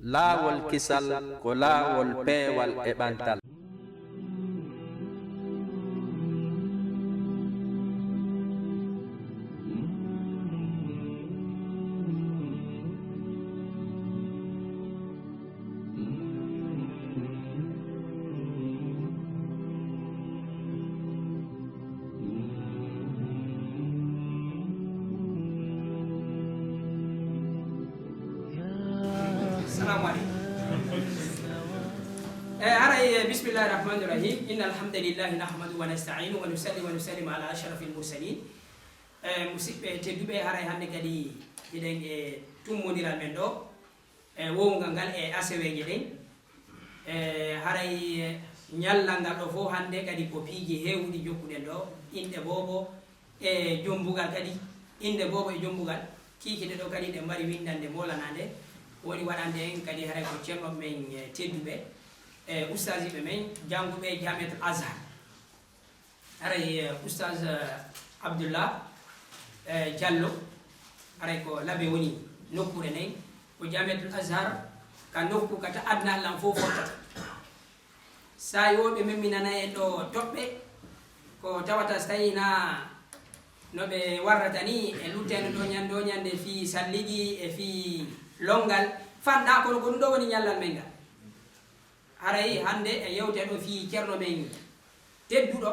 laawol kisal ko laawol peewal e ɓantal. بسم الله الرحمن الرحيم إن الحمد لله نحمده ونستعينه ونسلم على أشرف المرسلين musidɓe tedduɓe haray hannde kadi eɗen e tummodiral men ɗo wowgal ngal e aseweje ɗen haray ñallal ngal ɗo fof hannde kadi ko piiji heewɗi jokkuɗen ɗo inde bobo e jombugal kadi inde bobo e jombugal kikiɗe ɗo kadi ɗe mbari windande molanande woni waɗande en kadi haray ko ceerno men tedduɓe oustage ɓe men jannguɓe jamiatul azhar haray oustage Abdoullah Diallo haray ko laɓe woni nokkure nden ko jamiatul azhar ka nokku kata adna allah fof fottata sa yoɓe memminana en ɗo toɓɓe ko tawata so tawi na noɓe warrata ni e lutteno ɗo ñande fi salligi e fi longal fanɗa kono ko ɗum ɗo woni ñallal men ngal haray hande e yewte ɗo fi ceerno men tedduɗo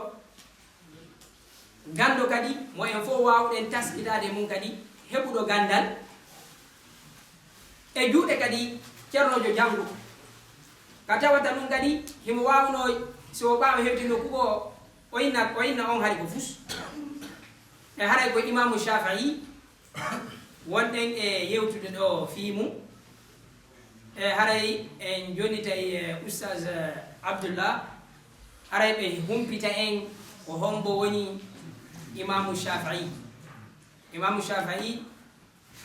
gando kadi mo en fof wawɗen taskitade mum kadi heɓuɗo gandal e juuɗe kadi ceernojo janggo ka tawata ɗum kadi himo wawno so ɓawa hewti nokkugo o inna on hari ko fus e haray ko imamu Shafi'i wonɗen e yewtude ɗo fi mum e haray en jonitay oustage Abdoullah haray ɓe humpita en ko hombo woni imamu Shafi'i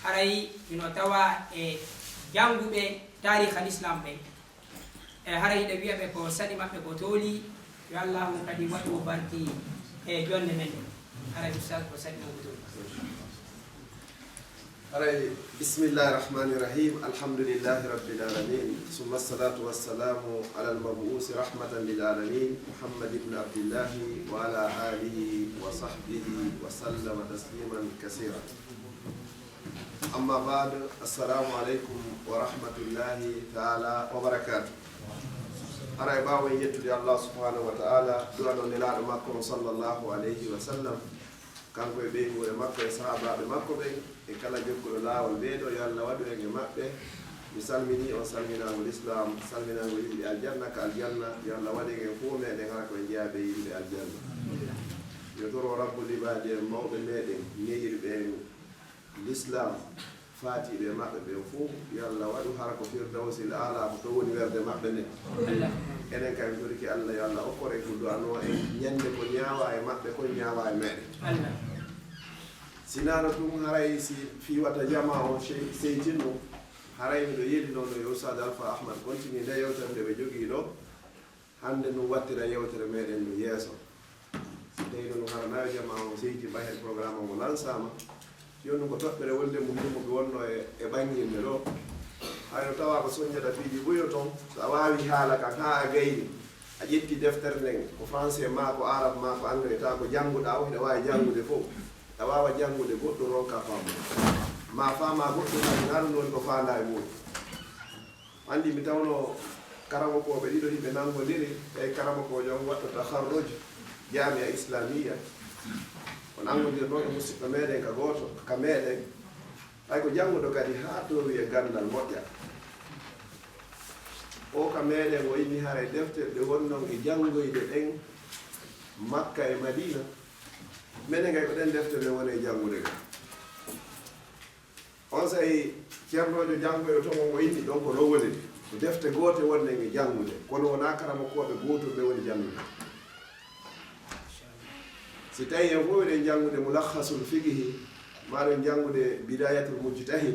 haray ino tawa e janguɓe tarikh al islam ɓe e haray ɗe wiyaɓe ko saɗi maɓɓe ko tooli yo allahu kadi waɗu barki e jonde men ɗe haray oustage ko saɗi mo ko tooli. بسم الله الرحمن الرحيم الحمد لله رب العالمين ثم الصلاة والسلام على المبعوث رحمة للعالمين محمد بن عبد الله وعلى آله وصحبه وسلم تسليما كثيرا أما بعد السلام عليكم ورحمة الله تعالى وبركاته أنا باوي يتدي الله سبحانه وتعالى دعنا نلعب مكة صلى الله عليه وسلم kanko e ɓey ɓure makko e sahabaɓe makko ɓen e kala jokkuɗo laawol ɓeeɗo yo allah waɗu en e maɓɓe mi salmini on salminagol islam salminagol yimɓe aljanna ka aljanna yo allah waɗi en fuu meɗen hara koye jeeyaɓe yimɓe aljanna yo toro rabbul ibadi en mawɓe meɗen neyirɓe en l'islam faatiɓe maɓɓe ɓen fuu yo allah waɗu hara ko firdawsil ala ko to woni werde maɓɓe nde enen kay mi toriki allah yo allah okkore ko du'ano en ñande ko ñaawa e maɓɓe ko ñaawa e meɗen sinano ɗum haray si fiwata jama o seytinno haray miɗo yeeɗi noon no yo oustade Alpha Ahmad continue nde yewtere nde ɓe jogii ɗo hannde ɗum wattira yewtere meɗen no yeeso si tawi noon hara nayo jama o seyti ɓa hen programme o mo lansama yonnu ko toɓɓere wonde mo himmoɓe wonno e ɓanginde ɗo hayno tawa ko soññata piiji ɓuyo toon so a wawi haala kan ha a gayni a ƴetti deftere nden ko français ma ko arabe ma ko anglais ta ko jannguɗa o hiɗa wawi janngude fof a wawa janngude goɗɗo ronka faamu ma faama goɗɗo tan haɗum ɗon ko fanda e muɗum andi mi tawno karama koɓe ɗiɗo hiɓe nangodiri tawi karama ko jon waɗɗo taharruj jamia islamia ko nangodir ɗon e musidɗo meɗen ka goto ka meɗen hay ko jannguɗo kadi ha towi e gandal moƴƴa o ka meɗen o yimi hara deftere ɗe wonnon e janngoyde ɗen Makka e Madina minen kay ko ɗen deftere woni e janngude ga on sayi ceernojo janngoyo to o yimi ɗon ko rowole ko defte goote wonne e janngude kono wona karama koɓe gotum ɓe woni janngude si tawi en fof eɗen janngude mulakhasul fiqhi maɗon janngude bidayatul mujtahid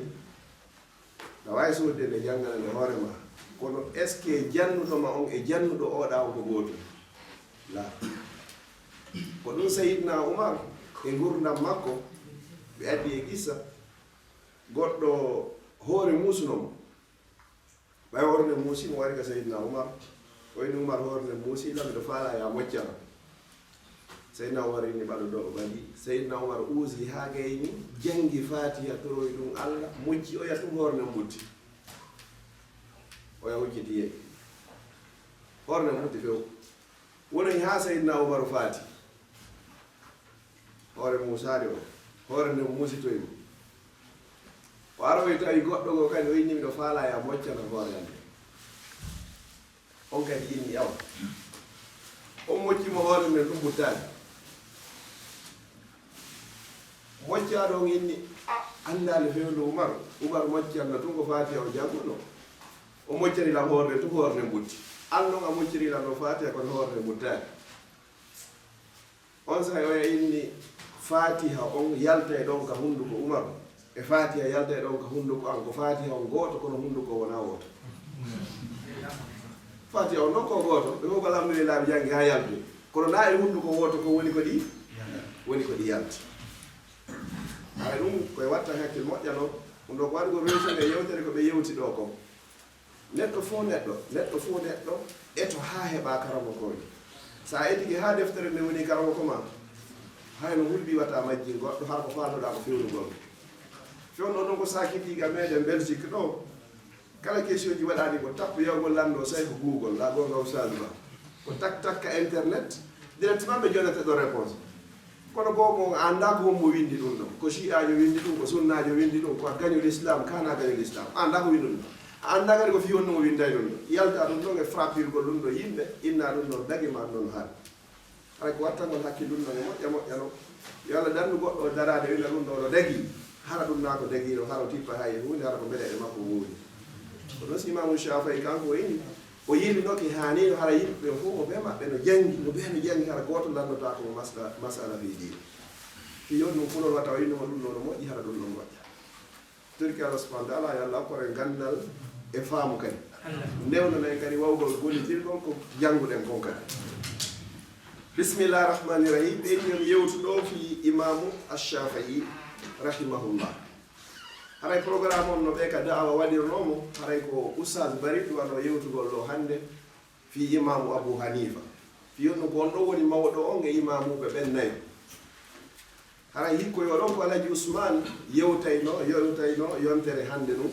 no wawi sodde nde janngana nde hoore ma kono est ce que jannuɗoma on e jannuɗo oɗa o ko gootum la ko ɗum sayidna Umar e gurdam makko ɓe addi e qissa goɗɗo hoore musnomo ɓay horne muusi mo wari ka Seydina Oumar oyni Oumar horne muusi ɗam ɗo faala ya moccana Seydina Oumar inni ɓaɗo ɗo o ɓaɗi Seydina Oumar uusi haa gayni jangi fatiha toroy ɗum Allah mocci oya tum horne mbutti oya hucciti yeyi horne mbutti few woni haa Seydina Oumar faati hoore muusari o hoore nde muusitoymo o aroy tawi goɗɗo go kadi o inni miɗo faala ya moccana hoore ande on kadi inni yawa on moccimo hoore nde ɗum buttaani moccaɗo on inni anndaali fewndo Oumar moccanno tun ko fatiha o jannguno o moccanilam hoorde tu hoorde butti an noon a moccirilam no fatiha kono hoorde buttaani on saha oya inni fatiha on yalta ɗon ka hunnduko Oumar e fatiha yalta ɗon ka hunnduko an ko fatiha on gooto kono hunnduko wona woto fatiha on noon ko gooto ɓe fof ko alhamdulillah ɓe janngi ha yaltu kono na e hunnduko woto ko woni ko ɗi yalti hay ɗum koye watta hakkille moƴƴa noon ɗum ɗo ko waɗi ko rewtinde yewtere ko ɓe yewti ɗo ko neɗɗo fof neɗɗo eto ha heɓa karamo koye sa etiki ha deftere nde woni karamo ko ma hayno hulɓi wata majji goɗɗo har ko falnoɗa ko fewnugol fewno ɗon ko sakitiga meɗen Belgique ɗo kala question ji waɗani ko tappo yawgol lando say ko Google la gonga usage ba ko takka internet directement ɓe jonata ɗo réponse kono gomo anda ko hommo windi ɗum ɗon ko shi'ajo windi ɗum ko sunnajo windi ɗum ko gañol islam kana gañol islam anda ko windi ɗum anda kadi ko fi honno mo winday ɗum ɗo yalta ɗum ɗon e frappirgol ɗum ɗo yimɓe inna ɗum ɗon dagi ma noon haali hay ko wattagol hakkille ɗum ɗon e moƴƴa no yo Allah dandu goɗɗo darade winda ɗum ɗo ɗo dagi hara ɗum na ko dagiɗo hara tippa hay e hunde hara ko mbeɗe e makko wuuri ko ɗon si Imamu Shafi'i kanko o inni o yilinoke hanino hara yimɓe ɓe fof mo ɓe maɓɓe no jangi hara goto landota ko masala fi diine fi yon ɗum fulol watta o innimo ɗum ɗo no moƴƴi hara ɗum ɗon moƴƴa turki Allah subhanahu wa ta'ala yo Allah okkore gandal e faamu kadi ndewnonen kadi wawgol gollitirgol ko jannguɗen kon kadi bisimillahi rahmani rahim ɓe ñom yewtuɗo fi Imamu Ash-Shafi'i rahimahullah haray programme on no ɓe ka da'awa waɗirnomo haray ko oustaz Bari wano yewtugol ɗo hannde fi Imamu Abu Hanifa fi yonno ko on ɗo woni mawɗo on e imamuɓe ɓen nayo haray hikkoyo ɗon ko Alaji Ousmane yewtayno yontere hannde ɗum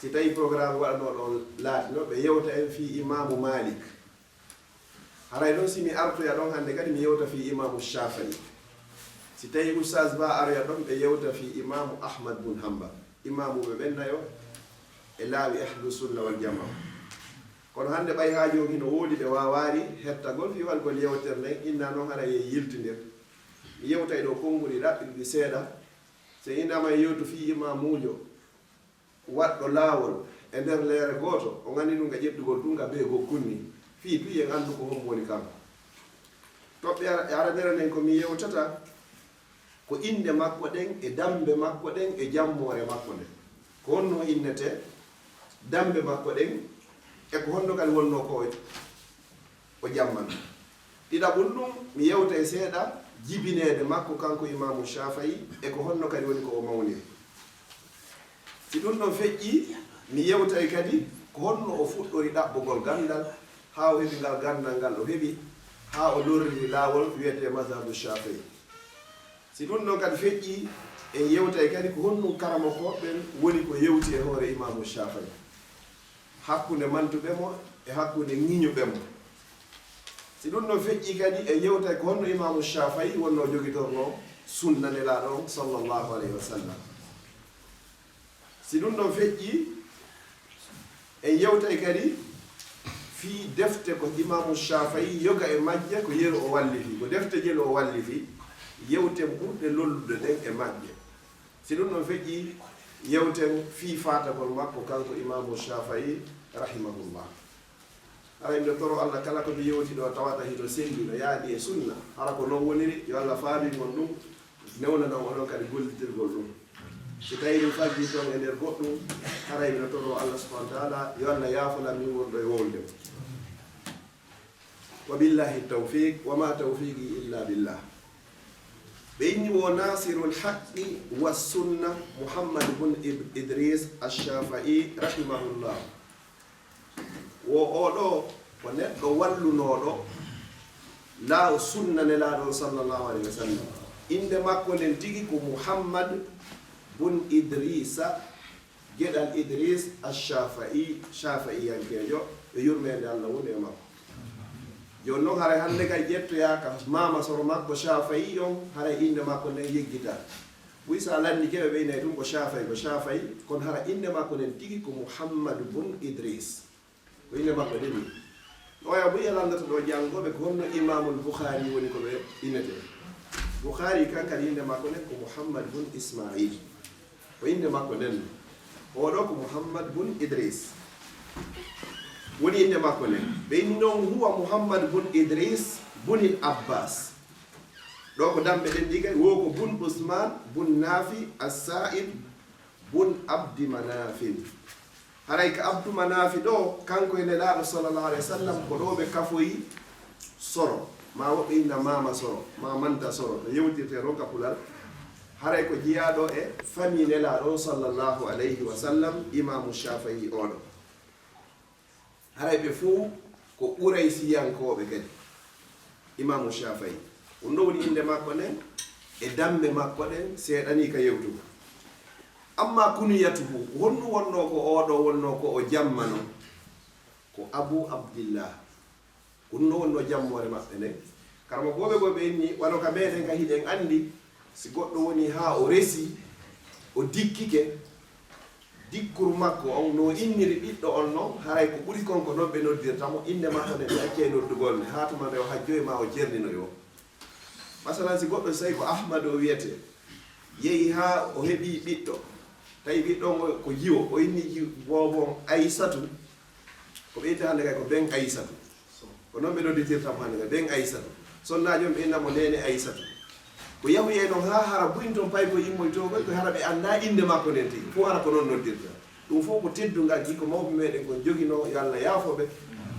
si tawi programme waɗano ɗon laatino ɓe yewta en fi Imamu Malik haray ɗon simi artoya ɗon hannde kadi mi yewta fi Imamu Shafi'i si tawi oustaz Ba aroya ɗon ɓe yewta fi Imamu Ahmad bun Hanbal imamuɓe ɓennayo e laawi ahlu sunna wal jamaa kono hannde ɓay ha joogi no woodi ɓe wawari hettagol fi walgol yewtere nden inna noon hara ye yiltidir mi yewtay ɗo konnguli ɗaɓɓiɗi seeɗa so innama yewtu fi imamujo waɗɗo laawol e nder leere gooto o gandi ɗum ga ƴettugol ɗum ga ɓe gokkunni fi tu yen anndu ko hommo woni kanko toɓɓe aranere nden ko mi yewtata ko inde makko ɗen e dambe makko ɗen e jammore makko nden ko honno innete dambe makko ɗen e ko honno kadi wonno ko o jamman ɗiɗaɓum ɗum mi yewta e seeɗa jibinede makko kanko Imamu Shafi'i e ko honno kadi woni ko o mawniri si ɗum ɗon feƴƴi mi yewtay kadi ko honno o fuɗɗori ɗaɓɓugol gandal ha o heɓi ngal gandal ngal o heɓi ha o lorriri laawol wiyete mazhabu Shafi'i si ɗum ɗon kadi feƴƴi e yewtay kadi ko honno karama koɓɓen woni ko yewti e hoore Imamu Shafi'i hakkunde mantuɓe mo e hakkunde ŋiñuɓe mo si ɗum ɗon feƴƴi kadi e yewtay ko honno Imamu Shafi'i wonno jogitorno sunna nelaɗo sallllahu alayhi wa sallam si ɗum ɗon feƴƴi e yewtay kadi fi defte ko Imamu Shafi'i yoga e majje ko yeru o wallifi ko defte jelu o wallifi yewten ɓurɗe lollude ɗen e majje si ɗum ɗon feƴƴi yewten fi fatagol makko kanko Imamu Shafi'i rahimahullah ara mbiɗo toro Allah kala ko mi yewti ɗo tawata hito selli no yaaɗi e sunna hara ko non woniri yo Allah faamimon ɗum newnanon onon kadi gollitirgol ɗum si tawi ɗum faggi toon e nder goɗɗum haray mbiɗo toro Allah subhanahu wa taala yo Allah yaafolam min wonɗo e wowde wa billahi tawfiq wa ma tawfiqi illa billah ɓe inni wo nasirul haqqi wa sunna Muhammad bun Idris Ash-Shafi'i rahimahullah oɗo ko neɗɗo wallunoɗo laaw sunna nelaɗo sallllahu alayhi wa sallam. inde makko nden tigi ko Muhammad bun Idrisa geɗal Idris Shafa'iyankejo e yurmede Allah woni e makko. joni noon haray hande kay ƴettoyaka mama soro makko Shafa'i on haray inde makko nden yeggita ɓuy sa landi keɓe ɓeynayi ɗum ko Shafa'i kono hara inde makko nden tigi ko Muhammad bun Idris ko inde makko ɗeni oya ɓuy landata ɗo janggoɓe ko honno Imamul Bukhari woni ko ɓe inete. Bukhari kan kadi inde makko nden ko Muhammad bun Ismail ko inde makko nden oɗo ko Muhammad bun Idris woni inde makko nden. ɓeyni noon huwa Muhammad bun Idris bunil Abbas ɗo ko damɓe ɗen ɗi kadi wo ko bun Usman bun Nafi as-Sa'id bun Abdi Manafin. haray ko Abdu Manafi ɗo kanko e nelaɗo sallllahu alayhi wa sallam ko ɗo ɓe kafoyi soro ma woɓɓe inna mama soro ma manta soro to yewtirte ronka pulal. haray ko jiyaɗo e famille nelaɗo sallllahu alayhi wa sallam Imamu Shafi'i oɗo. haray ɓe fuu ko ɓuray siyankoɓe kadi Imamu Shafi'i ɗum ɗo woni inde makko nden e dambe makko ɗen seeɗani ka yewtugo. amma kuniyatuhu honnu wonno ko oɗo wonno ko o jammano ko Abu Abdillah ɗum ɗo wonno jammore maɓɓe nden. karama goɓe goɓe inni wano ka meɗen ka hiɗen andi si goɗɗo woni ha o resi o dikkike dikkuru makko on no inniri ɓiɗɗo on noon haray ko ɓuri konko noon ɓe noddirtamo inde makko nde ɓe acce noddugol ne hatuma nde o hajjoye ma o jernino yo. masalan si goɗɗo so tawi ko Ahmad o wiyete yehi ha o heeɓi ɓiɗɗo tawi ɓiɗɗo ko jiwo o inni bobon Aissatu ko ɓeyti hande kay ko ben Aissatu ko noon ɓe nodditirtamo hande kay ben Aissatu sonnaji on ɓe innamo nene Aissatu ko yahuye noon ha hara buyin toon pay ko immoytogoy ko hara ɓe anda inde makko nden tigi fo hara ko noon noddirta. ɗum fof ko teddungal gi ko mawɓe meɗen kon jogino yo Allah yaafoɓe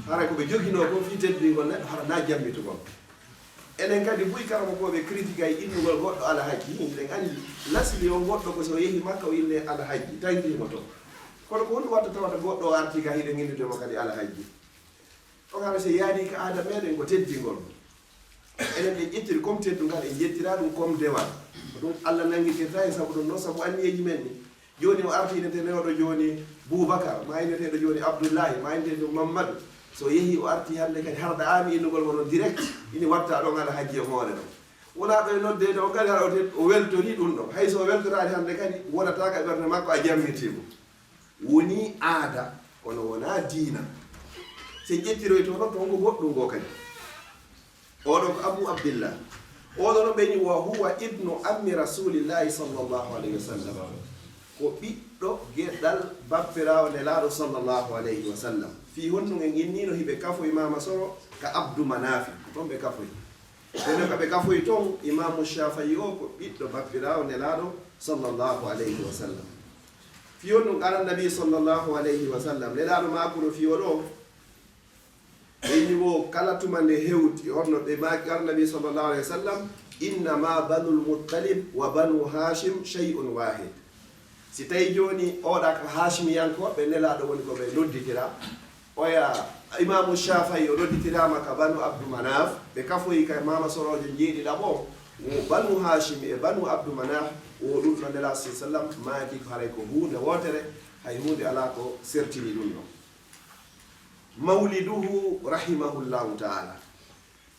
haray koɓe jogino ko fi teddingol neɗɗo hara na jammitugol. enen kadi buy karama koɓe critique ay innugol goɗɗo alhaji ɗen andi lasli o goɗɗo ko so yeehi makka o inne alhaji tangimo to kono ko honɗum watta tawata goɗɗo o arti ka hiɗen innudemo kadi alhaji on hara so yaadi ka aada meɗen ko teddingol. enen ɓe ƴettiri comme teddungal en jettira ɗum comme dewal ko ɗum Allah nanguitirta e saabu ɗum noon saabu anniyeji men ni joni o arti inete newɗo joni Boubacar ma inneteɗo joni Abdoullahi ma inneteɗo Mamadou so yeehi o arti hande kadi harɗa ami innugol mono direct ini watta ɗon ala hajji e hoore ɗon wona ɗo e noddede o kadi hara o weltori ɗum ɗo hayso o weltorani hande kadi wonata ka ɓerde makko a jammitimo woni aada kono wona diina. se ƴettiroy to noon to wonko goɗɗum go kadi oɗo ko Abu Abdillah oɗo no ɓeni wa huwa ibnu ammi rasulillahi sallllahu alayhi wa sallam ko ɓiɗɗo geɗɗal bappirawo nelaɗo sallllahu alayhi wa sallam. fi honnu en innino hiɓe kafoye mama soro ka Abdu Manafi toon ɓe kafoye ene kaɓe kafoye toon Imamu Shafi'i o ko ɓiɗɗo bappirawo nelaɗo sallllahu alayhi wa sallam. fi honnu aran nabi sallllahu alayhi wa sallam nelaɗo makuno fiyo ɗo ɓeyni wo kala tuma nde hewti honno ɓe maki arnabi sallllahu alayhi wa sallam innama banul Muttalib wa banu Hashim shay'un wahid. si tawi joni oɗa ko Hashimiyankoɓe nelaɗo woni koɓe nodditira oya Imamu Shafi'i o nodditirama ka banu Abdu Manaf ɓe kafoyi ka mama sorojo jeeɗiɗaɓo wo banu Hashim e banu Abdu Manaf o ɗum ɗo nela sa sallam maki ko haray ko hunde wotere hay hunde ala ko sertini ɗum ɗo. mawliduhu rahimahullahu taala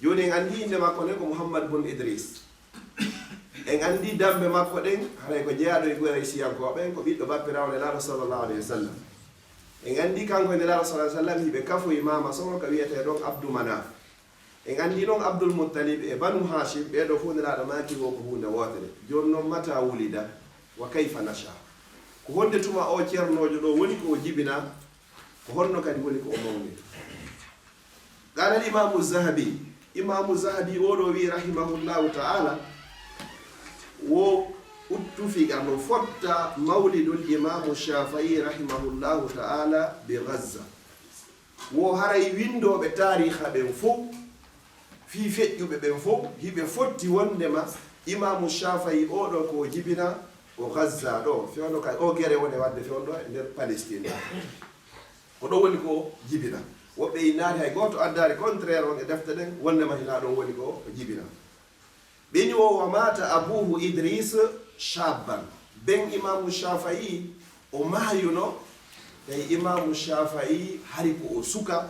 joni en andi inde makko nden ko Muhammad bun Idris en andi dambe makko ɗen haray ko jeeyaɗo e ɓuray siyankoɓe ko ɓiɗɗo bappirawo nelaɗo sallllahu alayhi wa sallam. en andi kanko e nelaɗo sallah sallam hiɓe kafoye mama soro ko wiyete ɗon Abdu Manaf. en andi ɗon Abdul Muttalib e banu Hashim ɓeɗo fu nelaɗo maki wo ko hunde wotere. joni noon mata wulida wa kayfa nasha ko honde tuma o ceernojo ɗo woni ko o jibina ko honno kadi woni ko o mawni. qala Imamu Zahabi oɗo wi rahimahullahu taala wo uttufiqa no fotta mawlidul Imamu Shafi'i rahimahullahu taala bi Gaza wo haray windoɓe tariha ɓen fof fi feƴƴuɓe ɓen fof hiɓe fotti wondema Imamu Shafi'i oɗo ko jibina o Gaza ɗo fewno ka o guere woni wadde fewno ɗo e nder Palestine ko ɗo woni ko jibina woɓɓe innaade hay gooto addaade contraire on e defte ɗen wondema hina ɗon woni ko jibina ɓeni o wa mata abuhu idris shabban ben imamu shafa'i o maayuno tawi imamu shafa'i hari ko o suka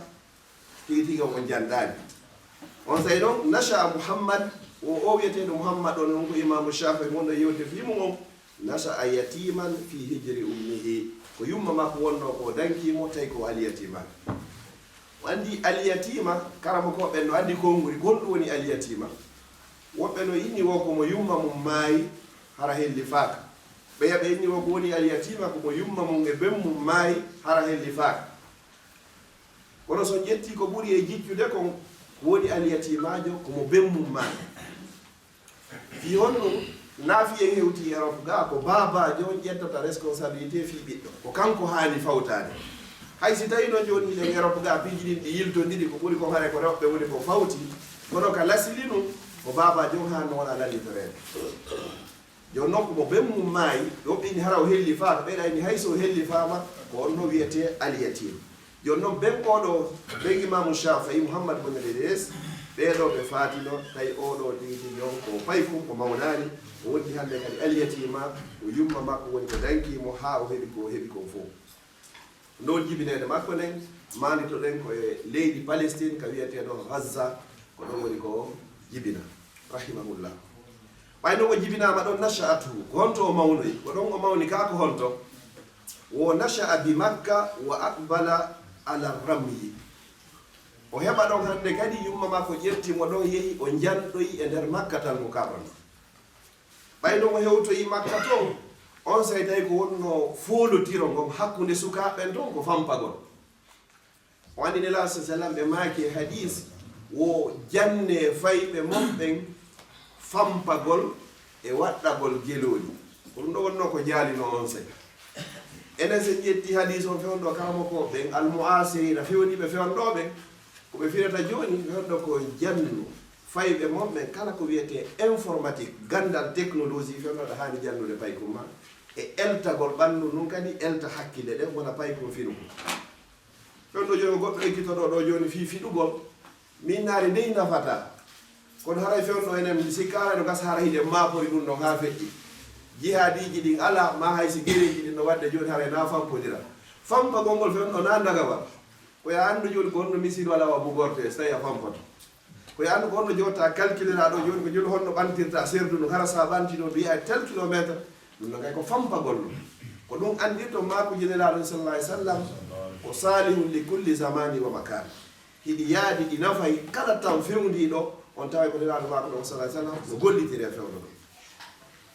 tigi tigi o jandaani on tawi ɗon nasha muhammad o wiyeteɗo muhammad on non ko imamu shafa'i wonɗo yewde fimu on nasha a yatiman fi hijri ummihi ko yumma makko wonno ko dankimo tawi ko alyatima andi alyatima karama ko ɓen no andi konnguri gonɗum woni alyatima woɓɓe no inni wo komo yumma mum maayi hara helli faaka ɓeya ɓe inni wo ko woni alyatima komo yumma mum e ben mum maayi hara helli faaka kono so ƴetti ko ɓuri e jiccude kon woni alyatimajo komo ben mum maayi fi honɗum naafi en hewti Europe ga ko babajo on ƴettata responsabilité fi ɓiɗɗo ko kanko haani fawtade hay si tawi no joni ɗen Europe ga piiji ɗin ɗi yiltodiri ko ɓuri ko hare ko rewɓe woni ko fawti kono ka lasili ɗum ko babajo on haano wona lallitorede joni noon komo ben mum maayi woɓɓini hara o helli faaka ɓeɗayni hay so helli faama ko on no wiyete alyatim joni noon ben oɗo ben imamu Shafi'i Muhammad ibn Idris ɓeɗo ɓe faatino tawi oɗo tigi tigi on ko paykum ko mawnani o wonni hande kadi alyatima o yumma makko woni ko dankimo ha o heeɓi ko fof non jibinede makko nden manitoɗen koye leydi Palestine ka wiyeteɗo Gaza ko ɗon woni ko jibina rahimahullah ɓayno o jibinama ɗon nacha'atu ko honto o mawnoyi ko ɗon o mawni ka ko honto wo nacha'a bi makka wa aqbala ala ramyi o heɓa ɗon hande kadi yumma makko ƴettimo ɗon yeehi o janɗoyi e nder makkatal mo kaɓan ɓayno o hewtoyi makka toon on say tawi ko wonno foolotiro ngon hakkude sukaɓen toon ko fampagol o andi nela sa sallam ɓe maaki hadis wo janne fayɓe momɓen fampagol e waɗɗagol gelooɗi ko ɗum ɗo wonno ko jaalino on say enen sen ƴetti hadis on fewnɗo kamo ko ɓen almuasirina fewniɓe fewnɗoɓen koɓe firata joni fewɗo ko jannu fayɓe momɓen kala ko wiyete informatique gandal technologie fewnoɗo hani jannude paykum ma e eltagol ɓanndu nun kadi elta hakkille ɗen wona paykum fiɗugo fewɗo joni goɗɗo ekkitoɗo ɗo joni fi fiɗugol min naari ndeyi nafata kono haray fewno enen sikkara no gasa hara hiɗe mapori ɗum ɗon ha feƴƴi jihadiji ɗin ala ma hay si guereji ɗin no wadde joni haray na fampodira fampagol ngol fewno na dagaba koya andu joni ko honno misiɗo ala wa bugorte so tawi a fampato koya andu ko honno jotta calculera ɗo joni ko joni honno ɓantirta serdu ɗum hara sa ɓantino mbiya tel kilométre ɗum no kay ko fampagol ɗum ko ɗum andirto makuji nelaɗo sallah alih sallam o salihum li kulli zamani wa makan hiɗi yaadi ɗi nafayi kala tan fewndiɗo on tawi ko nelaɗo mako ɗo sallah alih sallam no gollitiri e fewno ɗo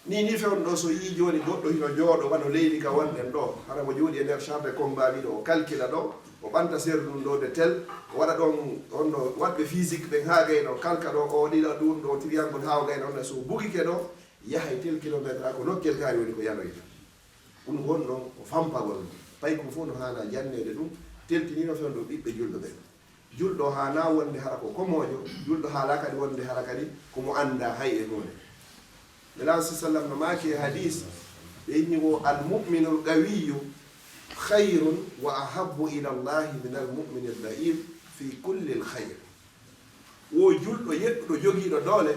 ni fewno ɗo so yi joni goɗɗo hino jooɗo wano leydi ka wonɗen ɗo hara mo jooɗi e nder chambre combat ɗiɗo o calcula ɗo o ɓanta serdu ɗum ɗo de tel o waɗa ɗon onno waɗɓe physique ɓen ha gayno kalka ɗo o ɗiɗa ɗum ɗo triangle ha o gayno onne so bugike ɗo yahay tel kilométre a ko nokkel kaari woni ko yanoyta ɗum won noon o fampagol pay ko fof no hana jannede ɗum teltinino fewno ɓiɓɓe julɗo ɓen julɗo hana wonde hara ko komojo julɗo haala kadi wonde hara kadi komo anda hay e gone nelaw sa sallam no maaki e hadis ɓe inni wo almuminu lqawiyu hayrun wa ahabu ila llahi min almumini llaif fi kulli lhayr wo julɗo yeɗɗuɗo jogiiɗo doole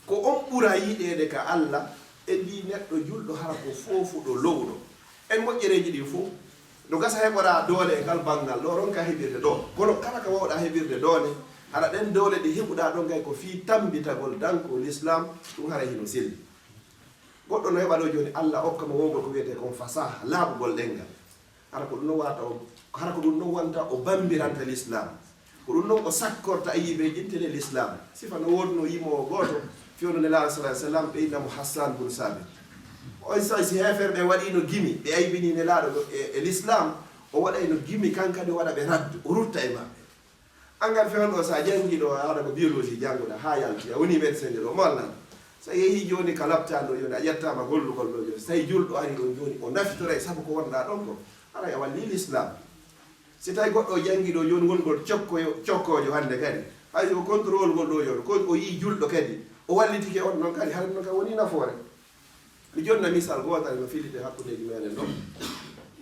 ko on ɓura yiɗede ka Allah e ndi neɗɗo julɗo hara ko foofuɗo lowɗo en moƴƴereji ɗin fof no gasa heɓora doole e ngal bangal ɗo ronka heɓirde ɗo kono kala ko wawɗa heɓirde doole haɗa ɗen doole ɗi heɓuɗa ɗon kay ko fi tambitagol danko l'islam ɗum hara hino selli goɗɗo no heɓa ɗo joni Allah hokkamo wongol ko wiyete kon fasaha laaɓugol ɗengal hara ko ɗum non wata o hara ko ɗum non wonta o bambiranta l'islam ko ɗum non o sakkorta e yiɓe ƴintele l'islam sifa no wodno yimowo goto fewno nelaɗo sa sallam ɓe innamo Hassan bun Sabit on sa si heferɓe waɗino gimi ɓe aybini nelaɗo e l'islam o waɗayno gimi kankadi waɗa ɓe raddu o rutta e maɓɓe angal fewno sa jangiɗo haɗa ko biologie jannguɗa ha yalti a woni médecin ɗo mo allan so yeehi joni ka labtano joni a ƴettama gollugol ɗo joni so tawi julɗo ari ɗon joni o nafitora e saabu ko wonɗa ɗon ko ara a walli l'islam si tawi goɗɗo jangiɗo joni wongol cokkojo hande kadi hay ko contrôle ngol ɗo joni ko o yi julɗo kadi o wallitike on noon kadi hande noon kadi woni nafoore mi jonna misal gotal no filite hakkudeji meɗen ɗon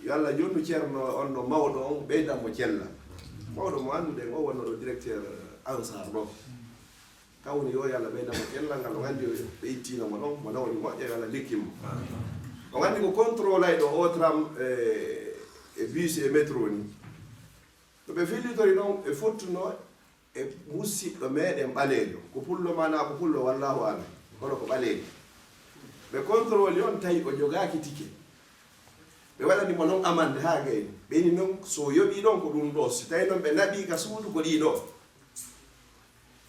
yo Allah jonnu ceerno on no mawɗo on ɓeydanmo cella mawɗo mo annduɗen o wonno ɗo directeur ansar ɗo kawni yo yalla ɓeydamo kellal ngal o gandi ɓe ittinamo ɗon mo nawni moƴƴo yo allah likkimo o gandi ko contrôle ay ɗo o tram e bus e métro ni to ɓe fillitori ɗon ɓe fottuno e musidɗo meɗen ɓaleejo ko pullo mana ko pullo wallahu ala kono ko ɓaleejo ɓe contrôle on tawi o jogaki ticket ɓe waɗanimo noon amande ha gayni ɓeni noon so yoɓi ɗon ko ɗum ɗo so tawi noon ɓe naɓi ka suudu ko ɗiɗo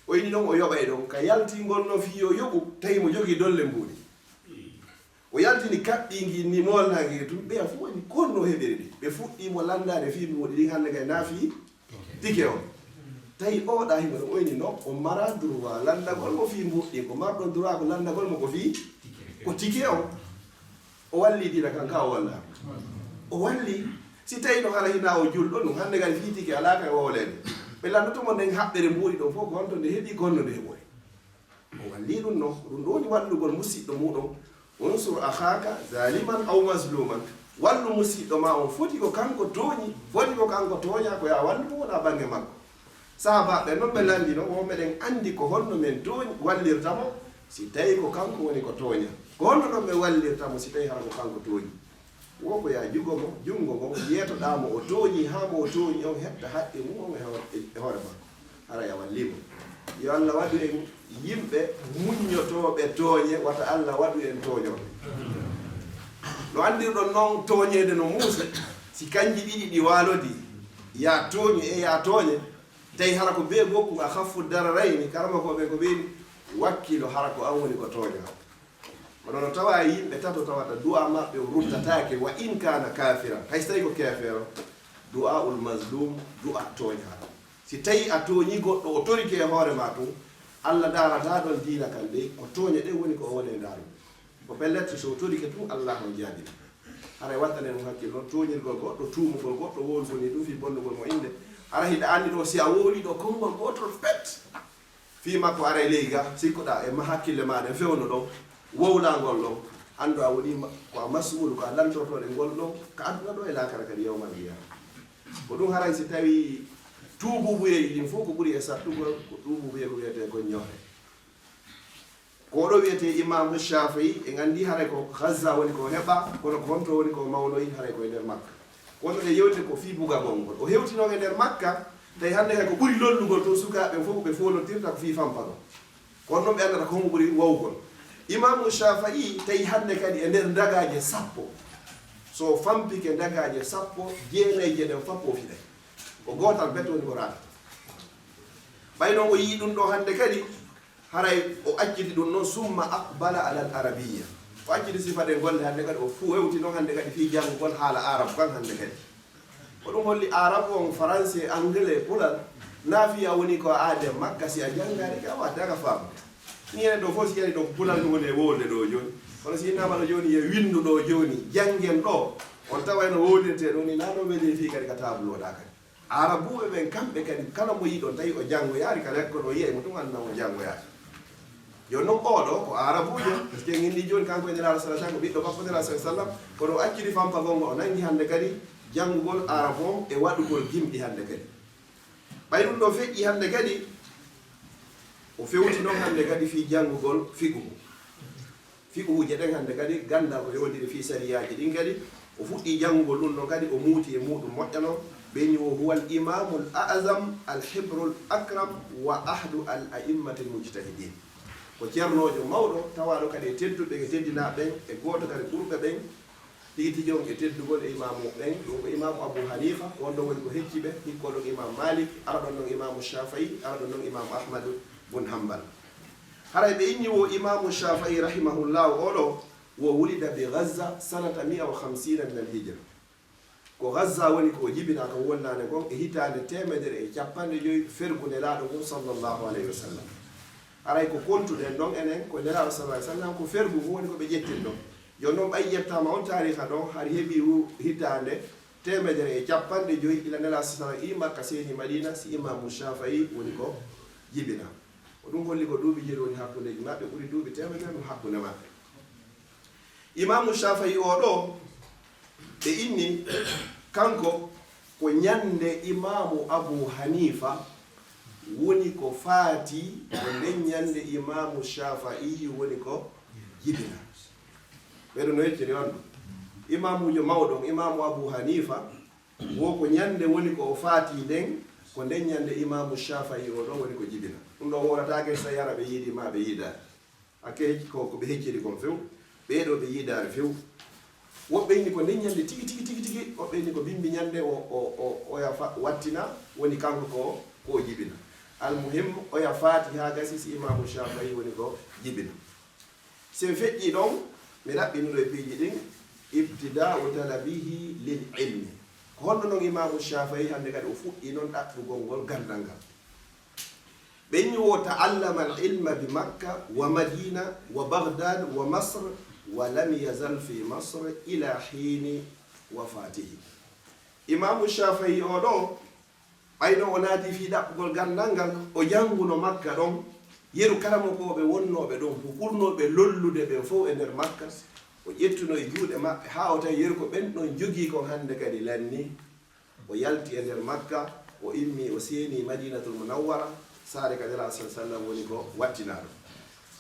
o yini ɗon o yoɓay ɗon ka yaltingol no fi o yoɓu tawi mo jogui dolle mbuɗi o yaltini kaɓɓigi ni molnagi tum ɓeya fu woni konno heɓiri ɗi ɓe fuɗɗimo landade fi mi woɗi ɗin hande kay naafi tike o tawi oɗa himo ɗon oyni noon o mara droit landagol mo fi mbuɗɗi ko marɗon droit ko landagol mo ko fi ko tike o walli ɗina kan ka o walla o walli si tawi no hara hina o julɗo ɗum hande kadi fi tike ala kay wowlede ɓe landotomo nden haɓɓere mbuɗi ɗon fof gonto nde heeɓi gonno nde heɓoy o walli ɗum no ɗum ɗo woni wallugol musidɗo muɗum unsur akhaka zaliman aw mazluman wallu musidɗo ma on foti ko kanko tooñi foti ko kanko tooña ko ya wallu mo wona bange makko sahabaɓe noon ɓe landi no o meɗen andi ko honno men tooñi wallirtamo si tawi ko kanko woni ko tooña ko honno ɗon ɓe wallirtamo si tawi hara ko kanko tooñi wo ko ya jugomo jungo mo yetoɗamo o tooñi ha mo o tooñi on heɓta haqqe mum on e hoore makko hara ya wallimo yo allah waɗu en yimɓe muññotoɓe tooñe wata allah waɗu en tooñoɓe no andirɗon noon tooñede no muusa si kanji ɗiɗi ɗi waalodi ya tooñu e ya tooñe tawi hara ko be gokku a haffu dararayni karama koɓe ko ɓeni wakkilo hara ko an woni ko tooña kono no tawa yimɓe tato tawata du'a maɓɓe ruttatake wa in kana kafira hayso tawi ko kafiro du'a ul mazlum du'a tooña si tawi a tooñi goɗɗo o torike e hoore ma tum allah darata ɗon diina kan ɗe ko tooñe ɗe woni ko o woni e daaru ko pellette so torike tum allah on jaadina haray wattane ɗum hakkille noon tooñirgol goɗɗo tuumugol goɗɗo wolgoni ɗum fi bonnugol mo inde ara hiɗa andi ɗo si a wooli ɗo konngol gotol pet fi makko ara e leydi ga sikkoɗa e ma hakkille maɗa fewno ɗon wowlangol ɗon andu a woni ko a masmulu ko a lantortoɗe ngol ɗon ko adduna ɗo e lakara kadi yawmal qiyama ko ɗum haray si tawi tuububuyeji ɗin fof ko ɓuuri e sattugol ko tuububuye ko wiyete ko ñoore ko ɗo wiyete imamu Shafi'i e gandi haray ko Gaza woni ko heɓa kono ko honto woni ko mawnoyi haray koye nder makka kono ɗe yewte ko fi bugagol ngol o hewtinoɓe nder makka tawi hande kay ko ɓuuri lollugol to sukaɓe fof ɓe folotirta ko fi fampano kono noon ɓe andata ko homo ɓuuri wawgol imamu Shafi'i tawi hande kadi e nder dagaje sappo so fampike dagaje sappo jeenayje ɗen fappo fiɗay ko gotal bet woni ko ratata ɓay noon o yii ɗum ɗo hande kadi haray o acciti ɗum noon summa aqbala ala al arabiyya o acciti sifaɗe golle hande kadi o fuu hewti noon hande kadi fi janngugol haala arabe kan hande kadi ko ɗum holli arabe on français anglais pulal naafiya woni ko aade makka si a janngari ka wattaka faamu ni ene ɗo fof si yani ɗo pulal ɗum woni e wowlde ɗo joni kono si innama ɗo joni ye windu ɗo joni janggen ɗo on tawayno wowlirte ɗo ni nano weeli fi kadi ka table oɗa kadi arabuɓe ɓen kamɓe kadi kala mo yiɗon tawi o janggoyaari ka lekko ɗo yiye mo ɗum anna o janggoyaari joni noon oɗo ko arabujo par ce que gindi joni kanko e nelaɗo salah sallam ko ɓiɗɗo makko nelaɗo salah sallam kono o accidi fampagongo o nangi hande kadi janngugol arabe on e waɗugol gimɗi hande kadi ɓay ɗum ɗo feƴƴi hande kadi o fewti noon hande kadi fi janngugol fiqhuje ɗen hande kadi ganda ko yewdiri fi sariyaji ɗin kadi o fuɗɗi janngugol ɗum ɗon kadi o muuti e muɗum moƴƴano ɓeni o huwa al imamu l azam al hibru l akram wa ahdu al a'immati l mujtahidin ko ceernojo mawɗo tawaɗo kadi e tedduɓe e teddinaɓe ɓen e goto kadi ɓurɓe ɓen tigi tigi on e teddugol e imamu ɓen ɗum ko imamu abou hanifa on ɗon woni ko hecciɓe hikkoɗon imam malik araɗon noon imamu Shafi'i araɗon noon imamu ahmadu bun hambal haray ɓe inni wo imamu Shafi'i rahimahullahu oɗo wo wulida bi Gaza sanata 150 min al hijra ko Gaza woni ko jibina ko wonnane gon e hitande 150 fergude laaɗo gon sallllahu alayhi wa sallam aray ko kontuɗen ɗon enen ko nelaɗo sallah sallam ko fergu ngu woni ko ɓe ƴettin ɗon joni noon ɓay ƴettama on tariha ɗon har heeɓi hitande 150 ila nelaɗo sallam i makka seni madina si imamu Shafi'i woni ko jibina ko ɗum holli ko duuɓi jiri woni hakkudeji maɓɓe ɓuuri duuɓi 100 ɗum hakkude maɓɓe imamu Shafi'i o ɗo ɓe inni kanko ko ñande imamu Abu Hanifa woni ko faati ko nden ñande imamu Shafi'i woni ko jibina ɓeɗo no yecciri on imamujo mawɗon imamu Abu Hanifa wo ko ñande woni ko o faati nden ko nden ñande imamu Shafi'i o ɗon woni ko jibina ɗum ɗo woratake so yara ɓe yiidi ma ɓe yiidare ake ko ɓe hecciri kon few ɓeɗo ɓe yiidare few woɓɓe inni ko nden ñande tigi woɓɓe inni ko bimbi ñande oya wattina woni kanko ko jibina almuhim oya faati ha gasi si imamu Shafi'i woni ko jibina sen feƴƴi ɗon mi raɓɓinuɗo e piiji ɗin ibtida'u talabihi lil ilmi ko honno noon imamu Shafi'i hande kadi o fuɗɗi noon ɗaɓɓugol ngol gandal ngal ɓenni wo ta'allama al ilma bi Makka wa Madina wa Baghdad wa Masr wa lam yazal fi Masr ila hini wafatihi imamu Shafi'i o ɗo ɓayno o naati fi ɗaɓɓugol gandal ngal o janguno Makka ɗon yeru karamokoɓe wonnoɓe ɗon ko ɓurnoɓe lollude ɓen fof e nder Makka o ƴettuno e juuɗe maɓɓe ha o tawi yeru ko ɓen ɗon jogii kon hande kadi lanni o yalti e nder Makka o immi o seeni Madinatul Munawwara saare kadi ala sallam woni ko wattinaɗo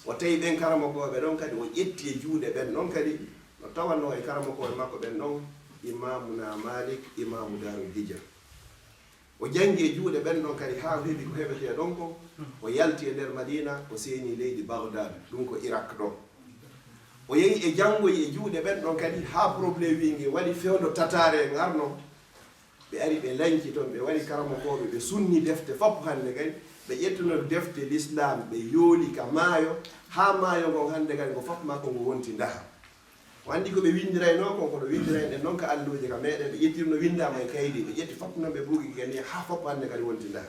o tawi ɓen karamokoɓe ɗon kadi o ƴetti e juuɗe ɓen ɗon kadi no tawanno e karamokoɓe makko ɓen ɗon imamuna Malik imamu Darul Hijra o jangi e juuɗe ɓen ɗon kadi ha heeɓi ko heɓete ɗon ko o yalti e nder Madina o seeni leydi Baghdad ɗum ko Irak ɗon o yehi e jangoyi e juuɗe ɓen ɗon kadi ha probléme wingi waɗi fewdo tatare e ngarno ɓe ari ɓe lanci toon ɓe waɗi karamokoɓe ɓe sunni defte fof hande kadi ɓe ƴettuno defte l'islam ɓe yooli ka maayo ha maayo ngon hande kadi ko fof makko ngo wonti ndaha o andi ko ɓe windirayno kon kono windirayɗen noon ka alluje ka meɗen ɓe ƴettirno windama e kaydi ɓe ƴetti fof noon ɓe ɓuuki keni ha fof hande kadi wonti ndaha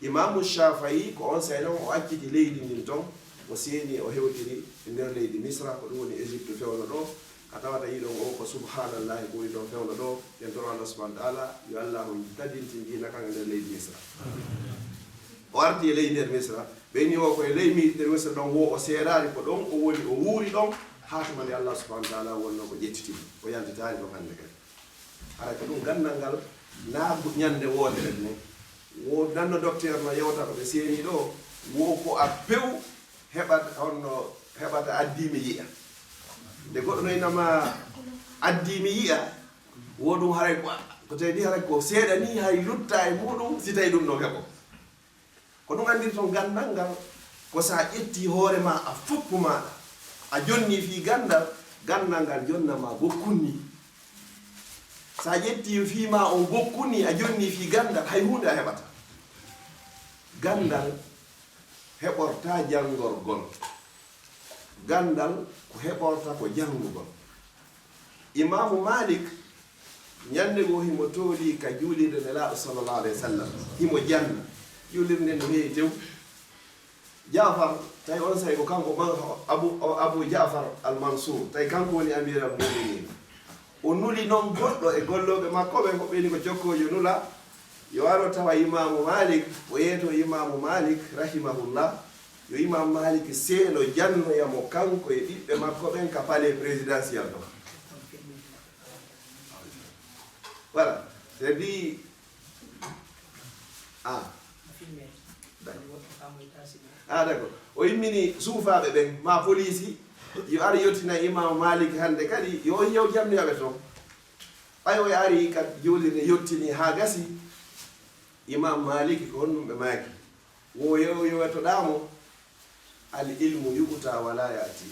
imamu Shafi'i ko on say noon o acciti leydi ndin toon o seeni o hewtiri e nder leydi Misra ko ɗum woni Égypte fewno ɗo a tawata yiɗon o ko subhanallahi ko woni ɗon fewno ɗo yen toon Allah subhanahu wa ta'ala yo allahu tadinti jiina kan e nder leydi Misra o arti e leydi nder Misra ɓeni o koye leydi nder Misra ɗon wo o seerari ko ɗon o woni o wuuri ɗon ha tumande Allah subhanahu wa ta'ala wonno ko ƴettitimo o yaltitari ɗon hande kadi ara ko ɗum gandal ngal naa ñande woodere ne wo nanno docteur no yewta ko ɓe seeni ɗo wo ko a pew heɓata honno heɓata addimi yiya nde goɗɗo noynama addimi yiya wo ɗum haray ko tawi ni haray ko seeɗa ni hay lutta e muɗum si tawi ɗum no heɓo ko ɗum andir toon gandal ngal ko sa ƴetti hoore ma a foppu maɗa a jonni fi gandal ngal jonnama gokkunni sa ƴetti fima on gokkunni a jonni fi gandal hay hunde a heɓata gandal heɓorta jangorgol gandal ko heɓorta ko jangugol imamu Malik ñande go himo tooli ka juulirde nelaɗo sallallahu alayhi wa sallam himo janna juulirde no heewi tew Jafar tawi on say ko kanko Abu Jafar al-Mansur tawi kanko woni amiral mu'minin o nuli noon goɗɗo e golloɓe makko ɓe ko ɓeni ko jokkojo nula yo waro tawa imamu Malik o yeeto imamu Malik rahimahullah yo imamu Malik seeno jannoyamo kanko e ɓiɓɓe makko ɓen ka palais présidentiel ɗo voilà c'est dit d'accord o yimmini suufaɓe ɓen ma police yo ari yettina imamu Malik hande kadi yo yew jamniyaɓe toon ɓay o ari kadi jolirde yettini ha gasi imam Malik ko honnum ɓe maaki wo yowetoɗamo al ilmu yuɓuta wala yaati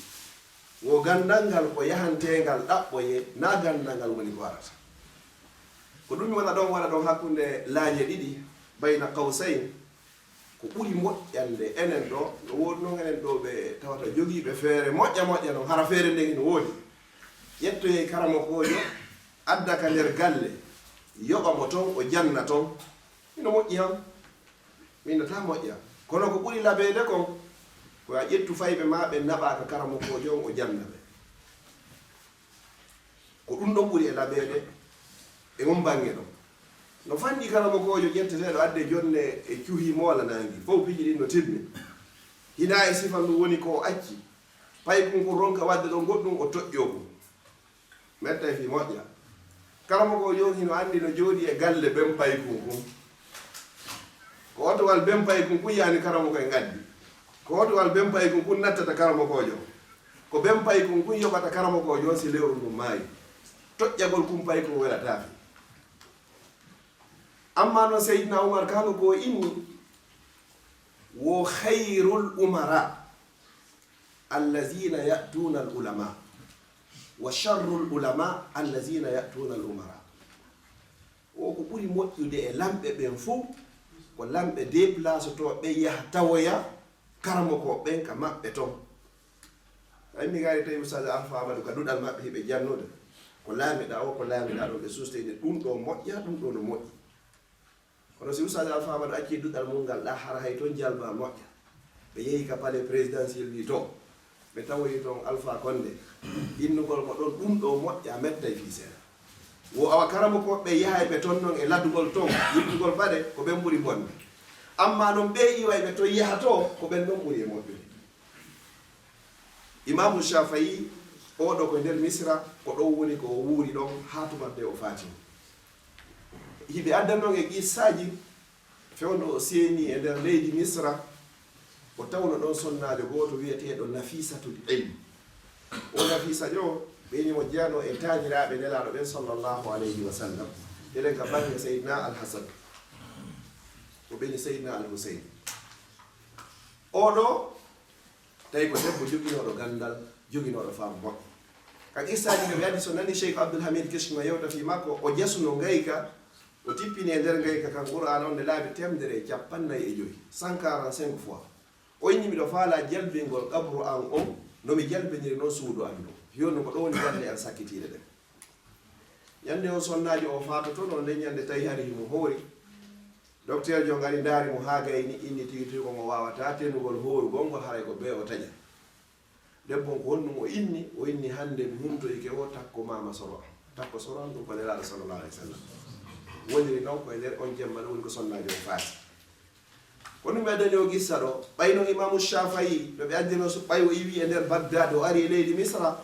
wo gandal ngal ko yahantegal ɗaɓɓoye na gandal ngal woni ko arata ko ɗum wona ɗon waɗa ɗon hakkunde laaƴe ɗiɗi bayna qawsayn ko ɓuri moƴƴande enen ɗo no woodi noon enen ɗo ɓe tawata jogiiɓe feere moƴƴa noon hara feere nden no woodi ƴettoye karamokojo adda ka nder galle yoɓamo toon o janna toon ino moƴƴi ham minata moƴƴa kono ko ɓuri labeede kon ko a ƴettu fayɓe ma ɓe naɓa ka karamokojo on o janna ɓe ko ɗum ɗon ɓuri e labeede e on bange ɗon no fanɗi karamokojo ƴetteteɗo adde jonne e cuhi moola nangi fof piji ɗin no tinni hina e sifa ndu woni ko acci pay kum ko ronka wadde ɗon goɗɗum o toƴƴo ɗum metta e fi moƴƴa karamo ko yo hino andi no jodi e galle bempay kunkum ko oto wal bempay kunkum yani karamo ko e gaddi ko oto wal bempay kunkum nattata karamo kojo ko bempay kunkum yobata karamo kojo si lewru dum maayi tojjagol kumpay ko wala tafi amma no sayyidina umar kanko ko inni wo khairul umara allazina ya'tuna al ulama wa sharrul ulama allazina ya'tuna al umara o ko ɓuri moƴƴude e lamɓe ɓen fof ko lamɓe déplace to ɓe yaha tawoya karamo ko ɓen ka maɓɓe toon ay mi gari tawi ustad alpha amadou ka ɗuɗal maɓɓe heɓe jannude ko laamiɗa o ko laamiɗa ɗo ɓe susteyde ɗum ɗo moƴƴa ɗum ɗo no moƴƴi kono si ustad alpha amadou acci ɗuɗal mum ngal ɗa hara hay toon jalba moƴƴa ɓe yehi ka palais présidentiel wi to ɓe tawoyi toon alpha condé innugol mo ɗon ɗum ɗo moƴƴa mettay fi seeɗa wo awa karamo ko ɓe yahay ɓe toon noon e laddugol toon yiɗɗugol baɗe ko ɓen ɓuri bonde amma noon ɓe iway ɓe to yaha to ko ɓen ɗon ɓuri e moƴƴude imamu shafayi oɗo ko nder misra ko ɗon woni ko wuuri ɗon ha tumarde o fatimo hiɓe addan noon e qissaji fewno o seeni e nder leydi misra o tawno ɗon sonnajo goto wiyeteɗo nafisatul ilm o nafisa jo ɓenimo jeyano e tañiraɓe nelaɗo ɓen sallllahu alayhi wa sallam eɗen ka bange seydna alhasan o ɓeni seydna alhusein oɗo tawi ko debbo joguinoɗo gandal joguinoɗo fam moƴƴo ka qissaji ɓe andi so nani cheikh abdoulhamid kishma yewta fi makko o jesuno ngayka o tippini e nder ngayka kan qur'an on nde laabi 145 145 fois o inni miɗo faala jalbingol qabru an on nomi jalbiniri noon suudu an ɗo yonno ko ɗo woni galle an sakkitiɗe ɗen ñande o sonnaji o fatoto noon nde ñande tawi hari himo hoori docteur jo ngari ndaari mo ha gayni inni tigi tigi komo wawata tenugol hoorugol ngol haray ko ɓe o taƴa debbo ko honnumo o inni hande mi humtoyke o takko mama soro takko soro an ɗum ko nelaɗo sallallah alih w sallam woniri noon koye nder on jemma ɗo woni ko sonnaji o faati kono mi addani o gissa ɗo ɓayno imamu shafayi ɗo ɓe addino so ɓay o iwi e nder bagdade o ari e leydi misra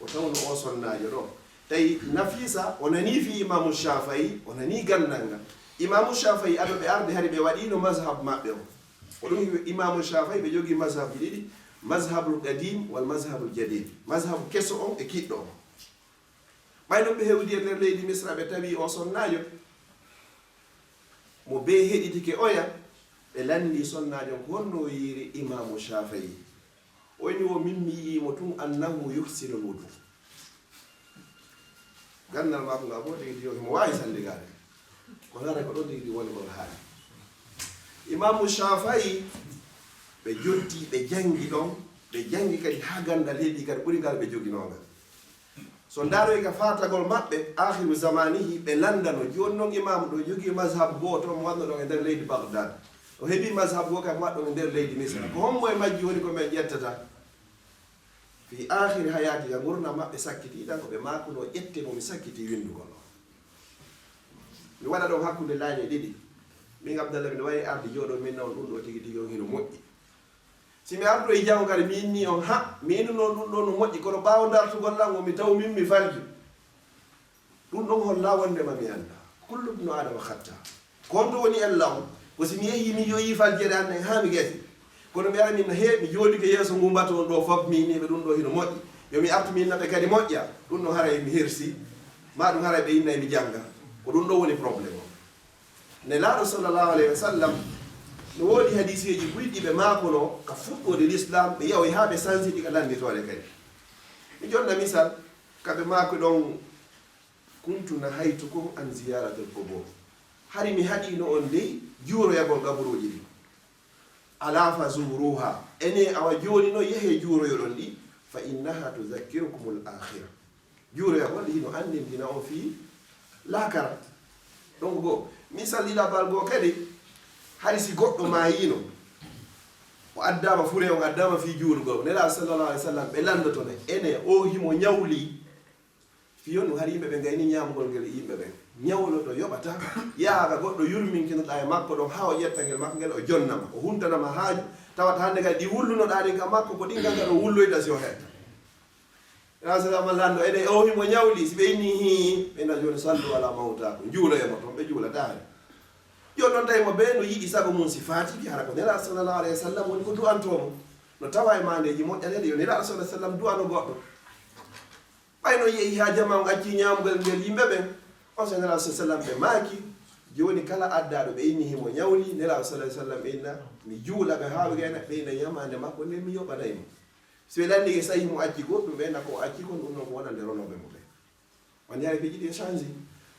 o tawno o sonnajo ɗo tawi nafisa o nani fi imamu shafayi o nani gandal ngal imamu shafayi aɗo ɓe arde hari ɓe waɗino mazhab maɓɓe o ɗum imamu shafayi ɓe jogui mazhabu ɗiɗi mazhabul qadim wal mazhabul jadid mazhabu kesso on e kiɗɗo on ɓayno ɓe hewdi e nder leydi misra ɓe tawi o sonnajo mo be heɗitike oya ɓe landi sonnajo ko honno yiri imamu shafayi oyni o min mi yimo tun annahu yuhsinul wudu gandal mako nga bo tigi tigi mo wawi salligade ko lara ko ɗon tigi woni kon haali imamu shafayi ɓe jotti ɓe jangi ɗon ɓe jangi kadi ha gandal heeɓi kadi ɓuri ngal ɓe joguinogal so ndaroy ka fatagol maɓɓe akhiru zamanihi ɓe landano joni noon imamu ɗo jogui mazhab goto mo wanno ɗon e nder leydi bagdad o heeɓi mazhab go kam waɗɗo e nder leydi misra ko hommo e majji woni ko men ƴettata fi akhiri hayati ka gurna maɓɓe sakkitiɗan ko ɓe makuno ƴette momi sakkiti windugol o mi waɗa ɗon hakkude laañe ɗiɗi min abdallah miɗo wawi arde jooɗo min noon ɗum ɗo tigi tigi on hino moƴƴi si mi ardo e jango kadi mi inni on ha mi inu noon ɗum ɗo no moƴƴi kono ɓawo dartugol lango mi taw min mi falji ɗum ɗon holla wondema mi anda kullu ibnu adama hatta kon to woni en law ko si mi yehi mi yoyi faljede anne ha mi gasi kono mi ara min he mi joodi ko yeeso ngumbata on ɗo fof mi inniɓe ɗum ɗo hino moƴƴi yomi artu mi innaɓe kadi moƴƴa ɗum ɗo haray mi hirsi ma ɗum haray ɓe innay mi jangga ko ɗum ɗo woni probléme o ne laaɗo sallllahu alayhi wa sallam no woodi hadisiji ɓuyɗiɓe makono ka fuɗɗode l'islam ɓe yahoy ha ɓe sansiɗi ka landitore kadi mi jonna misal kaɓe mako ɗon kuntu nahaytukum an ziyaratul qubur hari mi haɗino on dey juuroyagol gaburuji ɗi ala fa zuruha ene awa joni no yehe juuroyoɗon ɗi fa innaha tuzakkirukum l akhira juuroyagol ɗi no andintina on fi lakara donc go misal ɗiɗabal go kadi hari si goɗɗo mayino o addama fure on addama fi juurugol nela sallallah alih w sallam ɓe landotone ene o himo ñawli fiyon no hari yimɓe ɓe gayni ñamugol ngel yimɓe ɓen ñawloto yoɓata yaaga goɗɗo yurminkinoɗa e makko ɗon ha o ƴetta ngel makko ngel o jonnama o huntanama haaju tawata hande kadi ɗi wullunoɗa ɗin ka makko ko ɗin gangal o wulloyta si o hetta nelaɗo sallam lanndo ene o himo ñawli si ɓe inni hi ɓena joni sallu ala mawtakum juuloyemo toon ɓe juulatare joni noon tawi mo ɓe no yiɗi sago mum si fatiki hara ko nelaɗo sallallahu alayhi wa sallam woni ko du'antomo no tawa e mandeji moƴƴaneɗe yo nelaɗo sallah sallam du'ano goɗɗo ɓayno yeehi ha jama o acci ñamugal ngel yimɓe ɓen on so nelaɗo sallam ɓe maaki joni kala addaɗo ɓe inni himo ñawli nelaɗo sallah sallam ɓe inna mi juula ɓe haawi gayna ɓe ina ñamande makko nde mi yoɓanaymo so ɓe lanndike so tawi mo acci goɗɗum ɓe nako acci kon ɗum noon ko wonande ronoɓe mo ɓe on yaari ɓe jiɗi change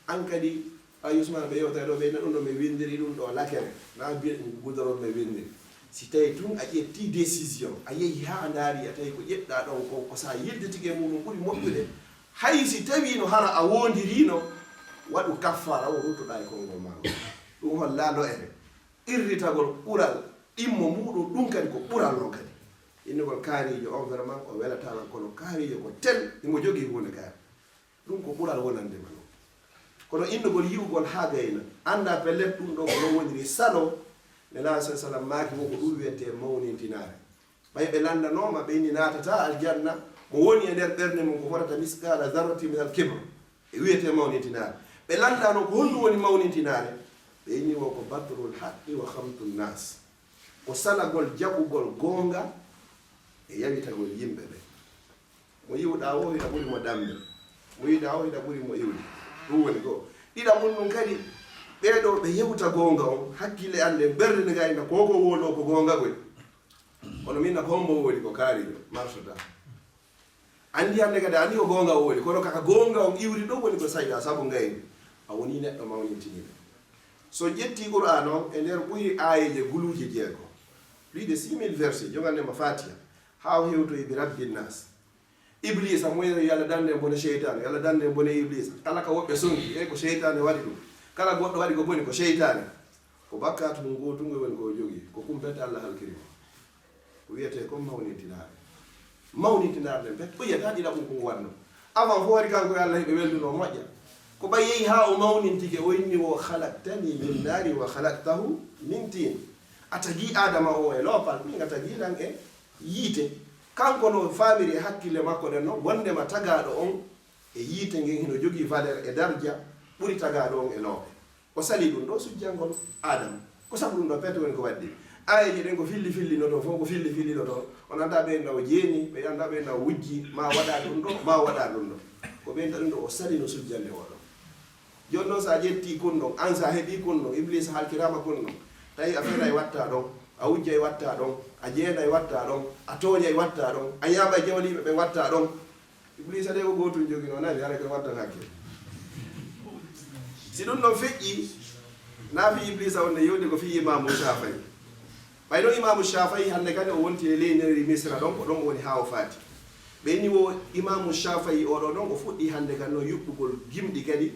an kadi a usmane ɓe yewtata ɗo ɓe na ɗum ɗo mi windiri ɗum ɗo lakere na mbiye ɗum goudron mi windiri si tawi tun a ƴetti décision a yeehi ha a ndaari a tawi ko ƴeɗɗa ɗon ko sa yilditique muɗum ɓuuri moƴƴude hay si tawi no hara a wondirino waɗu kaffara o ruttoɗa e konngol maako ɗum hollano ere irritagol ɓural ɗimmo muɗum ɗum kadi ko ɓural no kadi innugol kaarijo on vraiment o welatama kono kaarijo ko tel imo jogii hunde kaari ɗum ko ɓural wonandema noon kono innugol yiwgol ha gayna anda pellet ɗum ɗo ko non woniri salo nelaɗo sa sallam maaki wo ko ɗum wiyete mawnintinare ɓay ɓe landanoma ɓe inni natata aljanna mo woni e nder ɓerde mum ko fotata miskala zarrati min al kibre e wiyete mawnintinare ɓe landano ko honɗum woni mawnintinare ɓe inni wo ko badrul haqqi wa hamtu nnas ko salagol jaɓugol gonga e yawitagol yimɓe ɓe mo yiwɗa o hiɗa ɓuri mo dambe mo yiɗa o hiɗa ɓuri mo iwde ɗum woni goo ɗiɗa mum ɗum kadi ɓeɗo ɓe yewta gonga on hakkille ande ɓerde nde gayna koko wolo ko gonga goy kono minna ko hombo woni ko kaariɗo marchota andi hande kadi andi ko gonga o woni kono kaka gonga on iwri ɗo woni ko sayga saabu gayni a woni neɗɗo mawnintiniɓe so ƴetti qur'an on e nder ɓuri ayeje guluji jeego plus de 6000 verset jogandema fatiha ha o hewtoyi bi rabbinnas iblisa moyno yo allah dande bone cheytane yo allah dande bone iblisa kala ka woɓɓe sonki ko cheytane waɗi ɗum kala goɗɗo waɗi ko boni ko cheytane ko bakkatu mum gotungo woni ko jogui ko kumpete allah halkirimo ko wiyete comme mawnintinare nde bet ɓoyata ɗiɗa ɗum ko wanno avant fo waɗi kanko yo allah heɓe welduno moƴƴa ko ɓay yehi ha o mawnintike o inni wo halaktani min nari wa halaktahu min tin a tagi adama o e loopal min a tagiɗan e yiite kanko no famiri e hakkille makko ɗen noon wondema tagaɗo on e yiite ngen hino jogui valeur e dardia ɓuri tagaɗo on e loope o sali ɗum ɗo sujjangol adama ko sabu ɗum ɗo pete woni ko waddi ayeji ɗen ko filli no to fof ko filli no to on anda ɓe no jeeni ɓe anda ɓe no wujji ma waɗa ɗum ɗo ma waɗa ɗum ɗo ko ɓeyta ɗum ɗo o sali no sujjande oɗo joni noon sa ƴetti kun ɗon an sa heeɓi kun ɗon iblis halkirama kun ɗon tawi a fena e watta ɗon a wujja e watta ɗon a jeena e watta ɗon a tooña e watta ɗon a yaɓa e jawliɓe ɓe watta ɗon iblis ade ko gotum jogui no nani hara koye wattan hakke si ɗum ɗon feƴƴi naafi iblisa wonde yewde ko fi imamu Shafa'i ɓayno imamu Shafa'i hande kadi o wonti e leyneri misra ɗon ko ɗon woni ha o faati ɓeyni wo imamu Shafa'i oɗo ɗon o fuɗɗi hande kadi no yuɓɓugol gimɗi kadi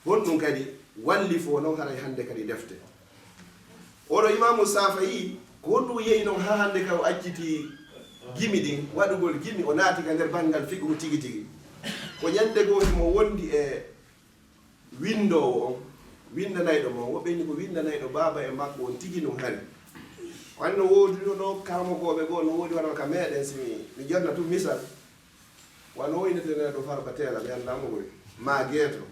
honɗum kadi walli fo noon haray hande kadi defte oɗo imamu Shafa'i ko honɗum yehi noon ha hande ka o acciti gimi ɗin waɗugol gimi o naati ka nder banngal fiqhu tigi tigi ko ñande goo himo wondi e windowo on windanayɗo mo woɓɓeni ko windanayɗo baaba e makko on tigi ɗum hari wanno woodi ɗo kamogoɓe goo no woodi wano ka meɗen si mi jonna tum misal wano woyneteneɗo Farba Tela mi andamo koy ma Gueto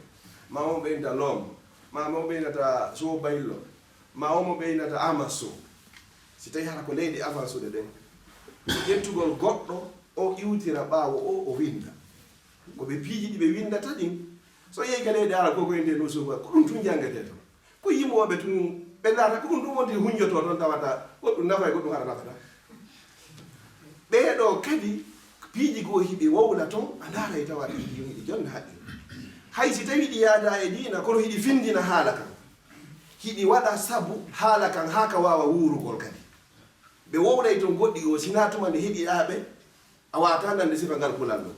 ma omo ɓeynata Loom ma mo ɓeynata Sow Baylo ma omo ɓeynata Amasso si tawi hara ko leydi avance ude ɗen ƴettugol goɗɗo o iwtira ɓaawo o winda koɓe piiji ɗi ɓe windata ɗin so yehi ka leydi ara koko nde no suufa ko ɗum tun jangete to ko yimoɓe tun ɓe laata ko ɗum ɗum wonti hunjoto toon tawata goɗɗum nafa e goɗɗum hara nafata ɓeeɗo kadi piiji goo hiɓe wowla toon a ndaara e tawa ɗiɗi hiɗi jonde haqqi hay si tawi ɗi yaada e diina kono hiɗi findina haala kan hiɗi waɗa sabu haala kan ha ka wawa wuurugol kadi ɓe wowlay toon goɗɗi o sina tuma nde heɓiɗaɓe a wata nande sifa ngal pulal ɗo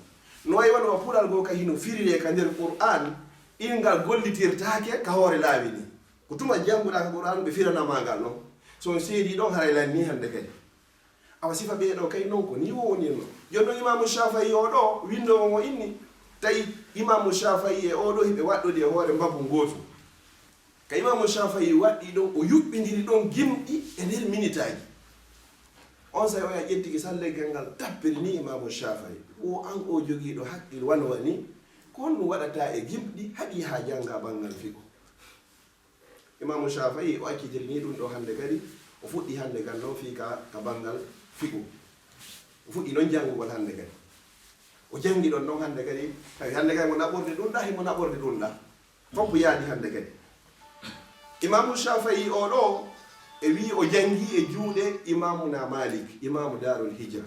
no wayi wano pulal goo ka hino firire ka nder Qur'an ɗingal gollitirtake ka hoore laawi ni ko tuma janguɗa ka Qur'an ɓe firanama ngal noon so seedi ɗon haray lanni hande kadi awa sifa ɓeeɗo kay noon ko ni wonirno jonno imamu Shafa'i o ɗo windowo mo inni tawi imamu Shafa'i e oɗo hiɓe waɗɗude e hoore mbabu gootu ka imamu Shafa'i waɗɗi ɗon o yuɓɓidiri ɗon gimɗi e nder minute aji on sa o ya ƴettiki sallegal ngal tappiri ni imamu Shafi'i o an o jogiiɗo haqqil wani ko honno waɗata e gimɗi haɗi ha janga bangal fiqo. imamu Shafi'i o accitiri ni ɗum ɗo hande kadi o fuɗɗi hande kan ɗon fi ka bangal fiqo o fuɗɗi ɗon jangugol hande kadi o jangi ɗon ɗon hande kadi tawi hande kadi mo naɓorde ɗum ɗa himo naɓorde ɗum ɗa fof yaadi hande kadi. imamu Shafi'i o ɗo e wi o jangi e juuɗe imamuna Malik imamu Darul Hijra.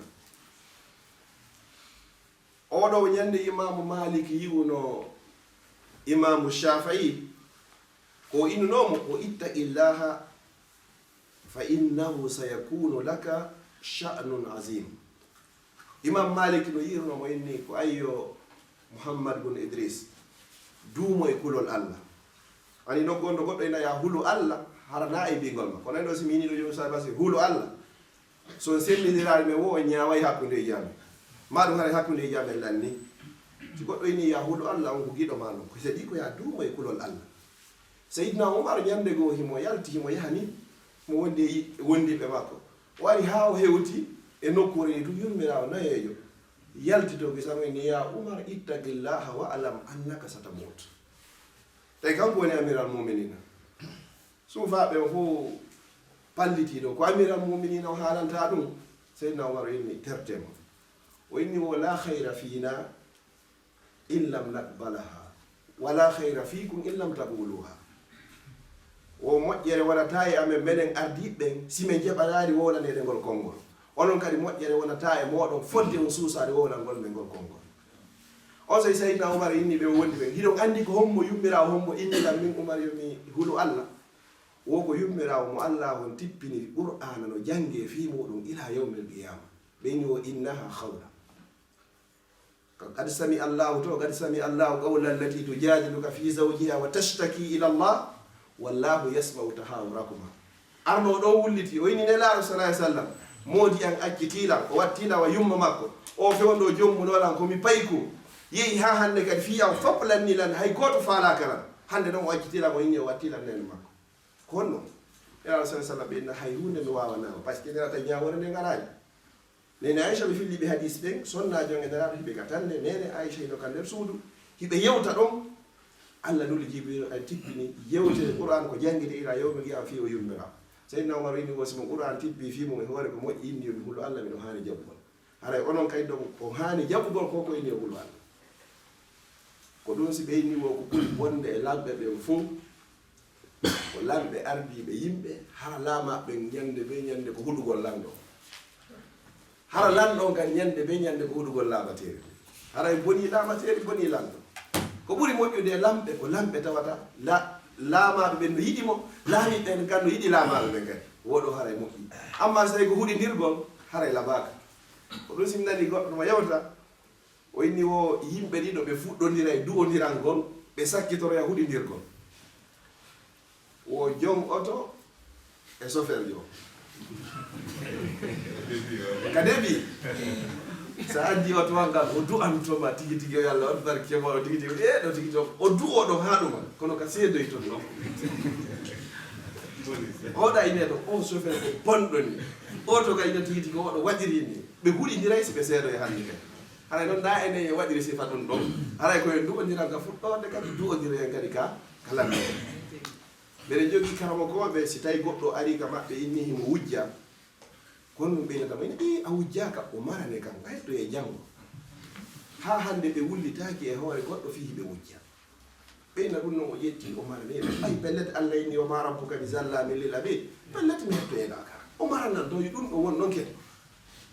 oɗo ñande imamu Malik yiwuno imamu Shafi'i o innomo o ittaqillaha fa innahu sayakunu laka sha'nun azim. imam Malik no yirnomo inni ko ayyo Muhammad bun Idris duumo e kulol Allah ani no gondo goɗɗo ina ya hulu Allah harana e bingol ma kono ɗo simini ɗo joom sabasi hulu Allah so sellidirade men wo o ñaaway hakkunde e jaame maɗum hara hakkunde e jaame lanni si goɗɗo ini ya hulu Allah on ko giɗo ma ɗum ko seeɗi ko ya duumo e kulol Allah. Seydina Umar ñande goo himo yalti himo yahani mo wondiɓe makko o ari ha o hewti e nokkure ni tu yummirawo nayejo yaltito gisamo ni ya Umar ittaqillaha wa alam annaka satamut. Tawi kanko woni amiral muminina suufaɓe o fof pallitiɗo ko amiral muminina o haalanta ɗum. Seydina Umar inni tertemo o inni wala khayra fina in lam naqbalaha wala khayra fikum in lam taquluha. o moƴƴere wonata e amen menen ardiɓɓen simen jeɓanani wowlanede ngol konngol onon kadi moƴƴere wonata e moɗon fodde on suusade wowlangol ɓe ngol konngol. on so Seydina Umar inni ɓe wondi ɓen hiɗon andi ko hommo yummirawo hommo innilan min Umar yomi hulu Allah wo ko yummirawo mo Allah on tippini Qur'ana no jange fi muɗum ila yawmil qiyama ɓeni o innaha khawla qad sami Allahu to qad sami Allahu qawla allati tujadiluka fi zawjiha wa tashtaki ila Allah wallahu yasma'u tahawurakuma. arno ɗo wulliti o inni nelaɗo sallallahu alaihi wasallam moodi an accitilan o wattila wa yumma makko o fewndo jommunolan komi payko yehi ha hande kadi fi am foplannilan hay goto falakaran hande ɗon o accitilan o inni o wattilan nene makko ko honno nelaɗo sallallahu alaihi wasallam ɓe inna hay hunde mi wawanama par ce que nerata ñawore nde garani. nene Aisha ɓe filliɓe hadis ɓen sonnajo e neraɗo hiɓe ka tande nene Aisha hino ka nder suudu hiɓe yewta ɗon Allah nuli Jibril ay tippini yewte Qur'an ko jangide ila yawmi qiyam fi o yummira. Seydina Umar inni wasimo Qur'an tippi fi mo e hoore ko moƴƴi inni yomi hulu Allah miɗo haani jaɓugol haray onon kay ɗon ko haani jaɓugol ko ko inni o hulu Allah ko ɗum si ɓeyni wo ko ɓuri bonde e lamɓe ɓen fof ko lamɓe ardiɓe yimɓe ha laamaɓe ñande be ñande ko huɗugol lanɗo hara lanɗon kadi ñande be ñande ko huɗugol laabateeri haray boni laabateeri boni lanɗo ko ɓuri moƴƴude e lamɓe ko lamɓe tawata laamaɓe ɓen no yiɗimo laamiɓe ɓen kan no yiɗi laamaɓe ɓen kadi woɗo haray moƴƴi amma so tawi ko huɗidirgol haray labaka ko ɗum sim nani goɗɗo mo yewta o inni wo yimɓe ɗiɗo ɓe fuɗɗodira e du'odirangol ɓe sakkitoro e huɗidirgol wo joom oto e chauffeur jo kadebi sa addi oto wangal o du'antoma tigi tigi o yalla on barke mo tigi tigi ɗo tigi to o du'oɗo ha ɗuma kono ka seedoy ton ɗo oɗa ine to o chauffeur ko bonɗo ni o to ka ine tigi tigi oɗo waɗiri ni ɓe huɗidiray si ɓe seedoy hande kadi haray noon na ene e waɗiri sifa ɗum ɗon haray koye du'odiran ka fuɗɗode kadi du'odira hen kadi ka lamɗo ɓeɗe jogui karamo koɓe si tawi goɗɗo ari ka maɓɓe inni himo wujja kono ɗum ɓeynatama ine a wujjaka o marane kam ɓayɗo e janggo ha hande ɓe wullitaki e hoore goɗɗo fi hiɓe wujja ɓeyna ɗum noon o ƴetti o marane ay pellete Allah inni o marampo kadi zallami lil abid pellete mi hetto ena kara o maranan tawi ɗum ɗo won noon kadi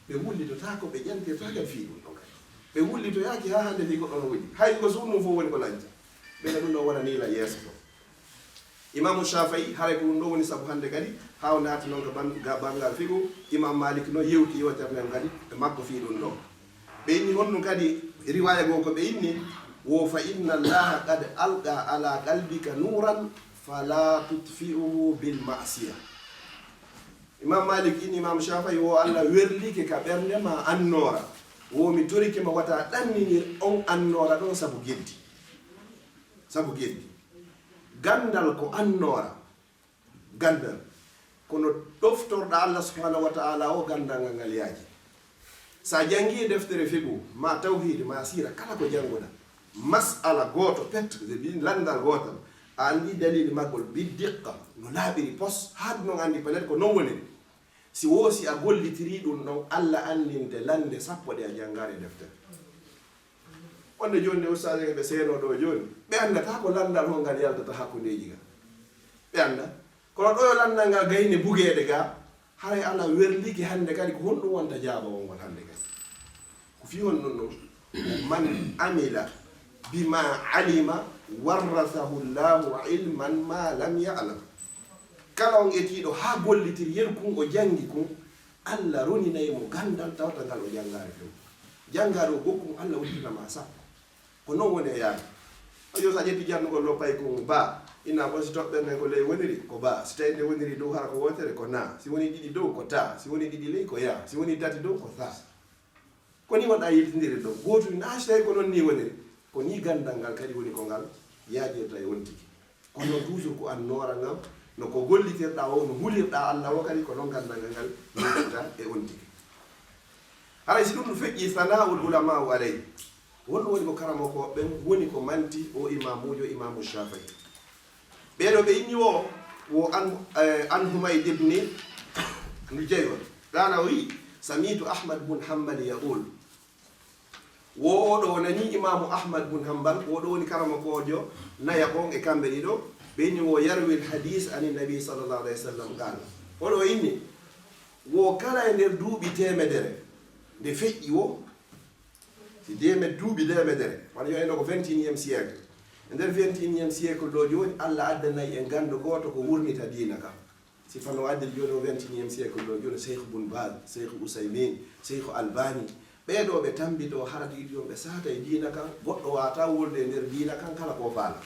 ɓe wullitotako ɓe ƴantirtaka fi ɗum ɗon kadi ɓe wullitoyaki ha hande fi goɗɗo no wuji hay ko sunnum fof woni ko lañta ɓeyna ɗum ɗo wona nila yeeso to. Imamu Shafi'i haray ko ɗum ɗo woni sabu hande kadi haw naati noon ko bangal figu Imam Malik no yewti yewtere nden kadi e makko fi ɗum ɗo ɓe inni honno kadi riwaya goo ko ɓe inni wo fa inna Allaha qad alqa ala qalbika nuran fala tutfi'uhu bil ma'siya. Imam Malik inni Imam Shafi'i wo Allah werlike ka ɓernde ma annora wo mi torike ma wata ɗanninir on annora ɗon sabu geddi gandal ko annora gandal kono ɗoftorɗa Allah subhanahu wa ta'ala o gandal ngal yaaji sa jangi deftere fiqhu ma tawhid ma sira kala ko jangoɗa mas'ala goto pet landal gotal a andi dalil maggol bi diqqa no laaɓiri pos haade noon andi peut-être ko non woni si woosi a gollitiri ɗum ɗon Allah andinde lande sappo ɗe a jangare deftere wonde joni ustade ɓe seenoɗo joni ɓe andata ko landal ho ngal yaldata hakkundeji ga ɓe anda kono ɗo yo landal ngal gayni bugeede ga haray Allah werliki hande kadi ko honɗum wonta jaabawo ngol hande kadi ko fi hon ɗum ɗum man amila bima alima warrathahu llahu ilman ma lam ya'lam kala on etiɗo ha gollitiri yen kun o jangi kun Allah roninayi mo gandal tawta ngal o jangare few jangare o gokkum Allah wontinama sappo ko non woni e yaade o yo sa ƴetti jannugol ɗo pay kon ba ina bon si toɓɓerne ko ley woniri ko ba si tawi nde woniri dow hara ko wotere ko na si woni ɗiɗi dow ko ta si woni ɗiɗi ley ko ya si woni tati dow ko sa ko ni wonɗa yiltidiri ɗo goto na si tawi ko noon ni woniri ko ni gandal ngal kadi woni ko ngal yaajirta e wontiki kono toujours ko an noora ngam no ko gollitirɗa o no hulirɗa Allah o kadi ko noon gandal ngal yewtita e wontiki haray si ɗum no feƴƴi sana'ul ulama'u alayhi wonɗum woni ko karamo ko ɓen woni ko manti o imamujo imamu Shafi'i ɓeɗo ɓe inni wo an Humayd ibn Nujayr ɗana o wi samitu Ahmad bun Hanbal yaqul wo oɗo nani imamu Ahmad bun Hanbal woɗo woni karamo kojo naya kon e kamɓe ɗiɗo ɓe inni wo yarwi l hadis ani nabi sallallahu alayhi wa sallam qala oɗo inni wo kala e nder duuɓi temedere nde feƴƴi wo si duuɓi temedere wona yo eno ko 21e siècle e nder 21e siècle ɗo joni Allah addanayi en gandu goto ko wurnita diina kam si fano addiri joni o 21e siècle ɗo joni Cheikh Bun Baz Cheikh Ousaymin Cheikh Albani ɓeɗo ɓe tambito harata yiɗi on ɓe sata e diina kan goɗɗo wata wolde e nder diina kan kala ko faala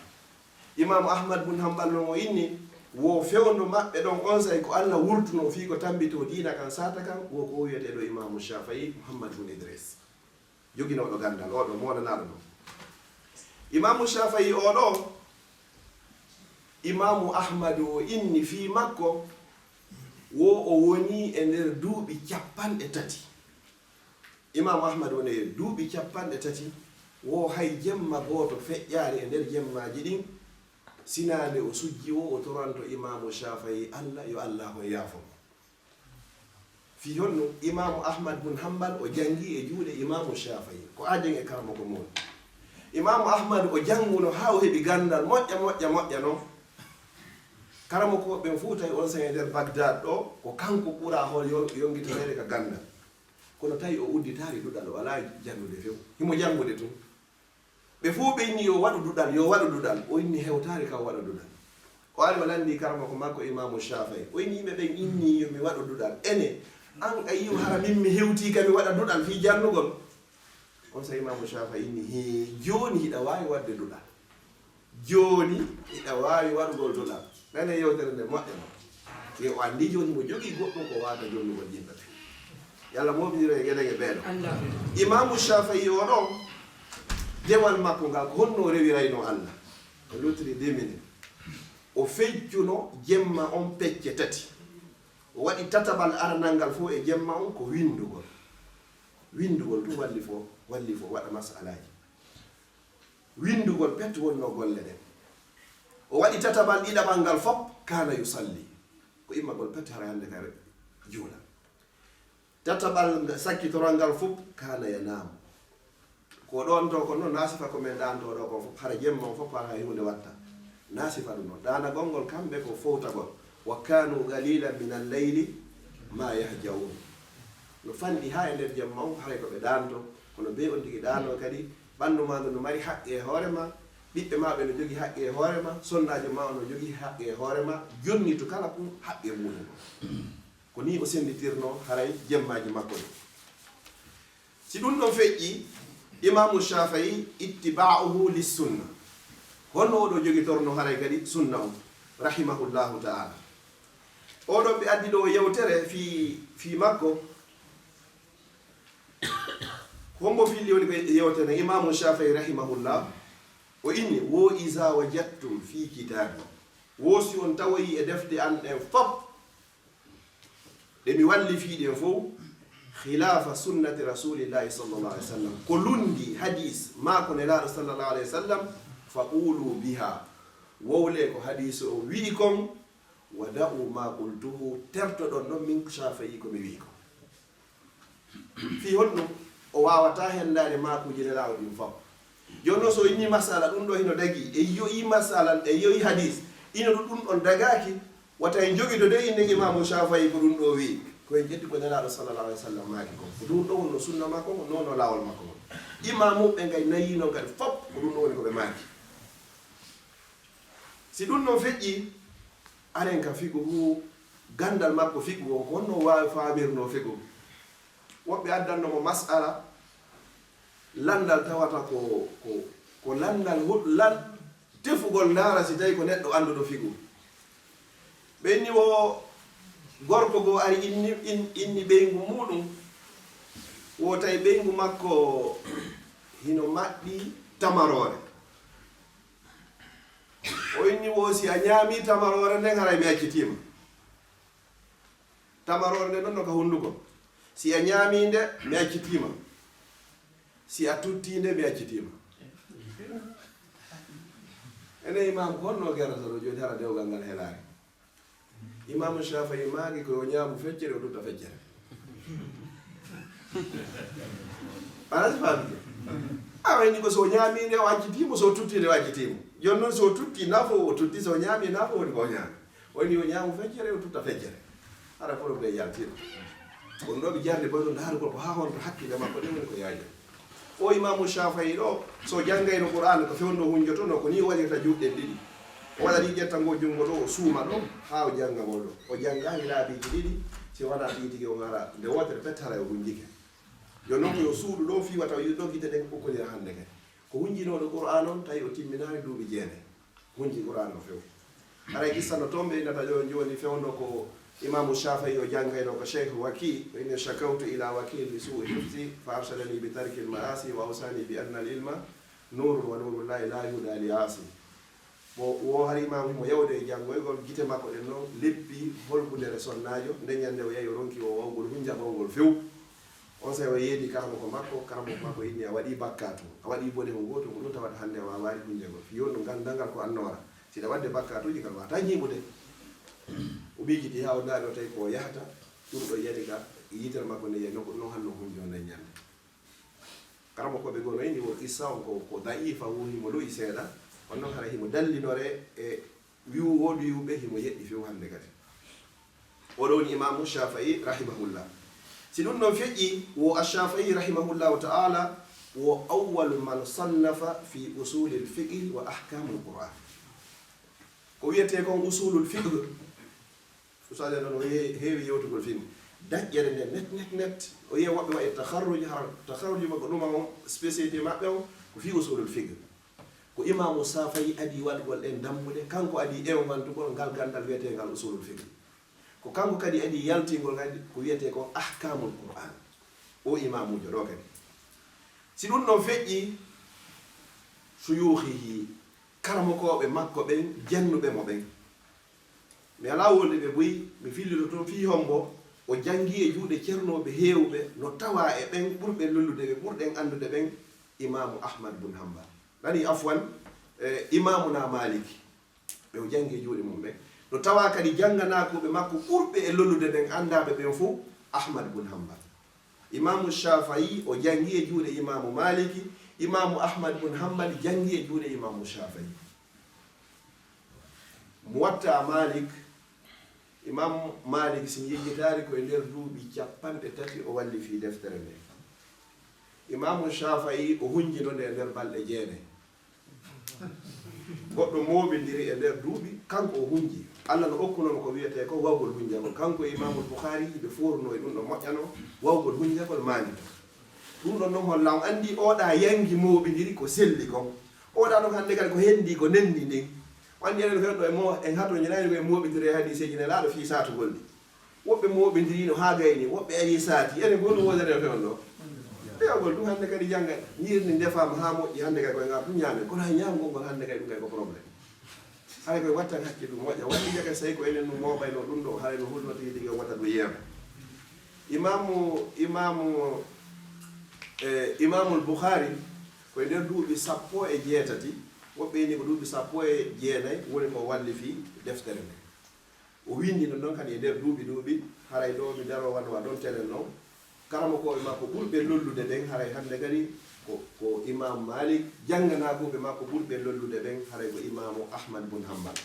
imamu Ahmad bun Hanbal noon o inni wo fewndo maɓɓe ɗon on say ko Allah wurtuno fi ko tambito diina kan sata kan wo ko wiyeteɗo imamu Shafi'i Muhammad bun Idris joginoɗo gandal oɗo moɗanaɗo ɗo imamu Shafi'i oɗo imamu Ahmad o inni fi makko wo o woni e nder duuɓi 30 imamu Ahmad woni e duuɓi 30 wo hay jemma goto feƴƴaari e nder jemmaji ɗin sinade o sujji o toranto imamu Shafi'i Allah yo Allah o yaafo fi honno imamu Ahmad bun Hanbal o jangi e juuɗe imamu Shafi'i ko aden e karmo ko mon imamu Ahmad o janguno ha o heɓi gandal moƴƴa noon karamo ko ɓen fuu tawi on sen e nder Bagdad ɗo ko kanko ɓura hol yongitanede ka gandal kono tawi o udditari duɗal o ala jangude few himo jangude tun ɓe fuu ɓe inni yo waɗu duɗal o inni hewtari kam waɗa duɗal o ari o landi karama ko makko imamu Shafi'i o inni yimɓe ɓen inni yomi waɗu duɗal ene an a yiw hara min mi hewti kami waɗa duɗal fi jannugol on sa imamu Shafi'i inni he joni hiɗa wawi wadde duɗal joni hiɗa wawi waɗugol duɗal nane yewtere nde moƴƴa no o andi joni mo jogui goɗɗum ko wata jonnugol yimɓe ɓe yalla moɓidiro e gueɗege ɓeeɗo imamu Shafi'i o ɗon dewal makko ngal ko honno rewirayno Allah o lutiri 2 minutes o fejjuno jemma on pecce 3 o waɗi tataɓal aranal ngal fof e jemma on ko windugol tum walli fo waɗa masalaji windugol pet wonno golle ɗen o waɗi tataɓal ɗiɗaɓal ngal fof kana yusalli ko immagol pet hara hande ka juula tataɓal sakkitoral ngal fof kana yanamu ko ɗon to ko noon nasifa ko men ɗanto ɗo ko fof hara jemma on fof hara hunde watta nasifa ɗum noon ɗanagol ngol kamɓe ko fowtagol wa kanu qalilan min al-layli ma yahjawun no fanɗi ha e nder jemma on haray ko ɓe ɗanto kono be on tigi ɗano kadi ɓandu ma no mari haqqe e hoorema ɓiɓɓe maɓe no jogui haqqe e hoorema sonnajo ma no jogui haqqe e hoorema jonni to kala kum haqqe muɗum ko ni o senditirno haray jemmaji makko ɗo si ɗum ɗon feƴƴi imamu Shafi'i ittiba'uhu lis-sunna honno oɗo jogi torno haray kadi sunna o rahimahullahu ta'ala oɗon ɓe addi ɗo yewtere fi makko hombo filli woni ko yewtere imamu Shafi'i rahimahullah o inni wo iza wajadtum fi kitabi wo si on tawoyi e defde an ɗen fop ɗe mi walli fiiɗen fof khilafa sunnati rasulillahi sallallahu alaihi wasallam ko lundi hadis maako nelaaɗo sallallahu alaihi wasallam fa qulu biha wowle ko hadis o wi kon wa da'u ma qultuhu tertoɗon ɗon min Shafi'i ko mi wi ko fi honɗum o wawata hendade makuji nelaaɗo ɗin fam jonno so inni masala ɗum ɗo hino dagi e yoyi masala e yoyi hadis ino ɗum ɗon dagaki wata en jogido de inde imamu Shafi'i ko ɗum ɗo wi ko en ƴetti ko nelaaɗo sallallahu alaihi wasallam maaki ko ko ɗum ɗo wonno sunna makko ko noon lawol makko on imamuɓe ngay nayino kadi fop ko ɗum ɗo woni koɓe maaki si ɗum ɗon feƴƴi aren ka figu hu gandal makko figu on ko honno wawi famirno figu woɓɓe addannomo masala landal tawata ko landal tefugol ndaara si tawi ko neɗɗo annduɗo figu ɓenni o gorko goo ari inni ɓeygu muɗum wo tawi ɓeygu makko hino maɗɗi tamarore o inni wo si a ñaami tamarore nden haray mi accitima tamarore nde ɗon no ka hunduko si a ñaami nde mi accitima si a tutti nde mi accitima ene imam ko honno gerata ɗo joni hara dewgal ngal helare imamu Shafi'i maagi ko o ñaamu feccere o ɗutta feccere anas famide awayni ko so ñaami nde o accitimo so tutti nde o accitimo joni noon so tutti nafo o tutti so ñaami nafo woni ko ñaami woni o ñaamu feccere o tutta feccere hara fof ɗum yaltino on ɗo ɓe jarde boy ɗo ndaarugol ko ha honto hakkille makko ɗum woni ko yaajo o imamu Shafi'i ɗo so janngayno Qur'an ko fewndo hunjotono ko ni waɗirta juɗɗen ɗiɗi o waɗa ƴetta ngo junngo ɗo o suuma ɗo ha o jannga ngo ɗo o janngani laabiji ɗiɗi si wona ɗiitigi o ngara nde wotere pettara o hunjike joni noon koyo suudu ɗo fiwata o yiɗi ɗo gite ɗen ɓokkodira hannde kadi ko hunjinoɗo Qur'an on tawi o timminani duuɓi 9 hunji Qur'an o few aray kissano toon ɓe innata ɗo joni fewno ko imamu Shafi'i o janngayno ko cheikh Waki o inni shakawtu ila wakil li su'i hifzi fa arshadani bi tarki al ma'asi wa awsani bi anna al ilma nurun wa nurullahi la yuhda li asi wo hari imamu mo yawde e janngoygol gite makko ɗen noon leppi holbudere sonnajo nde ñande o yehi o ronki o wawgol hunjaɓolngol few on sa o yeedi karamoko makko inni a waɗi bakkatu a waɗi bone ko goto ko ɗum tawata hannde a wawani hunjagol fiyon ɗum gandalngal ko annora siɗa wadde bakkatuji kal wata ñiɓude o ɓijiti ha o ndaari o tawi ko yahata ɗum ɗo yani ka yitere makko nde yeyi noon hanno hunde o nden ñande karamo koɓe gono ini o issa on ko da'ifa wu himo loyi seeɗa on noon hara himo dallinore e woodi wiwɓe himo yeɗɗi few hannde kadi oɗo woni imamu Shafi'i rahimahullah si ɗum ɗon feƴƴi wo ash-Shafi'i rahimahullahu ta'ala wo awwalu man sannafa fi usulil fiqh wa ahkamul Qur'an ko wiyete kon usulul fiqh usale noon o heewi yewtugol fin daƴƴere nde net o yiya woɓɓe waɗi taharruji makko ɗuma on spécialité maɓɓe o ko fi usulul fiqh ko imamu Shafi'i adi waɗgol ɗen dammude kanko adi ewmantugol ngal gandal wiyetegal usulul fiqh ko kanko kadi adi yaltingol kadi ko wiyete kon ahkamul Qur'an o imamujo ɗo kadi si ɗum ɗon feƴƴi suyuhihi karamokoɓe makko ɓen jannuɓe mo ɓen mi ala wolde ɓe boyi mi fillito toon fi hombo o jangi e juuɗe ceernoɓe heewɓe no tawa e ɓen ɓurɓe lollude ɓe ɓurɗen andude ɓen imamu Ahmad bun Hanbal nani afwan imamuna Maliki ɓe o jangi e juuɗe mum ɓen no tawa kadi jannganakoɓe makko ɓurɓe e lollude ɓen andaɓe ɓen fof Ahmad bun Hanbal imamu Shafi'i o jangi e juuɗe imamu Maliki imamu Ahmad bun Hanbal jangi e juuɗe imamu Shafi'i Muwatta Malik imam Malik si yejjitaari ko e nder duuɓi 30 o walli fi deftere nde imamu Shafi'i o hunjino nde e nder balɗe 9 goɗɗo moɓidiri e nder duuɓi kanko o hunji Allah no okkunomo ko wiyete ko wawgol hunjagol kanko imamu Bukhari ɓe forno e ɗum ɗo moƴƴano wawgol hunjagol maanito ɗum ɗon noon hollam andi oɗa yangi moɓidiri ko selli kon oɗa ɗon hannde kadi ko hendi ko nendi ndin wandi enen fewɗo e mo en hato ñinani koye moɓidiri hadiseji ne laaɗo fi satugol ɗi woɓɓe moɓidirino ha gayni woɓɓe ari saati enen ko ɗum wodere fewɗo pewgol ɗum hannde kadi jangga ñirni ndefama ha moƴƴi hannde kadi koye ngar ɗum ñaamen kono hay ñamgol ngol hannde kadi ɗum kay ko probléme hay koye wattan hakkille ɗum moƴƴa wandi jaka so tawi ko enen no moɓayno ɗum ɗo hay no hulnoto yiɗi o watta ɗo yeema imamul Bukhari koye nder duuɓi 18 woɓɓe ni ko duuɓi 19 woni ko walli fi deftere nde o windi no noon kadi e nder duuɓi haray ɗo mi daro wanwa ɗon telen noon karama koɓe makko ɓurɓe lollude ɓen haray hande kadi ko imam Malik jannganaɓuɓe makko ɓurɓe lollude ɓen haray ko imamu Ahmad bun Hanbal.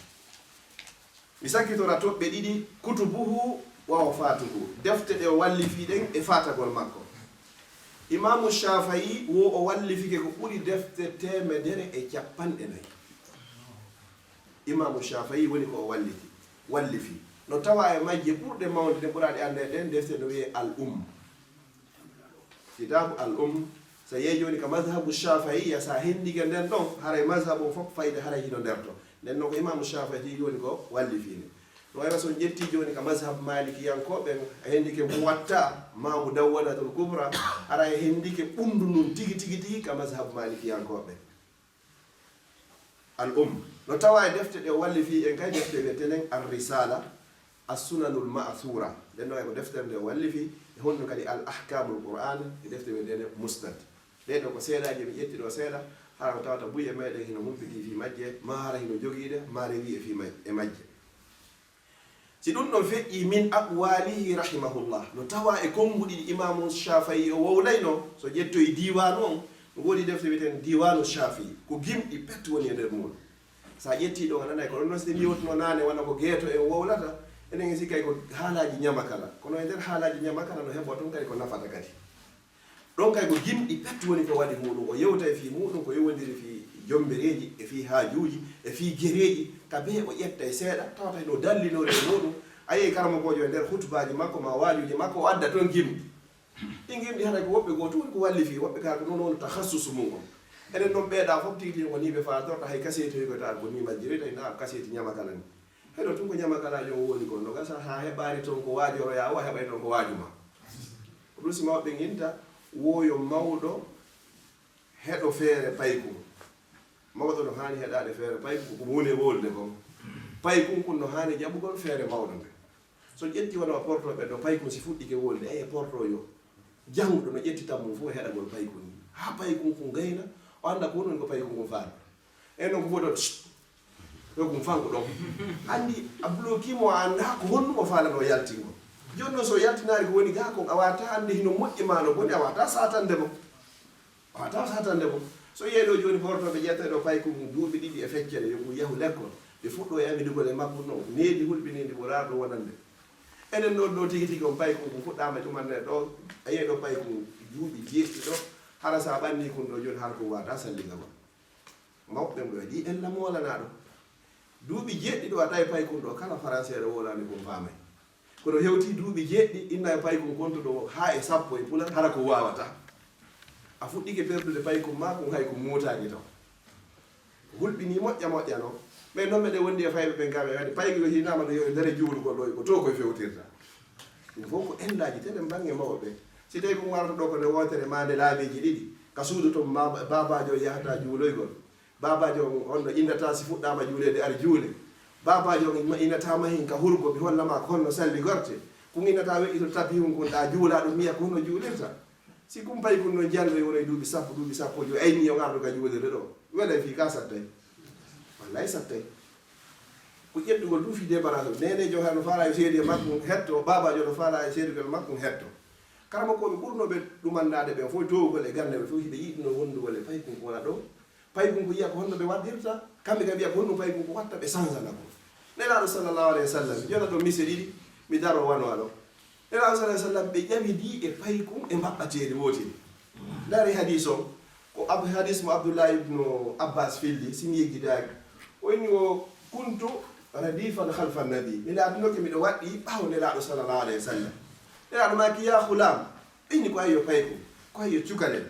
mi sakkitora toɓɓe ɗiɗi kutubuhu wa wafatuhu defte ɗe o wallifi ɗen e fatagol makko. imamu Shafi'i wo o wallifike ko ɓuri defte 150. imamu Shafi'i woni ko o wallifi no tawa e majje ɓurɗe mawde ɗe ɓuraɗe ande ɗen defte no wiye al kitabu al so yehi joni ka madhabu Shafi'iyya sa hendike nden ɗon haray madhabu fof fayde haray hino nder to nden noon ko imamu Shafi'i joni ko wallifine no wayno so ƴetti joni ka madhabu malikiyankoɓe a hendike Muwatta mamu Dawwanatul Kubra haray hendike ɓundu nun tigi ka madhabu malikiyankoɓe al no tawa e defte ɗe wallifi en kay defte wiyetenen ar-risala as-sunanul ma'thura nden ɗo ko deftere nde wallifi e honno kadi al ahkamul qur'an e defte wiyetene musnad ɗeɗo ko seeɗaji mi ƴetti ɗo seeɗa hara ko tawata buye meɗen hino humpiti fi majje ma hara hino jogiiɗe ma rewi e majje. si ɗum ɗon feƴƴi min aqwalihi rahimahullah no tawa e konnguɗi imamu Shafi'i o wowlayno so ƴettoye diwanu on no woodi defte wiyeten diwanu Shafi'i ko gimɗi pet woni e nder muɗum sa ƴetti ɗo a nanay ko ɗon noon so ɗen yewtuno nane wona ko geeto en wowlata enen sikkay ko haalaji ñamakala kono e nder haalaji ñamakala no heɓo ton kadi ko nafata kadi ɗon kay ko gimɗi pet woni ko waɗi muɗum o yewta e fi muɗum ko yowodiri fi jombereji e fi haajuji e fi gereji ka be o ƴetta e seeɗa tawata no dallinore e muɗum a yehi karamakojo e nder hutubaji makko ma waajuji makko o adda toon gimɗi ɗi gimɗi haɗa ko woɓɓe goo toni ko wallifi woɓɓe kala ko noon woni tahassusu mum on enen ɗon ɓeeɗa fof tigi ko ni ɓe fatorta hay kaseti ko ta ko ni majjiri tawi na kaseti ñamakala ni heɗo tun ko ñamakalaji o woni kon no gasa ha heɓari toon ko waajoroya o heɓay toon ko waajuma ɗum si mawɓe ginta woyo mawɗo heɗo feere paykum mawɗo no hani heɗade feere paykum ko woni e wolde kon paykum kun no hani jaɓugol feere mawɗo nde so ƴetti wonama portoɓe ɗo paykum si fuɗɗike wolde eye porto yo jangɗo no ƴettitan mum fof heɗagol paykum ni ha paykum kun gayna o anda ko woni ko paykum kun faata en noon ko foɗon ɗokum fanko ɗon andi a bloquimo a anda ko honnumo faalano yaltingo joni noon so yaltinari ko woni ga kon a wata ande hino moƴƴimano boni a wata satande mo so yeeɗo joni portoɓe ƴetta ɗo paykum duuɓi ɗiɗi e feccere yo yahu l'école ɓe fuɗɗo e amidugol e makko noon neeɗi hulɓinidi ɓoraɗo wonande enen ɗon ɗo tigi on paykum ko fuɗɗama ɗumande ɗo a yeeyi ɗo paykum duuɓi jeeɗɗi ɗo hara sa ɓanni kun ɗo joni har ko wata salligama mawɓe mo waɗi ella molana ɗo duuɓi jeeɗɗi ɗo a tawi paykum ɗo kala français ɗo wolani kon famay kono hewti duuɓi jeeɗɗi inna e paykum gontuɗo ha e 10 e pulat hara ko wawata a fuɗɗike perdude paykum ma kum hay ko mutaji taw hulɓini moƴƴa noon mais noon meɗe wondi e fayɓe ɓe gawe waɗi paygo yo hinama ɗo yo ndere juulugol ɗo ko to koye fewtirta ɗum fof ko endaji teɗen bange mawɓe ɓe si tawi ko warata ɗo ko nde wotere ma nde laamiji ɗiɗi ka suudu to babajo yahata juuloygol babajo on no indata si fuɗɗama juulede ar juule babajo innatama hin ka hurgo ɓe hollama ko honno salli gorte ko innata weƴƴito tapi hum kon ɗa juula ɗum miya ko honno juulirta si kum pay kun no jallo wona duuɓi sappo jo ayni yo ardu ka juulirde ɗo weɗa fi ka sattay wallay sattay ko ƴettugol ɗum fi débarrasse nene jo hano faala e seedi e makko hetto babajo no faala e seedugol makko hetto karama koɓe ɓurnoɓe ɗumannade ɓe fof towugol e gande ɓe fof hiɓe yiɗino wondugol e paykum ko wona ɗo paykum ko yiya ko honno ɓe waɗirta kamɓe kam wiya ko honno paykum ko watta ɓe sansana ko nelaɗo sallllahu alayhi wa sallam jona ɗo mise ɗiɗi mi daro wanoa ɗo nelaɗo sa alah sallam ɓe ƴamidi e paykum e mbaɓɓatedi wotiri dari hadis o ko hadis mo Abdullah ibnu Abbas filli simi yeggidaki o inni o kuntu radifan halfa nabi nelaɗo nokke miɗo waɗɗi ɓaw nelaɗo sallllahu alayhi wa sallam nelaɗo maki ya hulam inni ko ayyo paykum ko ayyo cukalel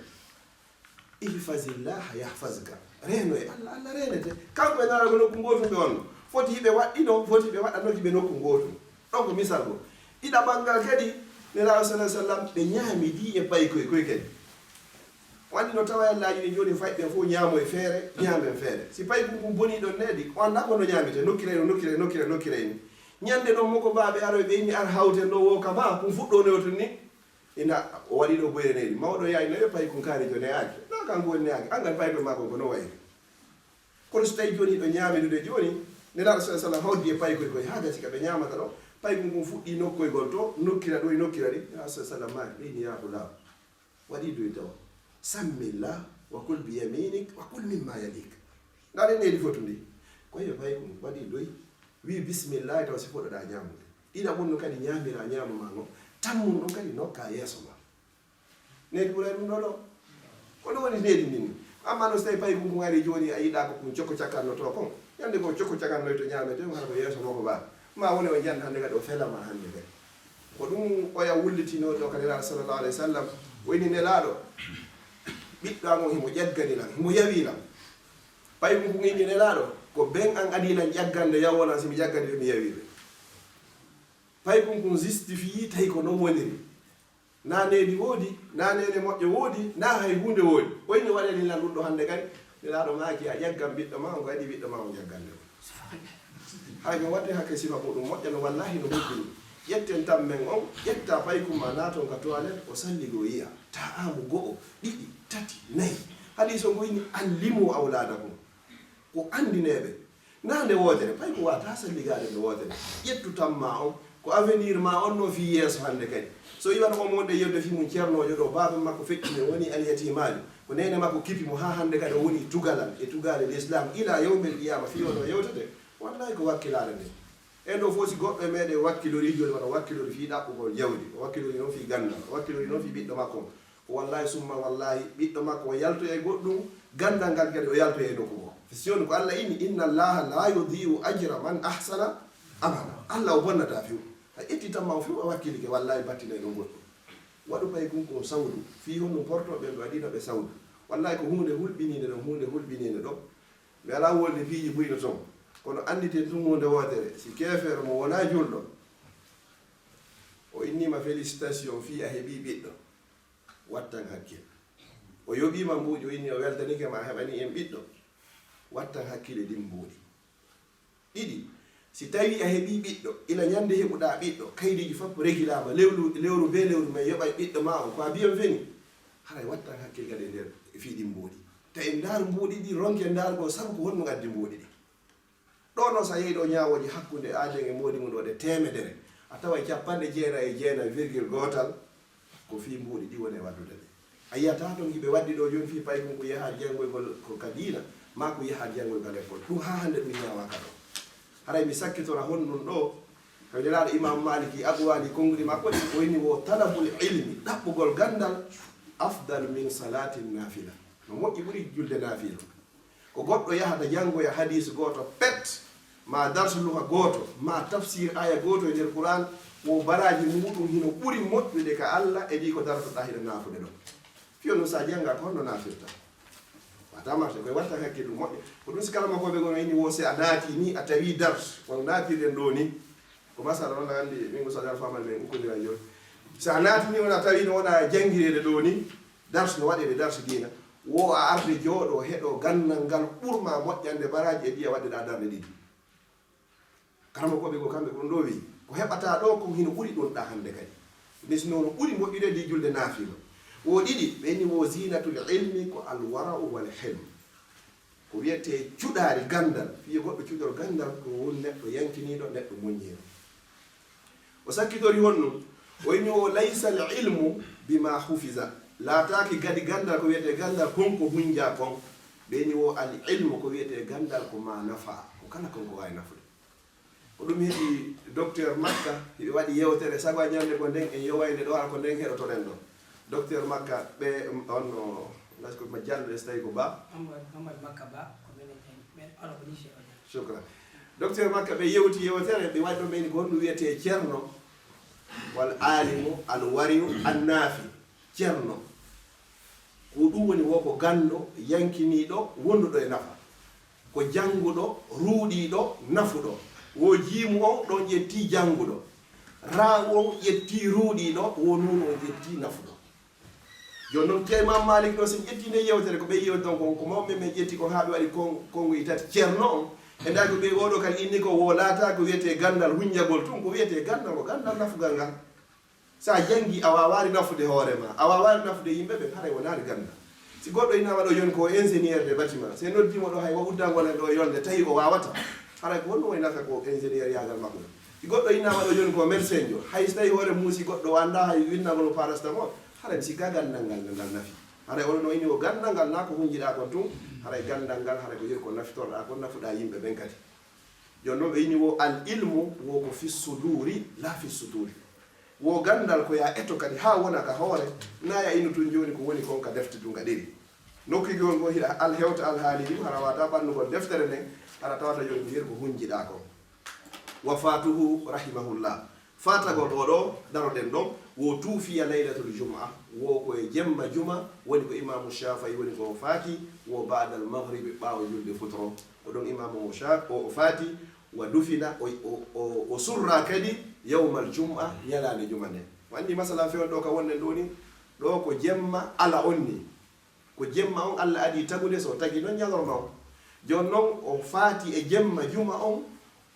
ihfazillah yahfazka reno e allah allah renete kanko ɓe narago nokku gotum ɓe onno foti hiɓe waɗɗino foti ɓe waɗanoki ɓe nokku gotum ɗon ko misal go ɗiɗa ɓangal kadi nelaɗo sa sallam ɓe ñaamidi e paykoye koye kadi wandi no tawa yallaji ɗi joni fayɓe fof ñaamo e feere ñaamen feere si paykum kum boni ɗon needi o anda kono ñaamite nokkirayno ni ñande ɗon moko mbaɓe aroy ɓe inni ar hawten ɗo wo kama kum fuɗɗo newton ni ina o waɗi ɗo boyre neydi mawɗo yaay nayo payi kon kaari joni yaaki na kanko woni yaaki angan payɗo makko ko no wayri kono so tawi joni ɗo ñaamidude joni nelaɗo sa sallam hawdi e paykoy koye ha gasi ka ɓe ñamata ɗo paykon kon fuɗɗi nokkoygol to nokkira ɗo e nokkira ɗi ya sa sallam maaki ɓeyni yaako laaw waɗi doy tawa sammillah wa kul bi yaminik wa kul mimma yalik ndaɗen neydi fotu ndi koye paykon waɗi doy wi bisimillahi taw si poɗoɗa ñamude ɗiɗa ɓonno kadi ñamira ñamu ma ngo tammum ɗon kadi nokka yeeso ma nedi ɓuray ɗum ɗo ɗo ko ɗum woni nedi ndin amma no so tawi payi kum ari joni a yiɗa ko kum cokko cakanno to kon ñande ko cokko cakannoy to ñamete hara ko yeeso makko ba ma woni o jande hande kadi o felama hande kadi ko ɗum oya wullitino ɗo kadi nelaɗo sallllahu alayhi wa sallam woni nelaɗo ɓiɗɗamo himo ƴaggadilam himo yawilam payi kum inni nelaɗo ko ben an adilan ƴaggande yawwona somi ƴaggandi ɓe mi yawiɓe pay kum justifie tawi ko noon woniri na nedi woodi na nene moƴƴo woodi na hay hunde woodi oyni waɗani lan ɗum ɗo hannde kadi nelaɗo maaki a ƴaggam ɓiɗɗo ma on ko adi ɓiɗɗo ma on jaggande o hay ko wadde hakke sifa muɗum moƴƴano wallahi no moƴƴini ƴetten tan men on ƴetta pay kum ma naton ka toilette o salligo yiya ta amu go'o ɗiɗi tati nayyi haɗi so goyni allimu awladakum ko andineɓe na nde wootere pay ko wata salligade nde wootere ƴettu tan ma on ko avenir ma on no fi yeeso hande kadi so yiwan o monde yewde fi mum ceernojo ɗo baba makko feccine woni alyatimali ko nene makko kipi mo ha hande kadi o woni tugalal e tugale l'islam ila yawmel qiyama fi oɗo yewtete wallahi ko wakkilare nde en ɗo fof si goɗɗo e meɗe wakkilori joni wona wakkilori fi ɗaɓɓugol jawdi o wakkilori noon fi gandal o wakkilori noon fi ɓiɗɗo makko ko wallahi summa wallahi ɓiɗɗo makko o yalto e goɗɗum gandal ngal kadi o yalto e nokku ko soni ko allah inni inna allaha la yudiu ajra man ahsana amala allah o bonnata few a ƴetti tan ma few a wakkilike wallahi battinay ɗo goɗɗo waɗu pay kum ko sawdu fi honno portoɓe ɓe waɗino ɓe sawdu wallahi ko hunde hulɓinide ɗo hunde hulɓinide ɗo mi ala wolde piiji buyno toon kono anditen tum hunde wotere si kefere mo wona julɗo o innima félicitation fi a heeɓi ɓiɗɗo wattan hakkille o yoɓima mbuuƴi o inni o weltanike ma heɓani en ɓiɗɗo wattan hakkille ɗin mbuuɗi ɗiɗi si tawi a heeɓi ɓiɗɗo ila ñande heɓuɗa ɓiɗɗo kaydiji fof regilama lewru be lewru ma yoɓay ɓiɗɗo ma o ko a biyan feni haray wattan hakkille kadi e nder fiiɗi mbuuɗi ta en ndar mbuuɗi ɗi ronke ndargo sabu ko honno addi mbuuɗi ɗi ɗo noon sa yeeyi ɗo ñawoji hakkude aden e moodi mum ɗo ɗe temedere a tawa 99,1 ko fi mbuuɗi ɗi woni e waddude ɗe a yiyata toon hiɓe waddi ɗo joni fi pay ko yaha jangoygol ko kadina ma ko yaha jangoygal école ɗum ha hande ɗum ñawaka ɗo haray mi sakkitora honɗum ɗo ko nelaɗo imam maliki abwali konngudi makko ɗi o inni wo talabul ilmi ɗaɓɓugol gandal afdal min salatin nafila no moƴƴi ɓuuri julde nafila ko goɗɗo yahata jangoya hadise goto pet ma darsu luka goto ma tafsir aya goto e nder qouran wo baraji muɗum hino ɓuuri moƴƴude ka allah e ɗi ko dartoɗa hiɗo nafude ɗo fiyo noon sa jangga ko honno nafirta wata marché koye watta hakkille ɗum moƴƴo ko ɗum si kala makoɓe gono inni wo se a naati ni a tawi dars kono natirɗen ɗo ni ko masala on andi min go sadar famal men ukkodira joni sa naati ni wona tawi no wona jangguirede ɗo ni dars no waɗede dars dina wo a arde jooɗo heɗo gandal ngal ɓurma moƴƴande baraji e ɗiya waɗeɗa darde ɗiɗi kala makoɓe go kamɓe ko ɗum ɗo wi ko heɓata ɗo ko hino ɓuuri ɗon ɗa hande kadi nisno no ɓuuri moƴƴude ɗi julde naafilo wo ɗiɗi ɓe ni wo zinatul ilmi ko alwara'u wal hilm ko wiyete cuɗari gandal fiye goɗɗo cuɗor gandal ko woni neɗɗo yankiniɗo neɗɗo muññiro o sakkitori honɗum o inni o laysa al ilmu bima hufisa laataki gadi gandal ko wiyete gandal konko hunja kon ɓe ni wo al ilmu ko wiyete gandal ko ma nafa ko kala konko wawi nafude ko ɗum heeɗi docteur makka hiɓe waɗi yewtere sago a ñande ko nden en yowayde ɗo ala ko nden heɗotoɗen ɗo docteur makka ɓe onno gasko ma jalluɗe so tawi ko ba shukran docteur makka ɓe yewti yewtere ɓe waɗi ɗo ɓeni ko honɗum wiyete ceerno wal alimu al wariyu an naafi ceerno ko ɗum woni wo ko ganndo yankiniiɗo wonduɗo e nafa ko jannguɗo ruuɗiiɗo nafuɗo wo jiimu on ɗon ƴetti jannguɗo raa on ƴetti ruuɗiiɗo wo nuun on ƴetti nafuɗo joni noon te Imam Malik ɗo sen ƴetti nde yewtere ko ɓe yewti ɗon ko mawɓe men ƴetti ko haa ɓe waɗi kongoyi tati ceerno on e nda ko ɓe oɗo kadi inni ko wo laata ko wiyete gandal huñjagol tun ko wiyete gandal ko gandal nafugal ngal sa jangi a wawari nafude hoorema a wawari nafude yimɓe ɓe haray wonari ganda si goɗɗo inama ɗo yoni ko ingénieur de bâtiment se noddimo ɗo hay wa uddagolen ɗo yonde tawi o wawata haray ko wonno woynaka ko ingénieur yagal makko si goɗɗo inama ɗo yoni ko médecin jo hay so tawi hoore muusi goɗɗo wanda hay winnagol parastamol haray sikka gandal ngal ngal nafi haray oɗo no ini o gandal ngal na ko hunjiɗa kon tun haray gandal ngal haray ko yehi ko naftorɗa ko nafuɗa yimɓe ɓen kadi joni noon ɓe ini wo al ilmu wo ko fi suduri la fi suduri wo gandal ko ya etto kadi ha wona ka hoore na ya inu tun joni ko woni kon ka defte ɗum gaɗiri nokkigol ngo hiɗa al hewta alhaali ɗum hara wata ɓannugol deftere nden hara tawata joni ko yehi ko hunjiɗa kon wa fatuhu rahimahullah fatagol oɗo daroɗen ɗon wo tuufiya laylatul juma wo koye jemma juma woni ko imamu shafai woni ko faati wo badal maghribe ɓawo julde futoro ko ɗon imamu o faati wa dufina o surra kadi yawmal juma ñalande juma nden wandi masala fewon ɗo ka wonnen ɗo ni ɗo ko jemma ala on ni ko jemma on allah adi tagude so tagi noon ñalorma on joni noon o faati e jemma juma on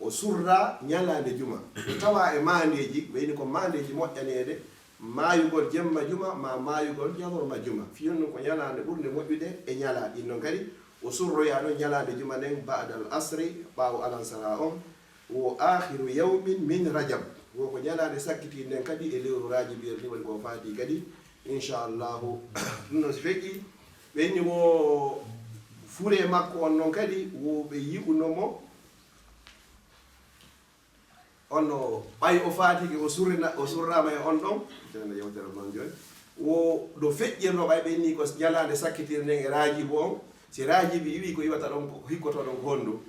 o surra ñalande juma o tawa e mandeji wayni ko mandeji moƴƴanede mayugol jemma juma ma mayugol ñalorma juma fiyon ɗum ko ñalande ɓurde moƴƴude e ñala ɗin noon kadi o surroya ɗon ñalande juma nden badal asri ɓawo alansara on wo akhiru yawmin min rajab wo ko ñalande sakkiti nden kadi e lewru rajibiyel ni woni ko faati kadi inchallahu ɗum noon so feƴƴi ɓeyni wo fure makko on noon kadi wo ɓe yiɓunomo onno ɓay o faatiki o surrama e on ɗon tene yewtere noon joni wo ɗo feƴƴirno ɓay ɓe ni ko ñalande sakkitir nden e rajibu on si rajibi yiwi ko iwata ɗon ko hikkoto ɗon ko hondu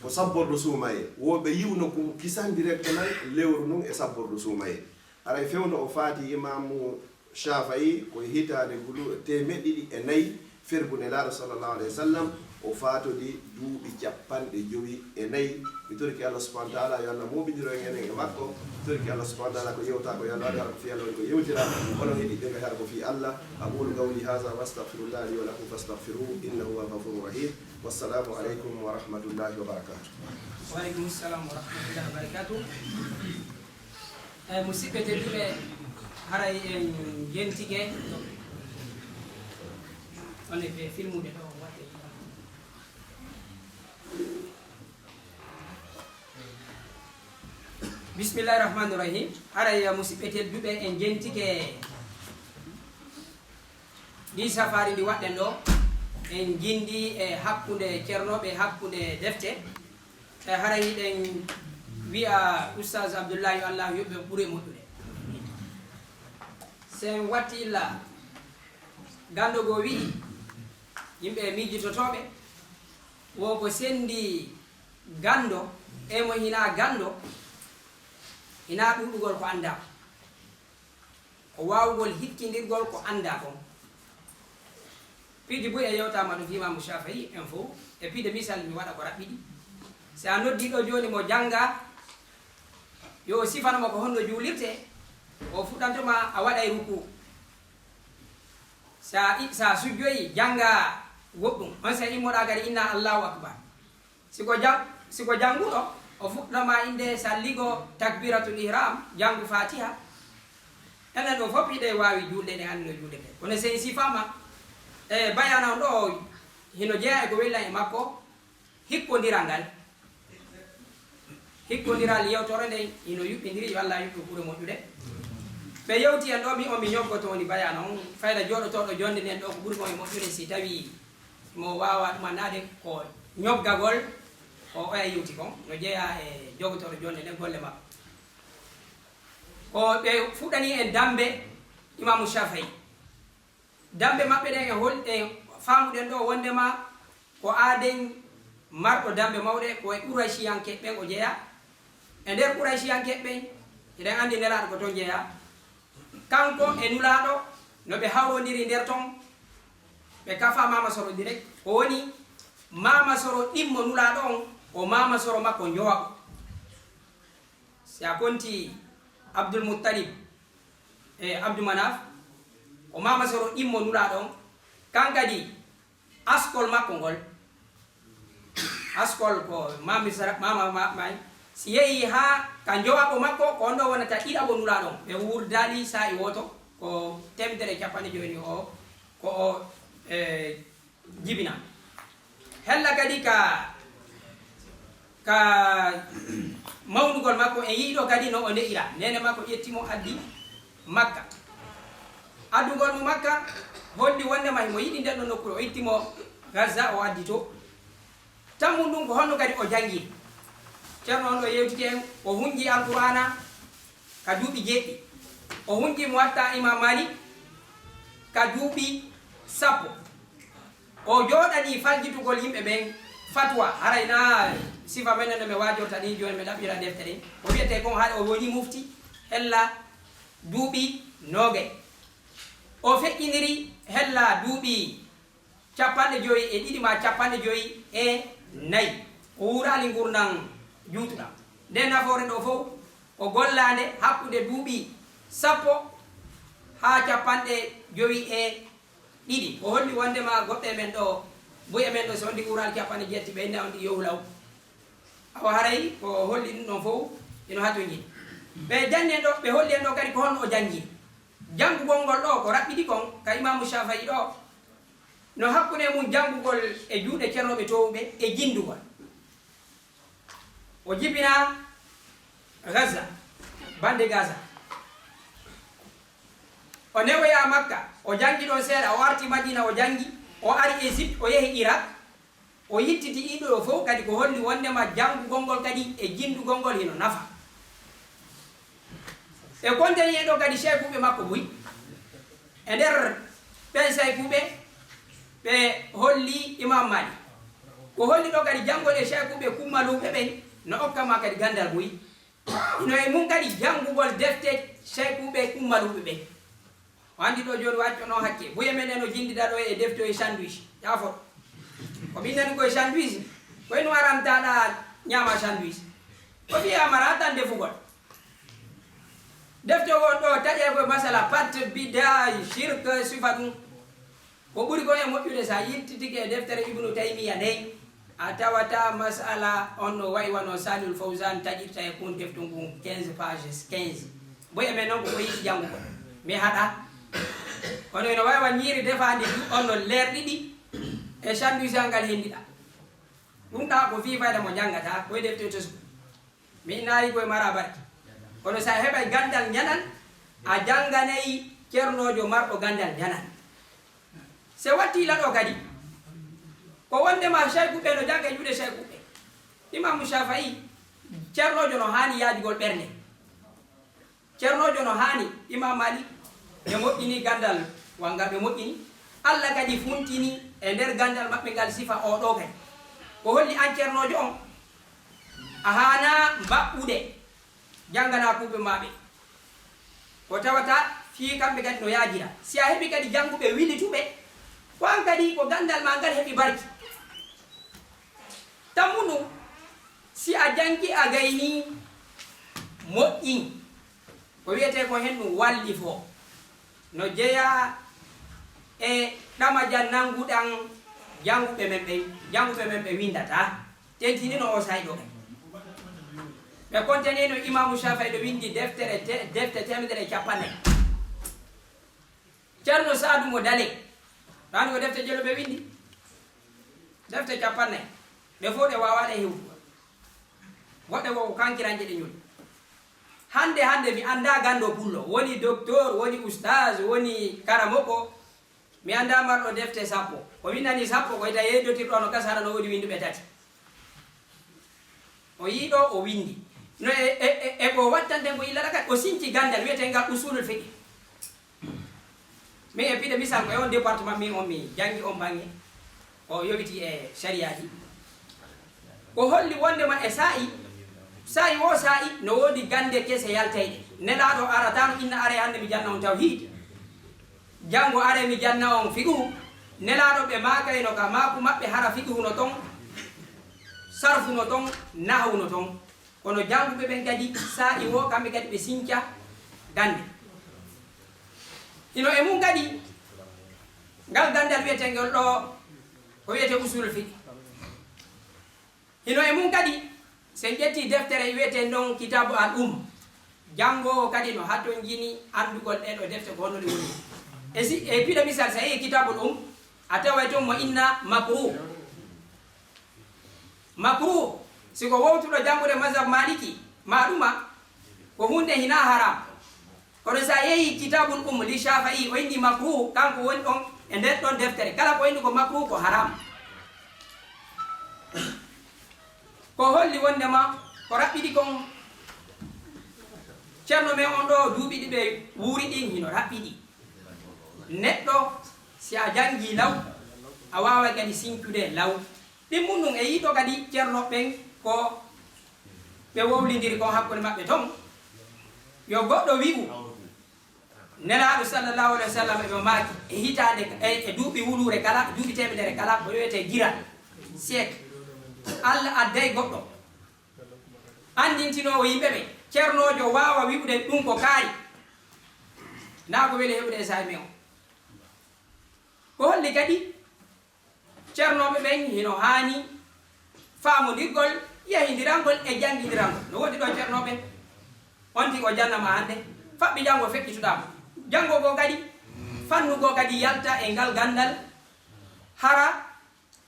ko sabborɗo suumaye woɓe yiwno ko kisan directement lewru nun e sabborɗo suumaye aray fewno o faati imamu shafai ko hitande temeɗɗiɗi e nayyi ferbune laaɗo sallllahu alayhi wa sallam o faatodi duuɓi 54 mi torki allah subahana taala yo allah moɓidiro en enen e makko mi torki allah subahana taala ko yewta ko yallah waɗi hara ko fi allah woni ko yewtira onon heeɗiɓe ɓe hara ko fi allah aqulu qawli hadha wa astahfirullah li wa lakum fastaghfiruhu innahu huwa alghafuru rahim wassalamu aleykum wa rahmatullahi wa barakatuh. Waaleykum salam wa rahmatullahi wa barakatuh. Musidɓe tedduɓe haray en jentike on ɓe filmude ɗo watte bismillahi rahmani rahim haray musidɓe tedduɓe en jentike ɗi safari ndi waɗɗen ɗo en jindi e hakkude ceernoɓe hakkude defte e haray hiɗen wiya oustaz abdoullahi allah yoɓɓe ɓuure moƴƴude sen watti illa gando go wi yimɓe miijitotoɓe wo ko sendi gando e mo hina gando hina ɗuɗugol ko anda ko wawugol hikkidirgol ko anda kon piidi boy e yewtama ɗum imamu shafai en fo e piide misal mi waɗa ko raɓɓiɗi si a noddiɗo joni mo janga yo sifanoma ko honno juulirte o fuɗɗantoma a waɗay ruku sa sujjoyi janga goɗɗum on sa immoɗa kadi inna allahu akbar siko janguɗo o fuɗɗama inde salligo takbiratul ihram jangu fatiha enen ɗo fof hiɗe wawi julde ɗe andi no julde ɗe kono sen sifama e bayana on ɗo hino jeeya e ko wellan e makko hikkodiral ngal hikkodiral yewtore nden hino yuɓɓidiri yo allah yuɓɓi ɓuure moƴƴude ɓe yewti en ɗo mi on mi ñoggoto woni bayana on fayda joɗotoɗo jonde nden ɗo ko ɓuuri kon e moƴƴude si tawi mo wawa ɗumannade ko ñoggagol o oya yewti kon no jeeya e jogotoɗo jonde nden golle makko ko ɓe fuɗɗani en dambe imamu shafai dambe maɓɓe ɗen e hol e famuɗen ɗo wondema ko aaden marɗo dambe mawɗe ko e ɓuraysiyanke ɓen o jeeya e nder ɓuraysiyanke ɓen eɗen andi nelaɗo ko toon jeeya kanko e nulaɗo no ɓe hawrodiri nder ton ɓe kafa mama soro direct o woni mama soro ɗimmo nulaɗo on o mama soro makko jowaɓo si a konti abdoul moutalib e abdou manaf o mama soro ɗimmo nulaɗo on kankadi askol makko ngol askol ko mama may si yehi ha ka jowaɓo makko ko on ɗo wonata ɗiɗaɓo nula ɗon ɓe wurdali sa'i woto ko temedere capanɗe joni o ko o jibina hella kadi ka mawnugol makko e yiiɗo kadi no o nde'ira nene makko ƴettimo addi makka addugol mo makka holli wondema mo yiɗi nden ɗo nokkure o ittimo Gaza o addi to tammu ɗum ko honno kadi o jangi ceerno on ɗo yewtiti en o hunji alqur'ana ka duuɓi 7 o hunji mo watta Imam Malik ka duuɓi 10 o jooɗani faljitugol yimɓe ɓen fatwa harayna sifa men no mi wajorta ni joni mi ɗaɓɓira deftere o wiyete kon haade o woni mufti hella duuɓi 9 o feƴƴiniri hella duuɓi 50 ma 54 o wurali gurdam juutuɗam nde nafoore ɗo fof o gollande hakkude duuɓi 10 ha 52 o holli wondema goɗɗe men ɗo buye men ɗo so ndi wural 70 ɓe nda on ɗi yohulaw awa haray ko holli ɗum ɗon fof ino hatoñi ɓe janni en ɗo ɓe holli en ɗo kadi ko honno o jangi janngugol ngol ɗo ko raɓɓiɗi kon ka Imamu Shafi'i ɗo no hakkude mum janngugol e juuɗe ceernoɓe towɓe e jindugol o jibina Gaza bande Gaza o newoya Makka o jangi ɗon seeɗa o arti Madina o jangi o ari Égypte o yehi Irak o yittiti ɗiɗo ɗo fof kadi ko holli wondema janngugol ngol kadi e jindugol ngol hino nafa e konteni en ɗo kadi seykuɓe makko buy e nder ɓen seykuɓe ɓe holli Imam Malik ko holli ɗo kadi janngol e seykuɓe kummaluɓe ɓen no okkama kadi gandal buy ino e mum kadi janngugol defte seykuɓe kummaluɓe ɓen o andi ɗo joni waccono hakke buye men en o jindiɗa ɗo e defte e sandwich yafo ko min nani koye sandwich koyno aramtaɗa ñama sandwich ko wiyamara tan defugol defte won ɗo taƴe koye masala pat bida shirque sifa ɗum ko ɓuri ko e moƴƴude sa yittitike e deftere Ibnu Taymiya ndeyi a tawata masala on no wayi wano Salihul Fawzan taƴirta e kun defte ngun 15 pages 15 boye men noon ko yiɗi janngugo mi haɗa kono eno wawa ñiiri defandi on no leerɗiɗi e sandwich ngal hendiɗa ɗum ɗa ko fi fayda mo janngata koye defte to mi nayi koye mara barki kono sa heɓay gandal ñanan a jangganayi ceernojo marɗo gandal ñanan se wattila ɗo kadi ko wondema seykuɓe no jangga e juuɗe seykuɓe Imamu Shafi'i ceernojo no hani yaadigol ɓernde ceernojo no hani Imam Malik ɓe moƴƴini gandal wanga ɓe moƴƴini Allah kadi funtini e nder gandal maɓɓe ngal sifa o ɗo kadi ko holli an ceernojo on a hana mbaɓɓude janngana kuɓe maɓe ko tawata fi kamɓe kadi no yaajira si a heɓi kadi jannguɓe willituɓe ko an kadi ko gandal ma ngal heɓi barki tammu ɗum si a jangi a gayni moƴƴin ko wiyete ko hen ɗum walli fo no jeeya e ɗamajan nanguɗan janguɓe men ɓe windata tentini no o sayɗo ɓe contenino Imamu Shafi'i ɗo windi defte 150 ceerno Saadu mo Dale ɗani ko defte jelo ɓe windi defte 50 ɓe fof ɗe wawaɗe hewtugo goɗɗe ko ko kankiranje ɗe ñoli hande mi anda gando pullo woni docteur woni oustage woni karamoko mi anda marɗo defte 10 ko windani 10 ko ita yeydotirɗo no gasara no wodi winduɓe 3 o yiiɗo o windi no e ko wattanten ko illata kadi o sinci gandal wiyetengal usulul fiqh min e piɗe misal ko e on département min on mi jangi on bange o yowiti e sariyaji ko holli wondema e sa'i wo sa'i no wodi gande kese yaltayɗe nelaɗo aratano inna are hande mi janna on tawhid jango are mi janna on fiqhu nelaɗo ɓe makayno ka maku maɓɓe hara fiqhu no ton sarfu no ton nahwu no ton kono janguɓe ɓen kadi sa'i wo kamɓe kadi ɓe sinca gande ino e mum kadi ngal gandal wiyetengol ɗo ko wiyete usul fiqh ino e mum kadi sen ƴetti deftere wiyete non kitabu al jango kadi no hatto jini andugol ɗeɗo defte ko honno woni e piɗa misal sa yehi kitabul a taway toon mo inna makruh siko wowtuɗo jangude mazhab maliki maɗuma ko hunde hina haram kono sa yehi kitabul li shafi'i o indi makruh kanko woni ɗon e nder ɗon deftere kala ko indi ko makruh ko haram ko holli wondema ko raɓɓiɗi kon ceerno men on ɗo duuɓi ɗi ɓe wuuri ɗin hino raɓɓiɗi neɗɗo si a jangi law a wawa kadi sincude law ɗin mum ɗum e yiɗo kadi ceerno ɓen ko ɓe wowlidiri kon hakkude maɓɓe ton yo goɗɗo wi'u nelaɗo sallllahu alayhi wa sallam eɓe maaki e hitande e duuɓi wulure kala duuɓi temedere kala ko wiyete gira siècle allah adday goɗɗo andintinowo yimɓeɓe ceernojo wawa wi'ude ɗum ko kaari na ko weli heɓude e saami o ko holli kadi ceernoɓe ɓen hino haani faamodirgol yahidirangol e jangidirangol no woɗɗi ɗo ceernoɓe on tigi o jannama hannde faɓɓi janngo feƴƴituɗama janngo go kadi fannugo kadi yalta e ngal gandal hara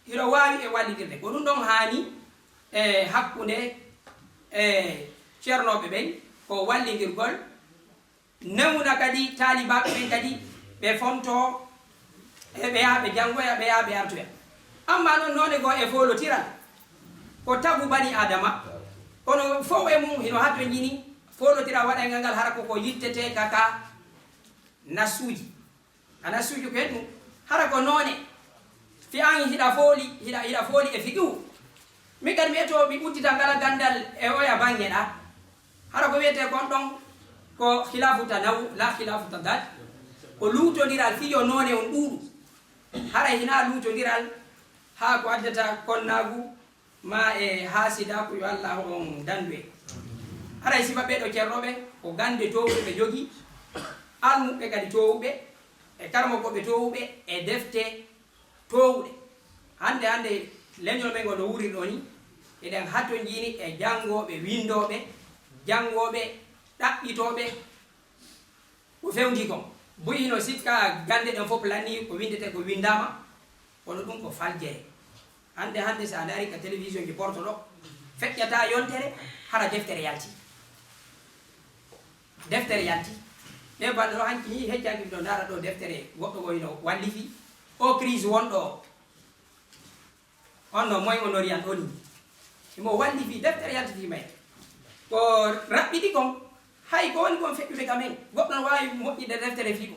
hiɗo wawi e wallidirde ko ɗum ɗon haani e hakkunde e ceernoɓe ɓen ko wallidirgol newna kadi taalibaɓe ɓen kadi ɓe fonto e ɓe yaha ɓe janngoya ɓe yaha ɓe artoya amma noon noone goo e folotiral ko tagu bani adama kono fof e mum hino hatto jini folotira waɗangal ngal hara koko yittete kaka nassuji a nassuji ko hen ɗum hara ko noone fi an hiɗa fooli e fiqihu min kadi mi eto mi ɓuddita ngala gandal e oya bange ɗa hara ko wiyete kon ɗon ko khilafu tanawu la khilafu tadad ko luutodiral fiyo noone on ɗuuɗu hara hina luutodiral ha ko addata konnagu ma e haasida ko yo allah on dandu e haray sifa ɓeɗo ceernoɓe ko gande towuɓe ɓe jogii almuɓe kadi towuɓe e karmokoɓe towuɓe e defte towuɗe hande leñol men ngo no wuuri ɗo ni eɗen hatto jini e jangoɓe windoɓe jangoɓe ɗaɓɓitoɓe ko fewndi kon boyino sikka gande ɗen fof lanni ko windete ko windama kono ɗum ko faljere hande sa dari ka télévision ji porto ɗo feƴƴata yontere hara deftere yalti ɓe balɗe ɗo hanki ni hejjaki ɗo dara ɗo deftere goɗɗo goyno wallifi o crise wonɗo on no moy onoriyan ɗo ni imo wallifi deftere yaltiti may ko raɓɓiɗi kon hay ko woni kon feƴƴude kamen goɗɗo no wawi moƴƴide deftere fiɗo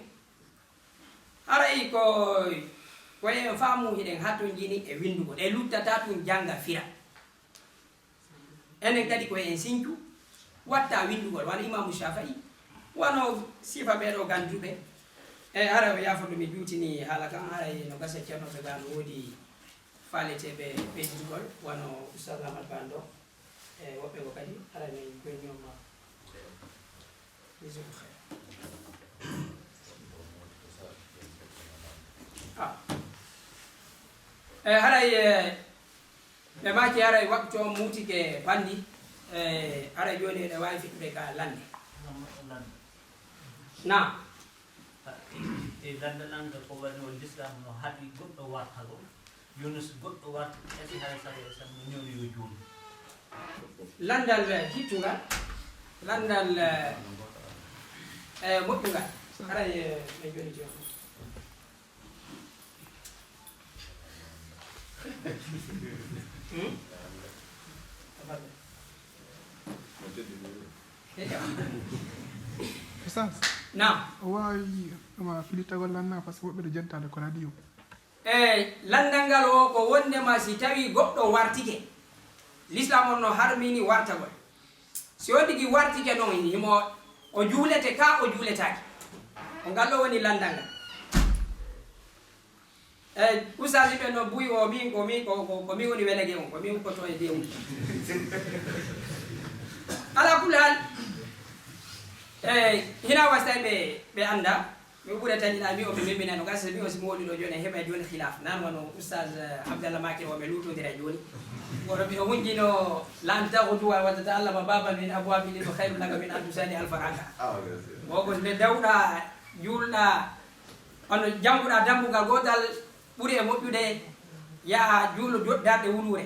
haray koye faamu hiɗen hatto jini e windugo ɗe luttata tum janga fira enen kadi koye en sincu watta windugol wano imamu shafa'i wano sifa ɓeɗo ganduɓe e hara o yafoto mi juutini haala kam haray no gasa ceernoɓe ga no woodi faaleteɓe ɓeydugol wano oustad Amadou Ban ɗo e woɓɓe go kadi hara min gonñoma haray ɓe maki haray waktu o muutike pandi haray joni eɗe wawi fittude ka lande na e ganda langa ko wani o l'islam no haɗi goɗɗo warta ɗo yunus goɗɗo warta eti haray sago no ñoni yo jooni landal hittugal landal moƴƴugal haray ɓe joni joni Ustaz, na o wawi ɗuma filitagol lanna par ce que woɓɓe ɗo jentade ko radio landal ngal o ko wondema si tawi goɗɗo wartike l'islam on no harmini wartagol si o tigi wartike noon himo o juulete ka o juuletaki o ngal ɗo woni landal ngal usaji ɓe no buyi o min komi woni welege on komi hukkoto e dewni ala kulli hal hina wasay ɓe anda mi ɓuura tañiɗa mi oɓe memminano gasa mi aussi mi woɗi ɗo joni heɓa joni khilaf nan wono oustage abdallah makir oɓe lutodira joni wono mbiɗo hunƴino lan tahuduwa waddata allah ma babal min abwabi ɗi ko hayru laga min antusani alfaranga boko nde dawɗa juulɗa ono jannguɗa dambugal gotal ɓuuri e moƴƴude yaha juulo darɗe wulure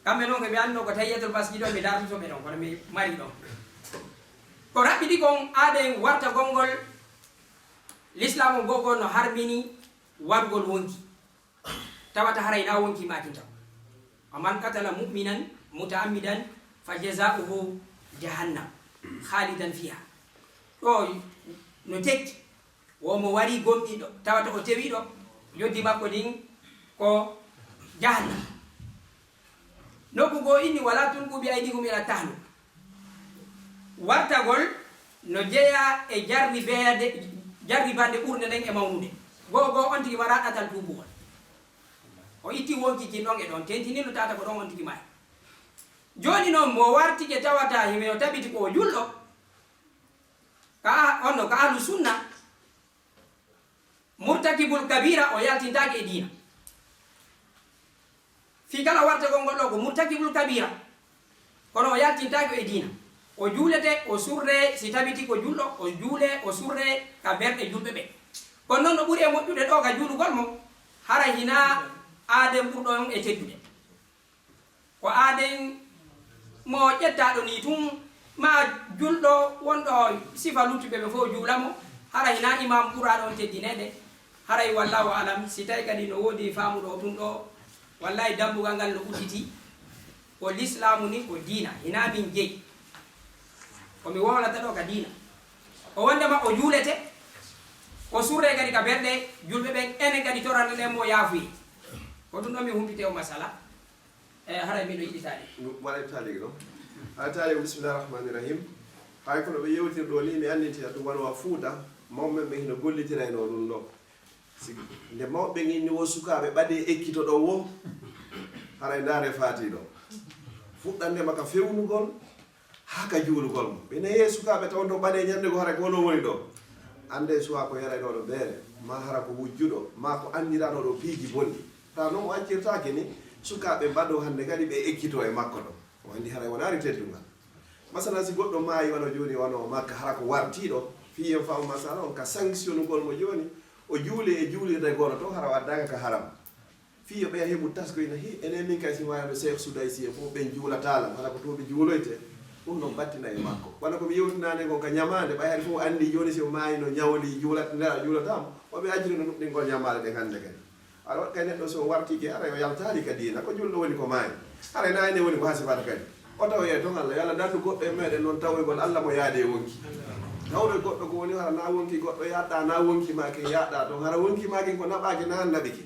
kamɓe noon ko ɓe anndo ko tawiyettol basqui ɗon ɓe dardutoɓe ɗon kono mi mari ɗon ko raɓɓiɗi kon aaden warta gongol l'islam o gogol no harmini wargol wonki tawata harayna wonki makin taw aman qatala mu'minan mutaammidan fa jazauhu jahannam khalidan fiha ɗo no tekki womo wari gomɗiɗo tawata o tewiɗo yoddi makko ɗin ko jahannam nokku go inni wala tulqu bi aydikum ila tahlu wartagol no jeeya e jarribande ɓurde nden e mawnude gogo on tigi wara ɗatal tuubugol o itti wonkiki ɗon e ɗon tentinino tata ko ɗon on tigi maayi joni noon mo wartike tawata himi no tabiti ko julɗo onno ko ahlu sunna murtakibul kabira o yaltintaki e diina fi kala wartagol ngol ɗo ko murtakibul kabira kono o yaltintaki e diina o juulete o surde si tabiti ko julɗo o juule o surde ka berɗe julɓe ɓe kono noon no ɓuuri e moƴƴude ɗo ka juulugol mo hara hina aaden ɓurɗon e teddude ko aaden mo ƴettaɗo ni tun ma julɗo wonɗo sifa luttuɓe ɓe fof juulamo hara hina imam ɓuraɗon teddinede haray wallahu alam si tawi kadi no woodi faamuɗo tun ɗo wallahi dambugal ngal no udditi ko l'islamu ni ko diina hina min jeeyi komi wolata ɗo ka diina o wondema o juulete o surre kadi ka berɗe julɓe ɓen enen kadi torande ɗen mo yaafuyi ko ɗum ɗon mi humpite o masala e haray miɗo yiɗitade waɗa taaligi ɗo ha taaligi bisimillahi rahmani rahim hay kono ɓe yewtir ɗo ni mi anditita ɗum wonwa fuuta mawɓe ɓe hino gollitirayno ɗum ɗo nde mawɓe inni wo sukaɓe ɓaɗe ekkito ɗo wo haray ndaare faati ɗo fuɗɗandema ka fewnugol haka juulugol mo ɓe nayi sukaɓe taw to ɓaɗe ñande ko hara ko wono woni ɗo ande suwa ko yarayno ɗo beere ma hara ko wujjuɗo ma ko andirano ɗo piiji bonni ta noon o accirtake ni sukaɓe mbaɗo hande kadi ɓe ekkito e makko ɗo o andi haray wonari teddugal masalan si goɗɗo maayi wano joni wano makka hara ko wartiɗo fiyen faw masala on ka sanctionnugol mo joni o juuli e juulirde gono to hara waddaka ka haram fiyo ɓe heɓu taskoyna hi enen min kay si wayano cheikh soudaysi e fof ɓen juulatalam hara ko toɓe juuloyte ɗum noon battina e makko wona komi yewtinande gon ka ñamade ɓay hay fof andi joni si maayi no ñawli juulatamo oɓe ajrino ɗum ɗingol ñamade ɗe hande kadi aɗa waɗ kay neɗɗo so wartike ara yo yaltali ka diina ko julɗo woni ko maayi haray nayne woni ko hasifata kadi o tawoye ton allah yo allah dandu goɗɗo e meɗen noon tawoygol allah mo yaade wonki tawɗo goɗɗo ko woni hara na wonki goɗɗo yaɗɗa na wonki make yaɗɗa toon hara wonki make ko naɓaki na naɓiki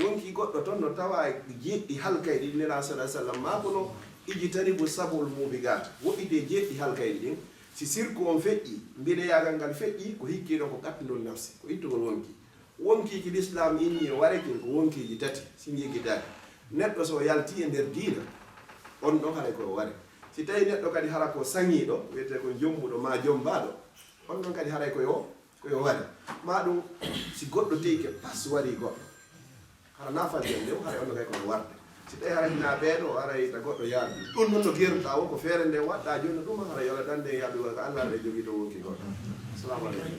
wonki goɗɗo toon no tawa jeɗɗi halkayɗi nira salah sallam ma kono ijitanibu sabol mubigat woɗɗide jeɗɗi halkayɗi ɗin si sirku on feƴƴi mbiɗeyagal ngal feƴƴi ko hikkiɗo ko qattudol nafsi ko ittugol wonki wonkiki l'islam inni o warekin ko wonkiji tati si jigguitaki neɗɗo so yalti e nder diina on ɗon haray koye ware si tawi neɗɗo kadi hara ko saŋiɗo wiyete ko jommuɗo ma jombaɗo on ɗon kadi haray koyo ware ma ɗum si goɗɗo teyke pas wari goɗɗo hara nafalden nde haray on ɗo kay kono warde si tawi hara hina ɓeeɗo haray ta goɗɗo yaadu ɗum noon no geruɗa o ko feere nde waɗɗa joni ɗum haray yola dande yaɓi ko allah ɗe jogui to wonki goɗɗo assalamu aleykum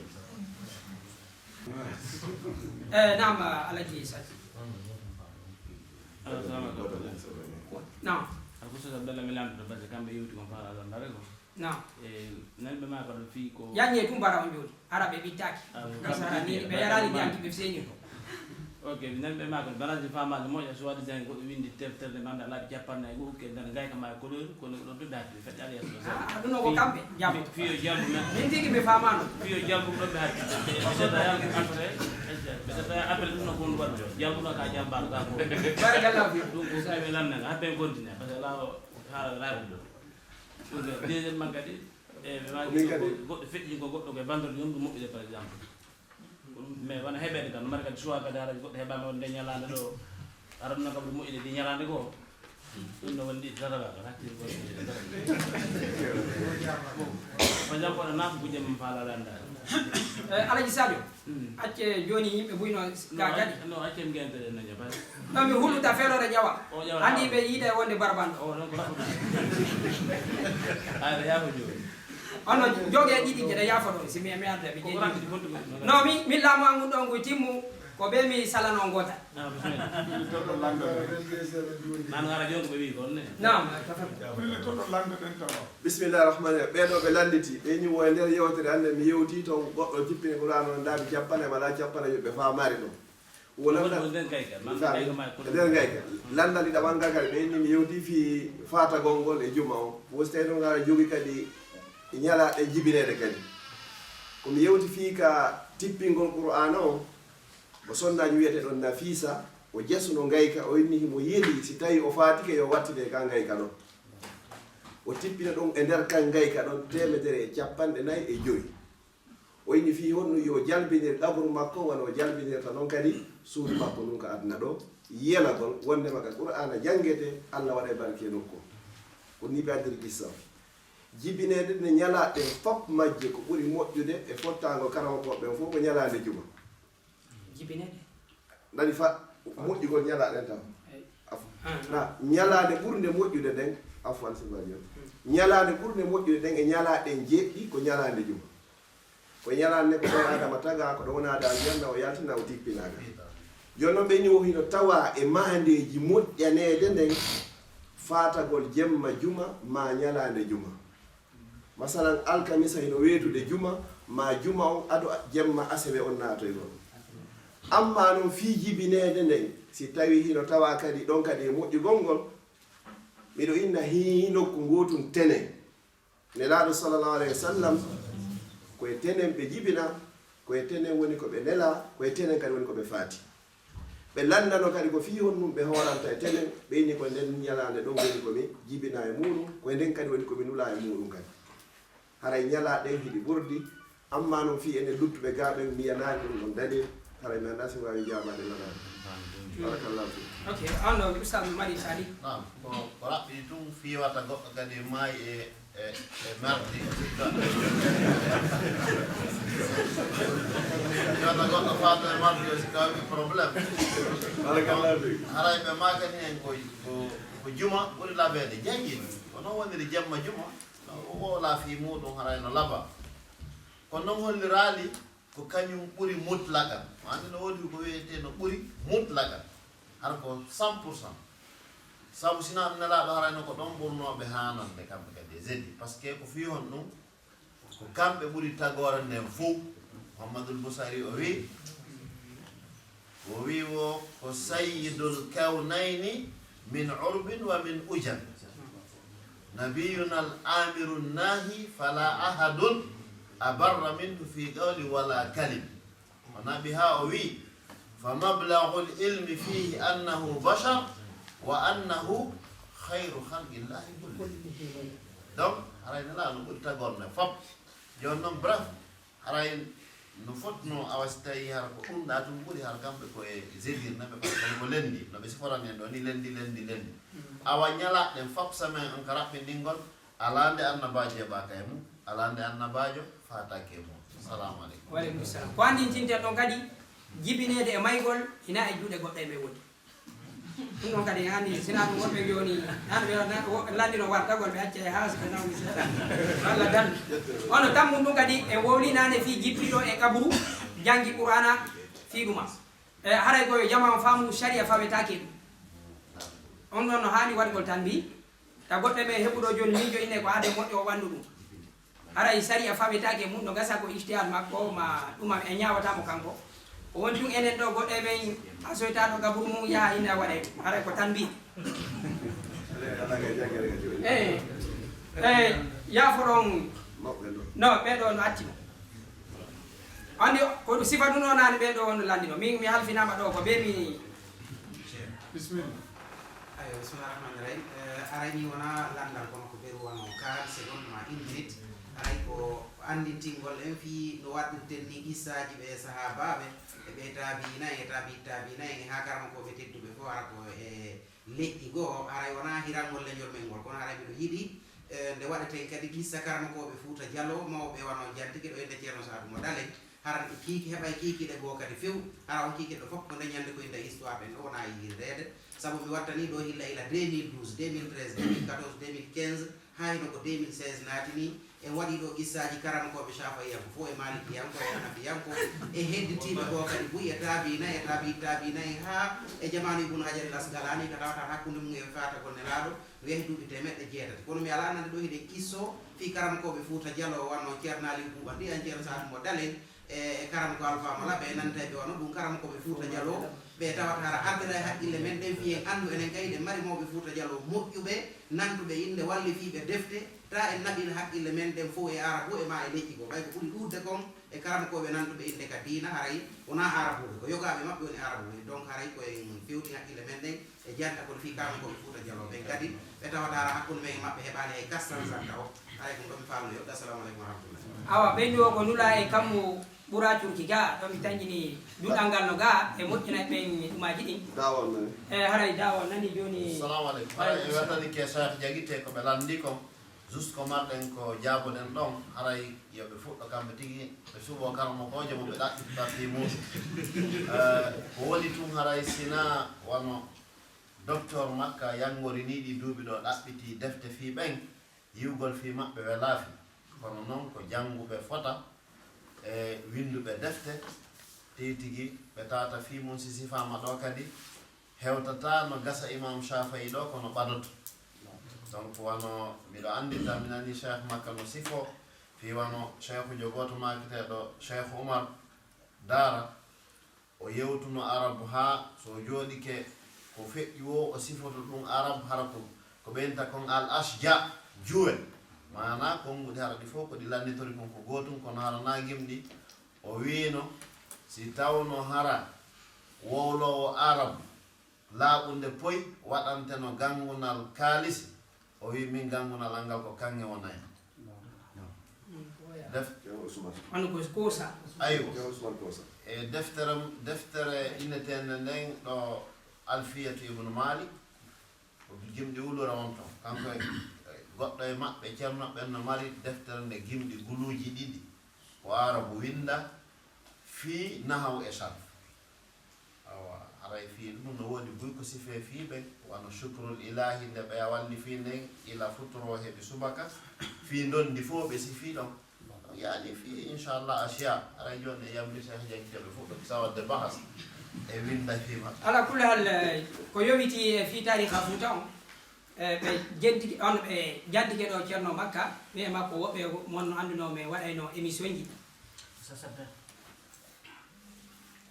nam alaji sati nam alkusoto bella mi lamtoto par ce que kamɓe yewti kon faa allah ndare ko nam nanɓe ma kaɗo fii ko yañe tum mbara on joni hara ɓe ɓittaki gasara ni ɓe yarani ndiyanki ɓe seeni ko ok nanɓe ma kono banaji famade moƴƴa so waɗi tan goɗɗo windi teftere manda laaɓi capanɗa e ɓuuke dana gayka ma e couleur kono ɗo dudde hatti feƴƴi ala yesso ɗum no ko kamɓe jambo fiyo jalbu men min tigi ɓe famano fiyo jalbu ɗo ɓe hatti ɓeɗata yalko après ɓeɗata appel ɗum no kon waɗ jalbuɗo ka jambaɗo ka ko barakallahu fi ɗum ko sawi lamnanga happen continue par ce que laawa haala raɓi ɗo ɗum deuxiémement kadi e ɓe magi goɗɗo feƴƴi ko goɗɗo koye bandorde ñom ɗum moƴƴude par exemple mais wona heɓede tan mari kadi choix kadi hara goɗɗo heɓama on nde ñalande ɗo aranno kam ɗo moƴƴude ɗi ñalande goo ɗum no woni ɗi tataba kan hakkille ko jampo na nafu buje mum fala landa alaji sadio acce joni yimɓe buyno ga kadi no acce mgentere na jaba ɗo mi hulluta feerore ƴawa o ƴawa andi ɓe yiide wonde barbando o non ko rafu ay ya ko joni ono jogue ɗiɗi jeɗa yaafo ɗo si mi arde ɓe ko jeeɗi rafi fontu ko non min laamu an ɗon ngu timmu ko ɓe mi salano gotal nan ngara jongo ɓe wi kon ne nam bisimillahi rahmani rahim ɓeɗo ɓe landiti ɓe ñiwo e nder yewtere hannde mi yewti toon goɗɗo jippini Qur'an on daabi cappane mala cappane yoɓɓe famari ɗum nden kayka nder gayka landal ɗiɗaɓan ga kadi ɓe inni mi yewti fi fatagol ngol e juma o wostawi toon gara jogui kadi ñalaɗe jibinede kadi komi yewti fi ka tippingol Qur'an o mo sonnaji wiyete ɗon Nafisa o jesuno gayka o inni himo yeeli si tawi o fatike yo wattine ka gayka ɗon o tippina ɗum e nder kan gayka ɗon 150 o inni fi honno yo jalbinir ɗabru makko wona o jalbinirta noon kadi suudu makko ɗum ko aduna ɗo yelagol wondema ka Qur'ana jangete Allah waɗa barke nokku ko ni ɓe addiri qissa jibinede ne ñalaɗe fof majje ko ɓuuri moƴƴude e fottago karamokoɓe fof ko ñalade juma jibinede nani fa moƴƴugol ñalaɗen tan na ñalade ɓurde moƴƴude nden afwan sibaji ñalade ɓurde moƴƴude ɗen e ñalaɗen jeeɗɗi ko ñalade juma ko ñalade ko ɗon adama taga ko ɗon wonade aljanna o yaltina o tippinaga joni noon ɓe ni o hino tawa e mahandeji moƴƴanede nden fatagol jemma juma ma ñalade juma masalan alkamisa hino weetude juma ma juma on aɗo jemma asewe on natoygol amma noon fi jibinede nden si tawi hino tawa kadi ɗon kadi e moƴƴugol ngol miɗo inna hi nokku gotum tenen nelaɗo sallallahu alayhi wa sallam koye tenen ɓe jibina koye tenen woni ko ɓe nela koye tenen kadi woni ko ɓe faati ɓe landano kadi ko fi honnum ɓe horanta e tenen ɓe inni ko nden ñalande ɗon woni komi jibina e muɗum koye nden kadi woni komi nula e muɗum kadi haray ñalaɗen hiɗi ɓurdi amma noon fi enen luttuɓe gaɓen mbiyanani ɗum ɗon dalil haray mi anda si wawi jamade lanade barakallahu fi ok anno ustad mari sali nam ko raɓɓi tum fiwata goɗɗo kadi maayi e merdi fiwata goɗɗo fata e mardi o sika waɗi probléme haray ɓe magani hen ko juma ɓuuri laɓede jangguini ko noon woniri jemma juma o laafi muɗum haray no laaɓa ko noon hollirali ko kañum ɓuuri mutlagan andi no woodi ko wiyete no ɓuuri mutlagan har ko 100% sabu sina ɗum nelaɗo harayno ko ɗon ɓurnoɓe hanande kamɓe kadi e zedi par ce que ko fi hon ɗum ko kamɓe ɓuuri tagore nden fof Muhammadul Busari o wi wo ko sayyidul kawnayni min urbin wa min ujan nabiyuna al amiru nahi fala ahadun abarra minhu fi qawli wala kalim o naɓi ha o wi فمبلغ العلم فيه أنه بشر وأنه خير خلق الله كله donc haray nela no ɓuri tagorne fop joni noon bref haray no fotno awa so tawi hara ko ɗumɗa tum ɓuuri hara kamɓe koye zédirnaɓe par ce que ko lendi noɓe siforani en ɗo ni lendi awa ñalaɗen fop semaine on ko raɓɓindingol ala nde annabajo heɓaka e mum ala nde annabajo fatake e mum assalamu aleykum waleykum salam ko andintinten ɗon kadi jibinede e maygol hina e juuɗe goɗɗo e ɓe woni ɗum ɗon kadi andi sina ɗum woɓɓe joni ɓe landino wartagol ɓe acca e haas ɓe nawni seeɗa walla dan ono tammum ɗum kadi e wowlinade fi jippiɗo e kabru janggi Qur'ana fi ɗuma e haray koyo jama faamu sharia fawetake ɗum on ɗon no hani waɗgol tan mbi ta goɗɗe ɓe heɓuɗo joni miijo inne ko aade moƴƴo o ɓandu ɗum haray sharia fawetake mum ɗo gasa ko ijtihad makko ma ɗuma e ñawatamo kanko o woni ɗum enen ɗo goɗɗe men asoytaɗo gabru mum yaha ina waɗe haray ko tan mbi eyi yafoɗon no ɓeɗo no accino andi ko sifa ɗum ɗo nani ɓeɗo no landino min mi halfinama ɗo ko ɓe mi bisimilla ayo bisimillahi rahmani rahim arani wona landal kono ko ɓeru wano 40 secondes ma 1 minute aray ko andintingol en fi no waɗirten ni qissaji ɓe sahabaɓe eɓe taabina en ha karamankoɓe tedduɓe fof ara ko e leƴƴi goho aray wona hirangol leñol men ngol kono aray miɗo yiiɗi nde waɗete kadi gissa karamokoɓe Fouta Diallo mawɓe wano jantigi ɗo inde ceerno Sadou mo Dale haran ɗe kiiki heɓay kiikiɗe goo kadi few hara on kiikiɗe fof ko dañande ko inde histoire ɓen ɗo wona yirrede saabu mi wattani ɗo hilla ila 2012 2013 2014 2015 hayno ko 2016 naatini en waɗi ɗo qissaji karamokoɓe Chafayiyanko fof e Malikiyanko e Hanafiyanko e hedditiɓe goo kadi buy e taabinayi ha e jamanu Ibn Hajar al Asqalani ko tawata hakkude mum e fata gonne laaɗo weehi duuɓi temeɗɗe jeetati kono mi ala annande ɗo hiɗen qisso fi karamokoɓe Fouta Diallo wanno ceerno Ali Bouba ndi an ceerno Sadou mo Dale e karamko Alpha Mala ɓe nantaɓe wano ɗum karamokoɓe Fouta Diallo ɓe tawata hara ardira e haqqille men ɗen fiyen anndu enen kayɗe mari mawɓe Fouta Diallo moƴƴuɓe nantuɓe inde wallifiɓe defte ta en naɓina haqqille men ɗen fof e arabu e ma e leƴƴi ko ɓay ko ɓuuri ɗurde kon e karamokoɓe nantuɓe inde ka diina haray wona arabuɓe ko yogaɓe maɓɓe woni arabuɓe donc haray koye fewti haqqille men ɗen e janta kono fi karamokoɓe Fouta Diallo ɓen kadi ɓe tawata hara hakkude men e maɓɓe heɓani hay kastan zakka o haray ko ɗomi famno yoɗɗo assalamu aleykum wa rahmatullah awa ɓenni o ko nula e kammo ɓura curki ga ɗomi tañƴini duɗal ngal no ga e moƴƴina ɓen ɗumaji ɗin dawol men haray dawa nani joni assalamu aleykum haray e wettani ke Cheikh jaguite koɓe landi ko juste ko marɗen ko jaaboɗen ɗon haray yoɓe fuɗɗo kamɓe tigi ɓe suɓo karamokojo mo ɓe ɗaɓɓitata fi muɗum ko woni tun haray sina wano docteur makka yangoriniɗi duuɓi ɗo ɗaɓɓiti defte fi ɓen yiwgol fi maɓɓe welaafi kono noon ko jannguɓe fota e winduɓe defte tigi ɓe tawata fi mum si sifama ɗo kadi hewtata no gasa imam Chafayi ɗo kono ɓadoto donc wano miɗo andita mi nani cheikh makka no sifo fi wano cheikhujo goto makiteɗo cheikh Oumar Dara o yewtuno arabu ha so jooɗike ko feƴƴi o sifoto ɗum arabu hara ko ɓeynta kon al ashja juwe mana konguɗi hara ɗi fof ko ɗi landitori kon ko gotum kono hara nagimɗi o wiino si tawno hara wowlowo arabu laaɓunde poy waɗanteno gangunal kaalisi o wi min gangunal angal ko kange wonayi ayo e deftere innetende nden ɗo Alfiyatu Ibnu Malik ko gimɗi wulura on ton kanko goɗɗo e maɓɓe ceerno ɓen no mari deftere nde gimɗi guluuji ɗiɗi ko arabu winda fi nahaw e sarf awa haray fi ɗum no woodi buy ko sife fi ɓen wano chukrul ilahi nde ɓe walli fi nden ila futuro heɓe subaka fi ndondi fof ɓe sifi ɗon yaani fi inchallah asia haray joni e yamri Cheikh Diaguiteɓe fof ɗo kisa wadde bahas e winda fi maɓɓe ala kulli hal ko yowiti e fi tariha Fouta on ɓe jeddiki on ɓe jaddike ɗo ceerno makka ɓe makko woɓɓe monno andunomi waɗayno émission ji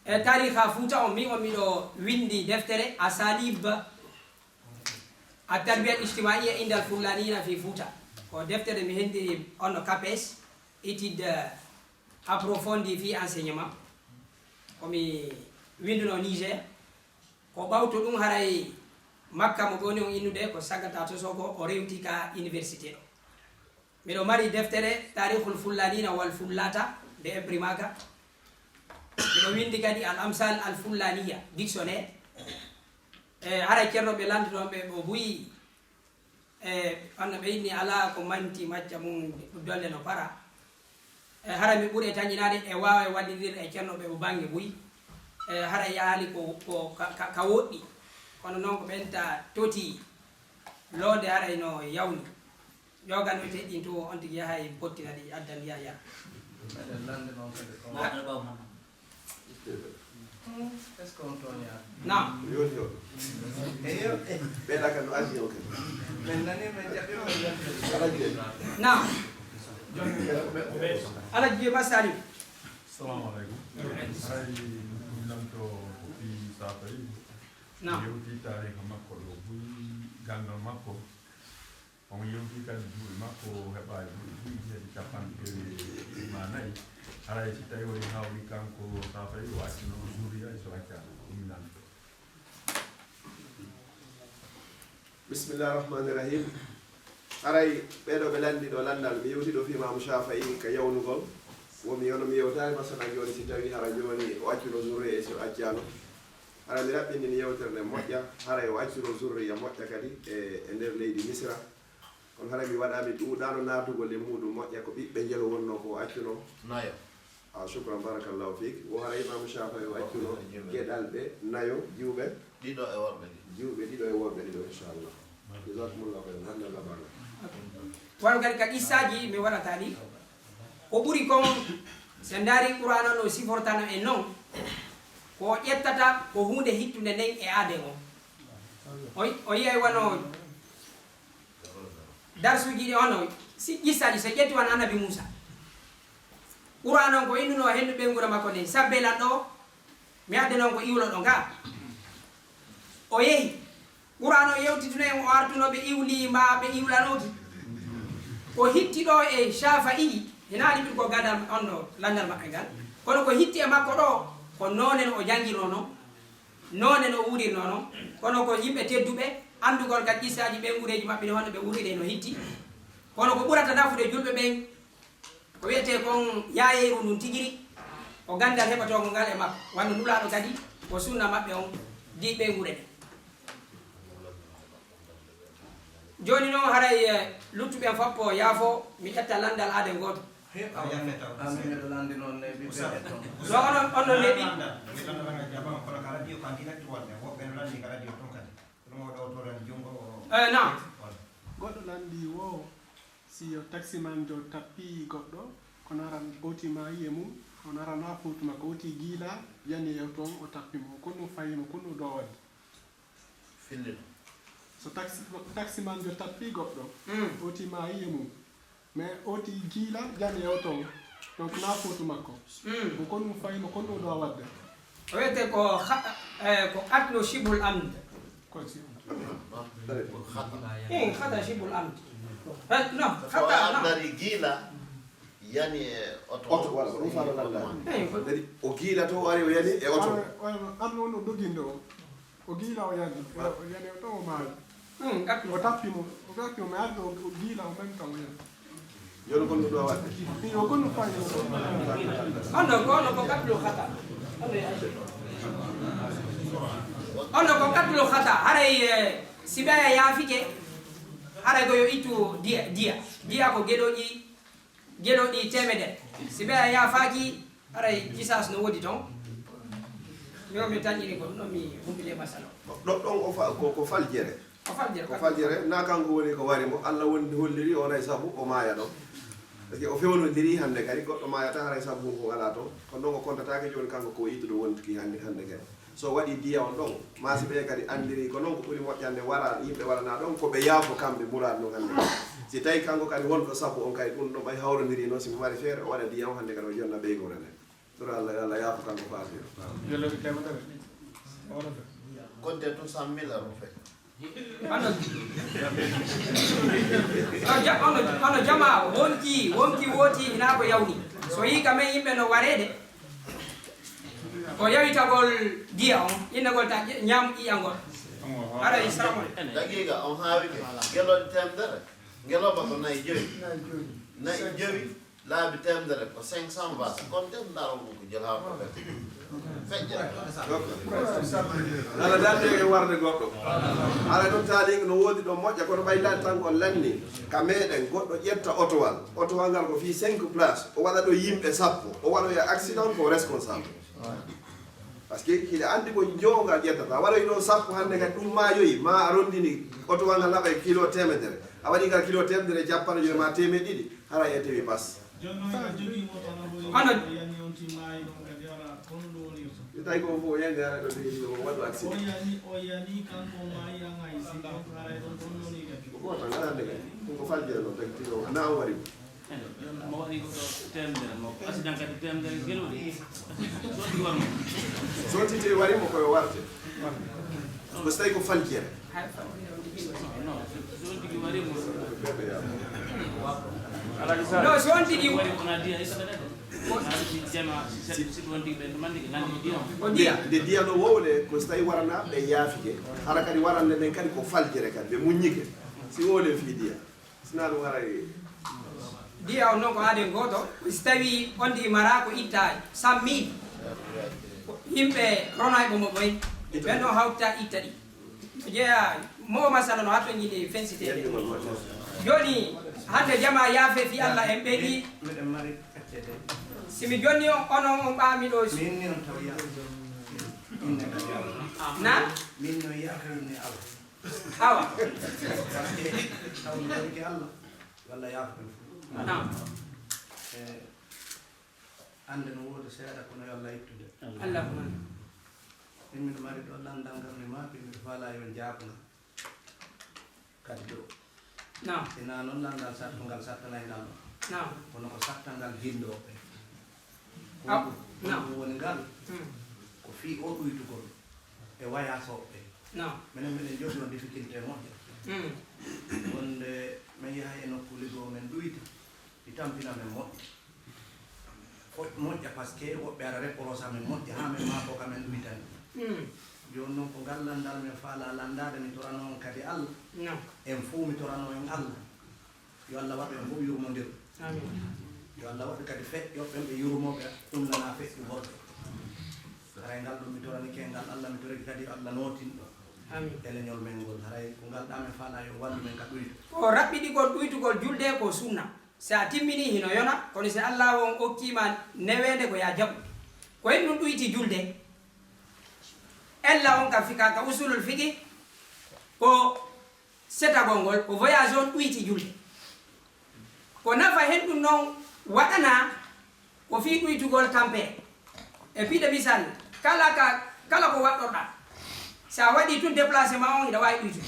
e tariha Fouta on min on miɗo windi deftere asalib a tarbiyat ijtimaiya indal fullanina fi Fouta ko deftere mi hendiri on no CAPES étude approfondie fi enseignement komi winduno Niger ko ɓawto ɗum haray makka mo ɗoni on innude ko sagata to soko o rewti ka université ɗo miɗo mari deftere tarihul fullanina wal fullata de Ebrimaga miɗo windi kadi al amsal al fullaniya dictionnaire haray ceerno ɓe landuɗonɓe ɓo buyi anno ɓe inni ala ko manti macca mum dolle no para hara mi ɓuuri tañinade e wawa waɗidir e ceerno ɓe ɓo banggue buyi hara yaali ko ka woɗɗi kono noon ko ɓenta toti loode haray no yawni jogano teɗɗin to on tigi yahay pottina ɗi addan yaya nam nam alaji masali assalamu aleykum hay ɗumnanto fi Chafayi yewti tariha makko ɗo buy gangal makko on yewti kadi juuɗe makko heɓani buy heedi capanɗe manayyi haray si tawi woni hawri kanko Chafayi o accino zuriya so accano ɗumnanto bismillahi rahmani rahim haray ɓeɗo ɓe landi ɗo landal mi yewti ɗo fi Imam Chafayi ka yawnugol womi yono mi yewtani masana joni si tawi hara joni o accino zurriya so accano hara mi raɓɓindini yewtere nde moƴƴa haray o accino zurriya moƴƴa kadi e nder leydi Misra on hara mi waɗami ɗuuɗano naatugol e muɗum moƴƴa ko ɓiɓɓe jelo wonno ko accuno nayo shukran barakallahu fik o hara imam Shafi'i o accuno geɗal ɓe nayo jiwɓe ɗiɗo e worɓe jiwɓe ɗiɗo e worɓe ɗiɗo inchallah jazakumullahu khairan hamdallah bana wano kadi ka qissaji mi waɗata ɗi ko ɓuri kon so ndaari qur'ana no sifortano e noon ko ƴettata ko hunde hittude nden e aade on o yiyay wano darsuji ɗi ono si qissaji so ƴetti wan annabi Moussa qur'an on ko innuno hendu ɓengura makko nden sabbelan ɗo mi adde noon ko iwlo ɗo nga o yehi qur'an o yewtituno en o artunoɓe iwli ma ɓe iwlanoti ko hitti ɗo e Shafi'i hinaali ɓi ko gadal on ɗo landal maɓɓe ngal kono ko hitti e makko ɗo ko nonen o jangirno noon nonen o wurirno noon kono ko yimɓe tedduɓe andugol kadi qissaji ɓe gureji maɓɓe ne honno ɓe wurire no hitti kono ko ɓurata nafude julɓe ɓen ko wiyete kon yayeru ndun tigiri o gandal heɓatogo ngal e makko wanda nulaɗo kadi ko sunna maɓɓe on di ɓe gure ɗe joni noon haray luttuɓen foppo yaafo mi ƴetta landal aade goto so onon leeɓi non goɗɗo landi wo si taximan jo tappi goɗɗo kono aran ɓowtima yiye mum on arana futuma ko woti giila yani yew toon o tappimo kon ɗum fayimo kon ɗum ɗo wadde fillino so taximan jo tappi goɗɗo ɓowtima yiye mum mais oti giila jani yew toon donc na futu makko ko kon ɗum fayimo kon ɗum ɗo wadde o wiyete ko atno shibul amd hata shibul amd non hata dari giila yani oto wala ɗum fano lalla kadi o giila to o ari o yani e oto an won o doginde o giila o yani o to o maayi o tappimo mais arde o giila o même temps o yani joni kon ɗum ɗo wadde o kon ɗum fayi ono ko katlo hata ono ko katlo hata haray si ɓeya yaafike haray ko yo ittu diya ko geɗoɗi temedere si ɓeya yaafaki haray jisas no woodi toon mi tañƴini ko ɗum ɗon mi humbile masala ɗon ko faljere ko faljere na kanko woni ko wari mo Allah woni holliri o ray sabu o maaya ɗon par ce que o fewnodiri hannde kadi goɗɗo maayata haray sabu ko ala toon kono ɗon o contatake joni kanko ko ittuɗo wontuki hannde kadi so waɗi diya on ɗon masi ɓe kadi andiri ko noon ko ɓuri moƴƴande wara yimɓe warana ɗon koɓe yaafo kamɓe murad ɗum hannde si tawi kanko kadi wonɗo sabu on kadi ɗum ɗo ɓay hawrodiri noon simo mari feere o waɗa diya on hannde kadi o jonna ɓeygore nde sura Allah yaafo kanko faatiro konte to 100 000 euros fe ono jama wonki wooti hina ko yawni so yi kamen yimɓe no warede o yawitagol diya on innagol ta ñam ƴiyangol ara isramol dagiga on haawike gelode temdere ngeloba ko nayi joyi laabi temdere ko 500 vas konte ndaro mum ko jel haako feƴƴe ala dalde e warde goɗɗo ala ɗum taaliga no woodi ɗo moƴƴa kono ɓaylani tan ko lanni ka meɗen goɗɗo ƴetta otowal ngal ko fi 5 place o waɗa ɗo yimɓe 10 o waɗoya accident ko responsable par ce que hiɗa andi ko jongal ƴettata waɗoy ɗo 10 hannde kadi ɗum maayoyi ma a rondini otowal ngal naɓa kilo temedere a waɗi ngal kilo temedere jappanɗe joyi ma temed ɗiɗi hara e tewi passe tawi ko fof yende ara ɗo o waɗu accident goto ngalande kadi ɗum ko faljere ɗo tagi tigi o na on waɗi mo waɗi ko temedere mo accident kadi temedere geluɗe soɗi warmo so titi warimo koyo warte so tawi ko faljere non so tigi warimo no so on tigi wari kona diya isaɗaɗe jama siɗ won tigi ɓe mandi nandi diya o diya nde diya no wowle ko so tawi warana ɓe yaafike hara kadi warande nden kadi ko faljere kadi ɓe muññike si wowle fi diya sina ɗum haray diya on noon ko haade goto so tawi on tigi mara ko itta 100 000 yimɓe rono e ɓomo ɓoy ɓen ɗo hawta itta ɗi so jeeya mo masala no hatto ñiɗi fensitede joni hande jama yaafe fi Allah en ɓeeɗi simi jonni onon on ɓaami ɗo na awa ande no woodi seeɗa kono yo Allah ittude allahuma min mari ɗo landal ngal mi maaɓi mi faala yo jaabna kadi ɗo ina noon landal satto ngal sattanay ngal ɗo kono ko sattangal jindoɓe ɗum woni ngal ko fii o ɗoytugol e wayasoɓe minen mbiɗen jooɗi no difficulté moƴƴo wonde min yaha e nokkuuli goo men ɗoyta ɗi tampina men moƴƴa moƴƴa par ce que woɓɓe ara reproche amen moƴƴa ha men maako kamen ɗoytani joni noon ko ngallandal min faala landade mi torano on kadi Allah en fuu mi torano en Allah yo Allah waɗu en fof yurmodir yo Allah waɗu kadi feƴƴoɓɓen ɓe yurmoɓe umlana feƴƴu hoɗɓe haray ngal ɗum mi torani ke ngal Allah mi toraki kadi Allah nootinɗo eleñol men ngol haray ko ngal ɗa min faala yo wallu men ka ɗoytu ko raɓɓiɗigol ɗoytugol julde ko sunna sa timmini hino yona kono si Allah on okkima newede ko ya jaɓu ko hen ɗum ɗoyti julde ella on kam fika ka usulul fiqi ko setagol ngol ko voyage on ɗoyti julde ko nafa hen ɗum noon waɗana ko fi ɗoytugol tampe e piɗe misal kala ko waɗɗoɗa sa waɗi tun déplacement on ina wawi ɗoytude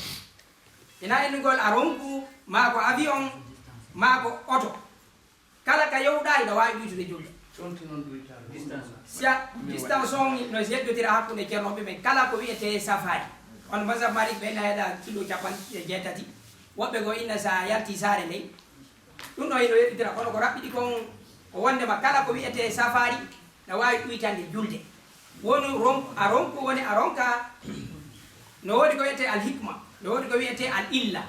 ina endugol a ronku ma ko avion ma ko auto kala ka yewɗa ina wawi ɗoytude julde sia distance on no yeddotira hakkude ceernoɓe men kala ko wiyete safari on masab malik ɓe nayeɗa kilo 80 woɓɓe go inna sa yalti saare ndey ɗum ɗo ino yeddotira kono ko raɓɓiɗi kon o wondema kala ko wiyete safari na wawi ɗoytande julde woni a ronku woni a ronka no wodi ko wiyete al hikma no wodi ko wiyete al illa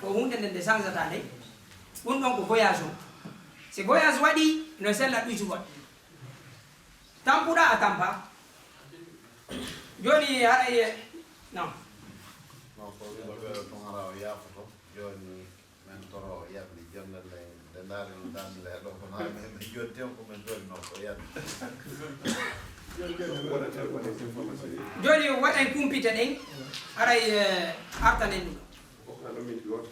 ko hunde nde nde changeata nde ɗum ɗon ko voyage o si voyage waɗi no sella ɗoytugol tampuɗa a tampa joni haɗa non ko wiɓeɓe tun hara o yafoto joni men toro yaɓli jonnale nde daari no dandile ɗo kono ha ɓe joni ten ko men joni noon ko yaɓi joni waɗen kumpite ɗen aray artanen ɗum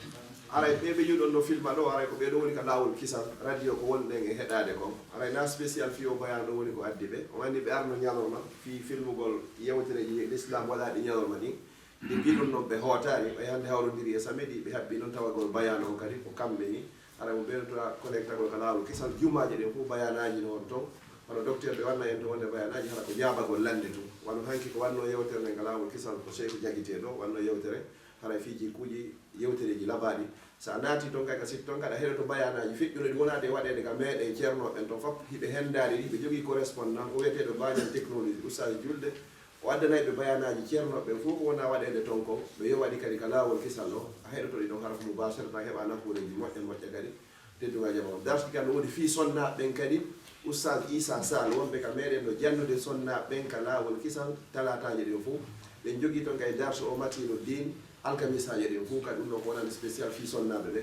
aray ɓeɓe juɗon ɗo filma ɗo aray ko ɓeɗo woni ko lawol kisal radio ko woni ɗen e heɗade kon aray na spécial fiyo bayan ɗo woni ko addi ɓe o andi ɓe arno ñalorma fi filmugol yewtereji l'islam waɗaɗi ñalorma ɗi ɗi mbiɗon noon ɓe hootani ɓe hande hawrodiri e samedi ɓe haɓɓi noon tawagol bayan o kadi ko kamɓe ni aray mo ɓeynotora connectagol ko lawol kisal jumaji ɗen fof bayanaji no won toon hono docteur ɓe wanna en to wonde bayanaji hara ko jabagol lande tum wano hanki ko wanno yewtere nde ko lawol kisal ko cheikh jaguite ɗo wanno yewtere haray fiji kuuji yewtereji labaɗi sa naati toon kay ka sikki toon kaɗa heɗoto bayanaji feƴƴunoɗi wonade waɗede ka meɗen ceernoɓen toon fof hiɓe hendari ɗi ɓe jogui correspondant ko wiyeteɗo bañal technologie ustaji julde o addanayɓe bayanaji ceernoɓen fof ko wona waɗede toon ko ɓe yo waɗi kadi ka lawol kisal o a heɗotoɗi ɗon hara ko mo basirata heɓa nafuureji moƴƴe moƴƴe kadi tedduga jamao darti kam no woni fi sonnaɓen kadi oustad Issa Sall wonɓe ka meɗen ɗo jannude sonnaɓen ka lawol kisal talataji ɗen fof ɓen jogui toon kay darse o matino din alkamisaji ɗin fof kadi ɗum ɗo ko wonande spécial fi sonnaɓe ɓe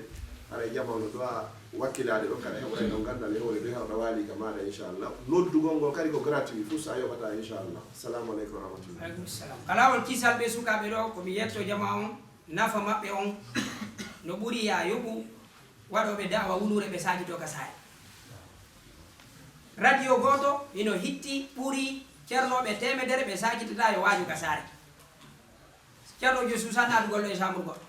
aɗa jamano dowa wakkilade ɗon kada heɓray ɗon gandal e hore ɗo hewɗa waali ka maɗa inchallah noddugol ngol kadi ko gratuit fof sa yoɓata inchallah assalamu aleykum wa rahmatullah aleykum salam kalawol kisal ɓe sukaɓe ɗo komi yetto jama on nafa maɓɓe on no ɓuuri ya yoɓu waɗoɓe dawa wulure ɓe sajito ka saare radio goto ino hitti ɓuuri ceernoɓe temedere ɓe sajitata yo waaju ka saare ceernojo susan adugol ɗo e chambre goɗɗo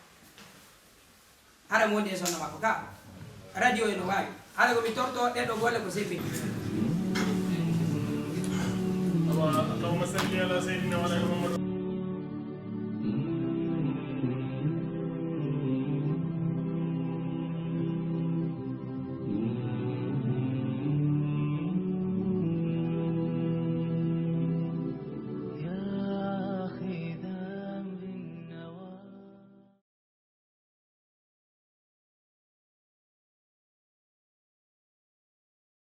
hara mo wondi e sonna makko ka radio eno wawi hara komi torto ɗeɗo golle ko seppini اللهم صل على سيدنا وعلى محمد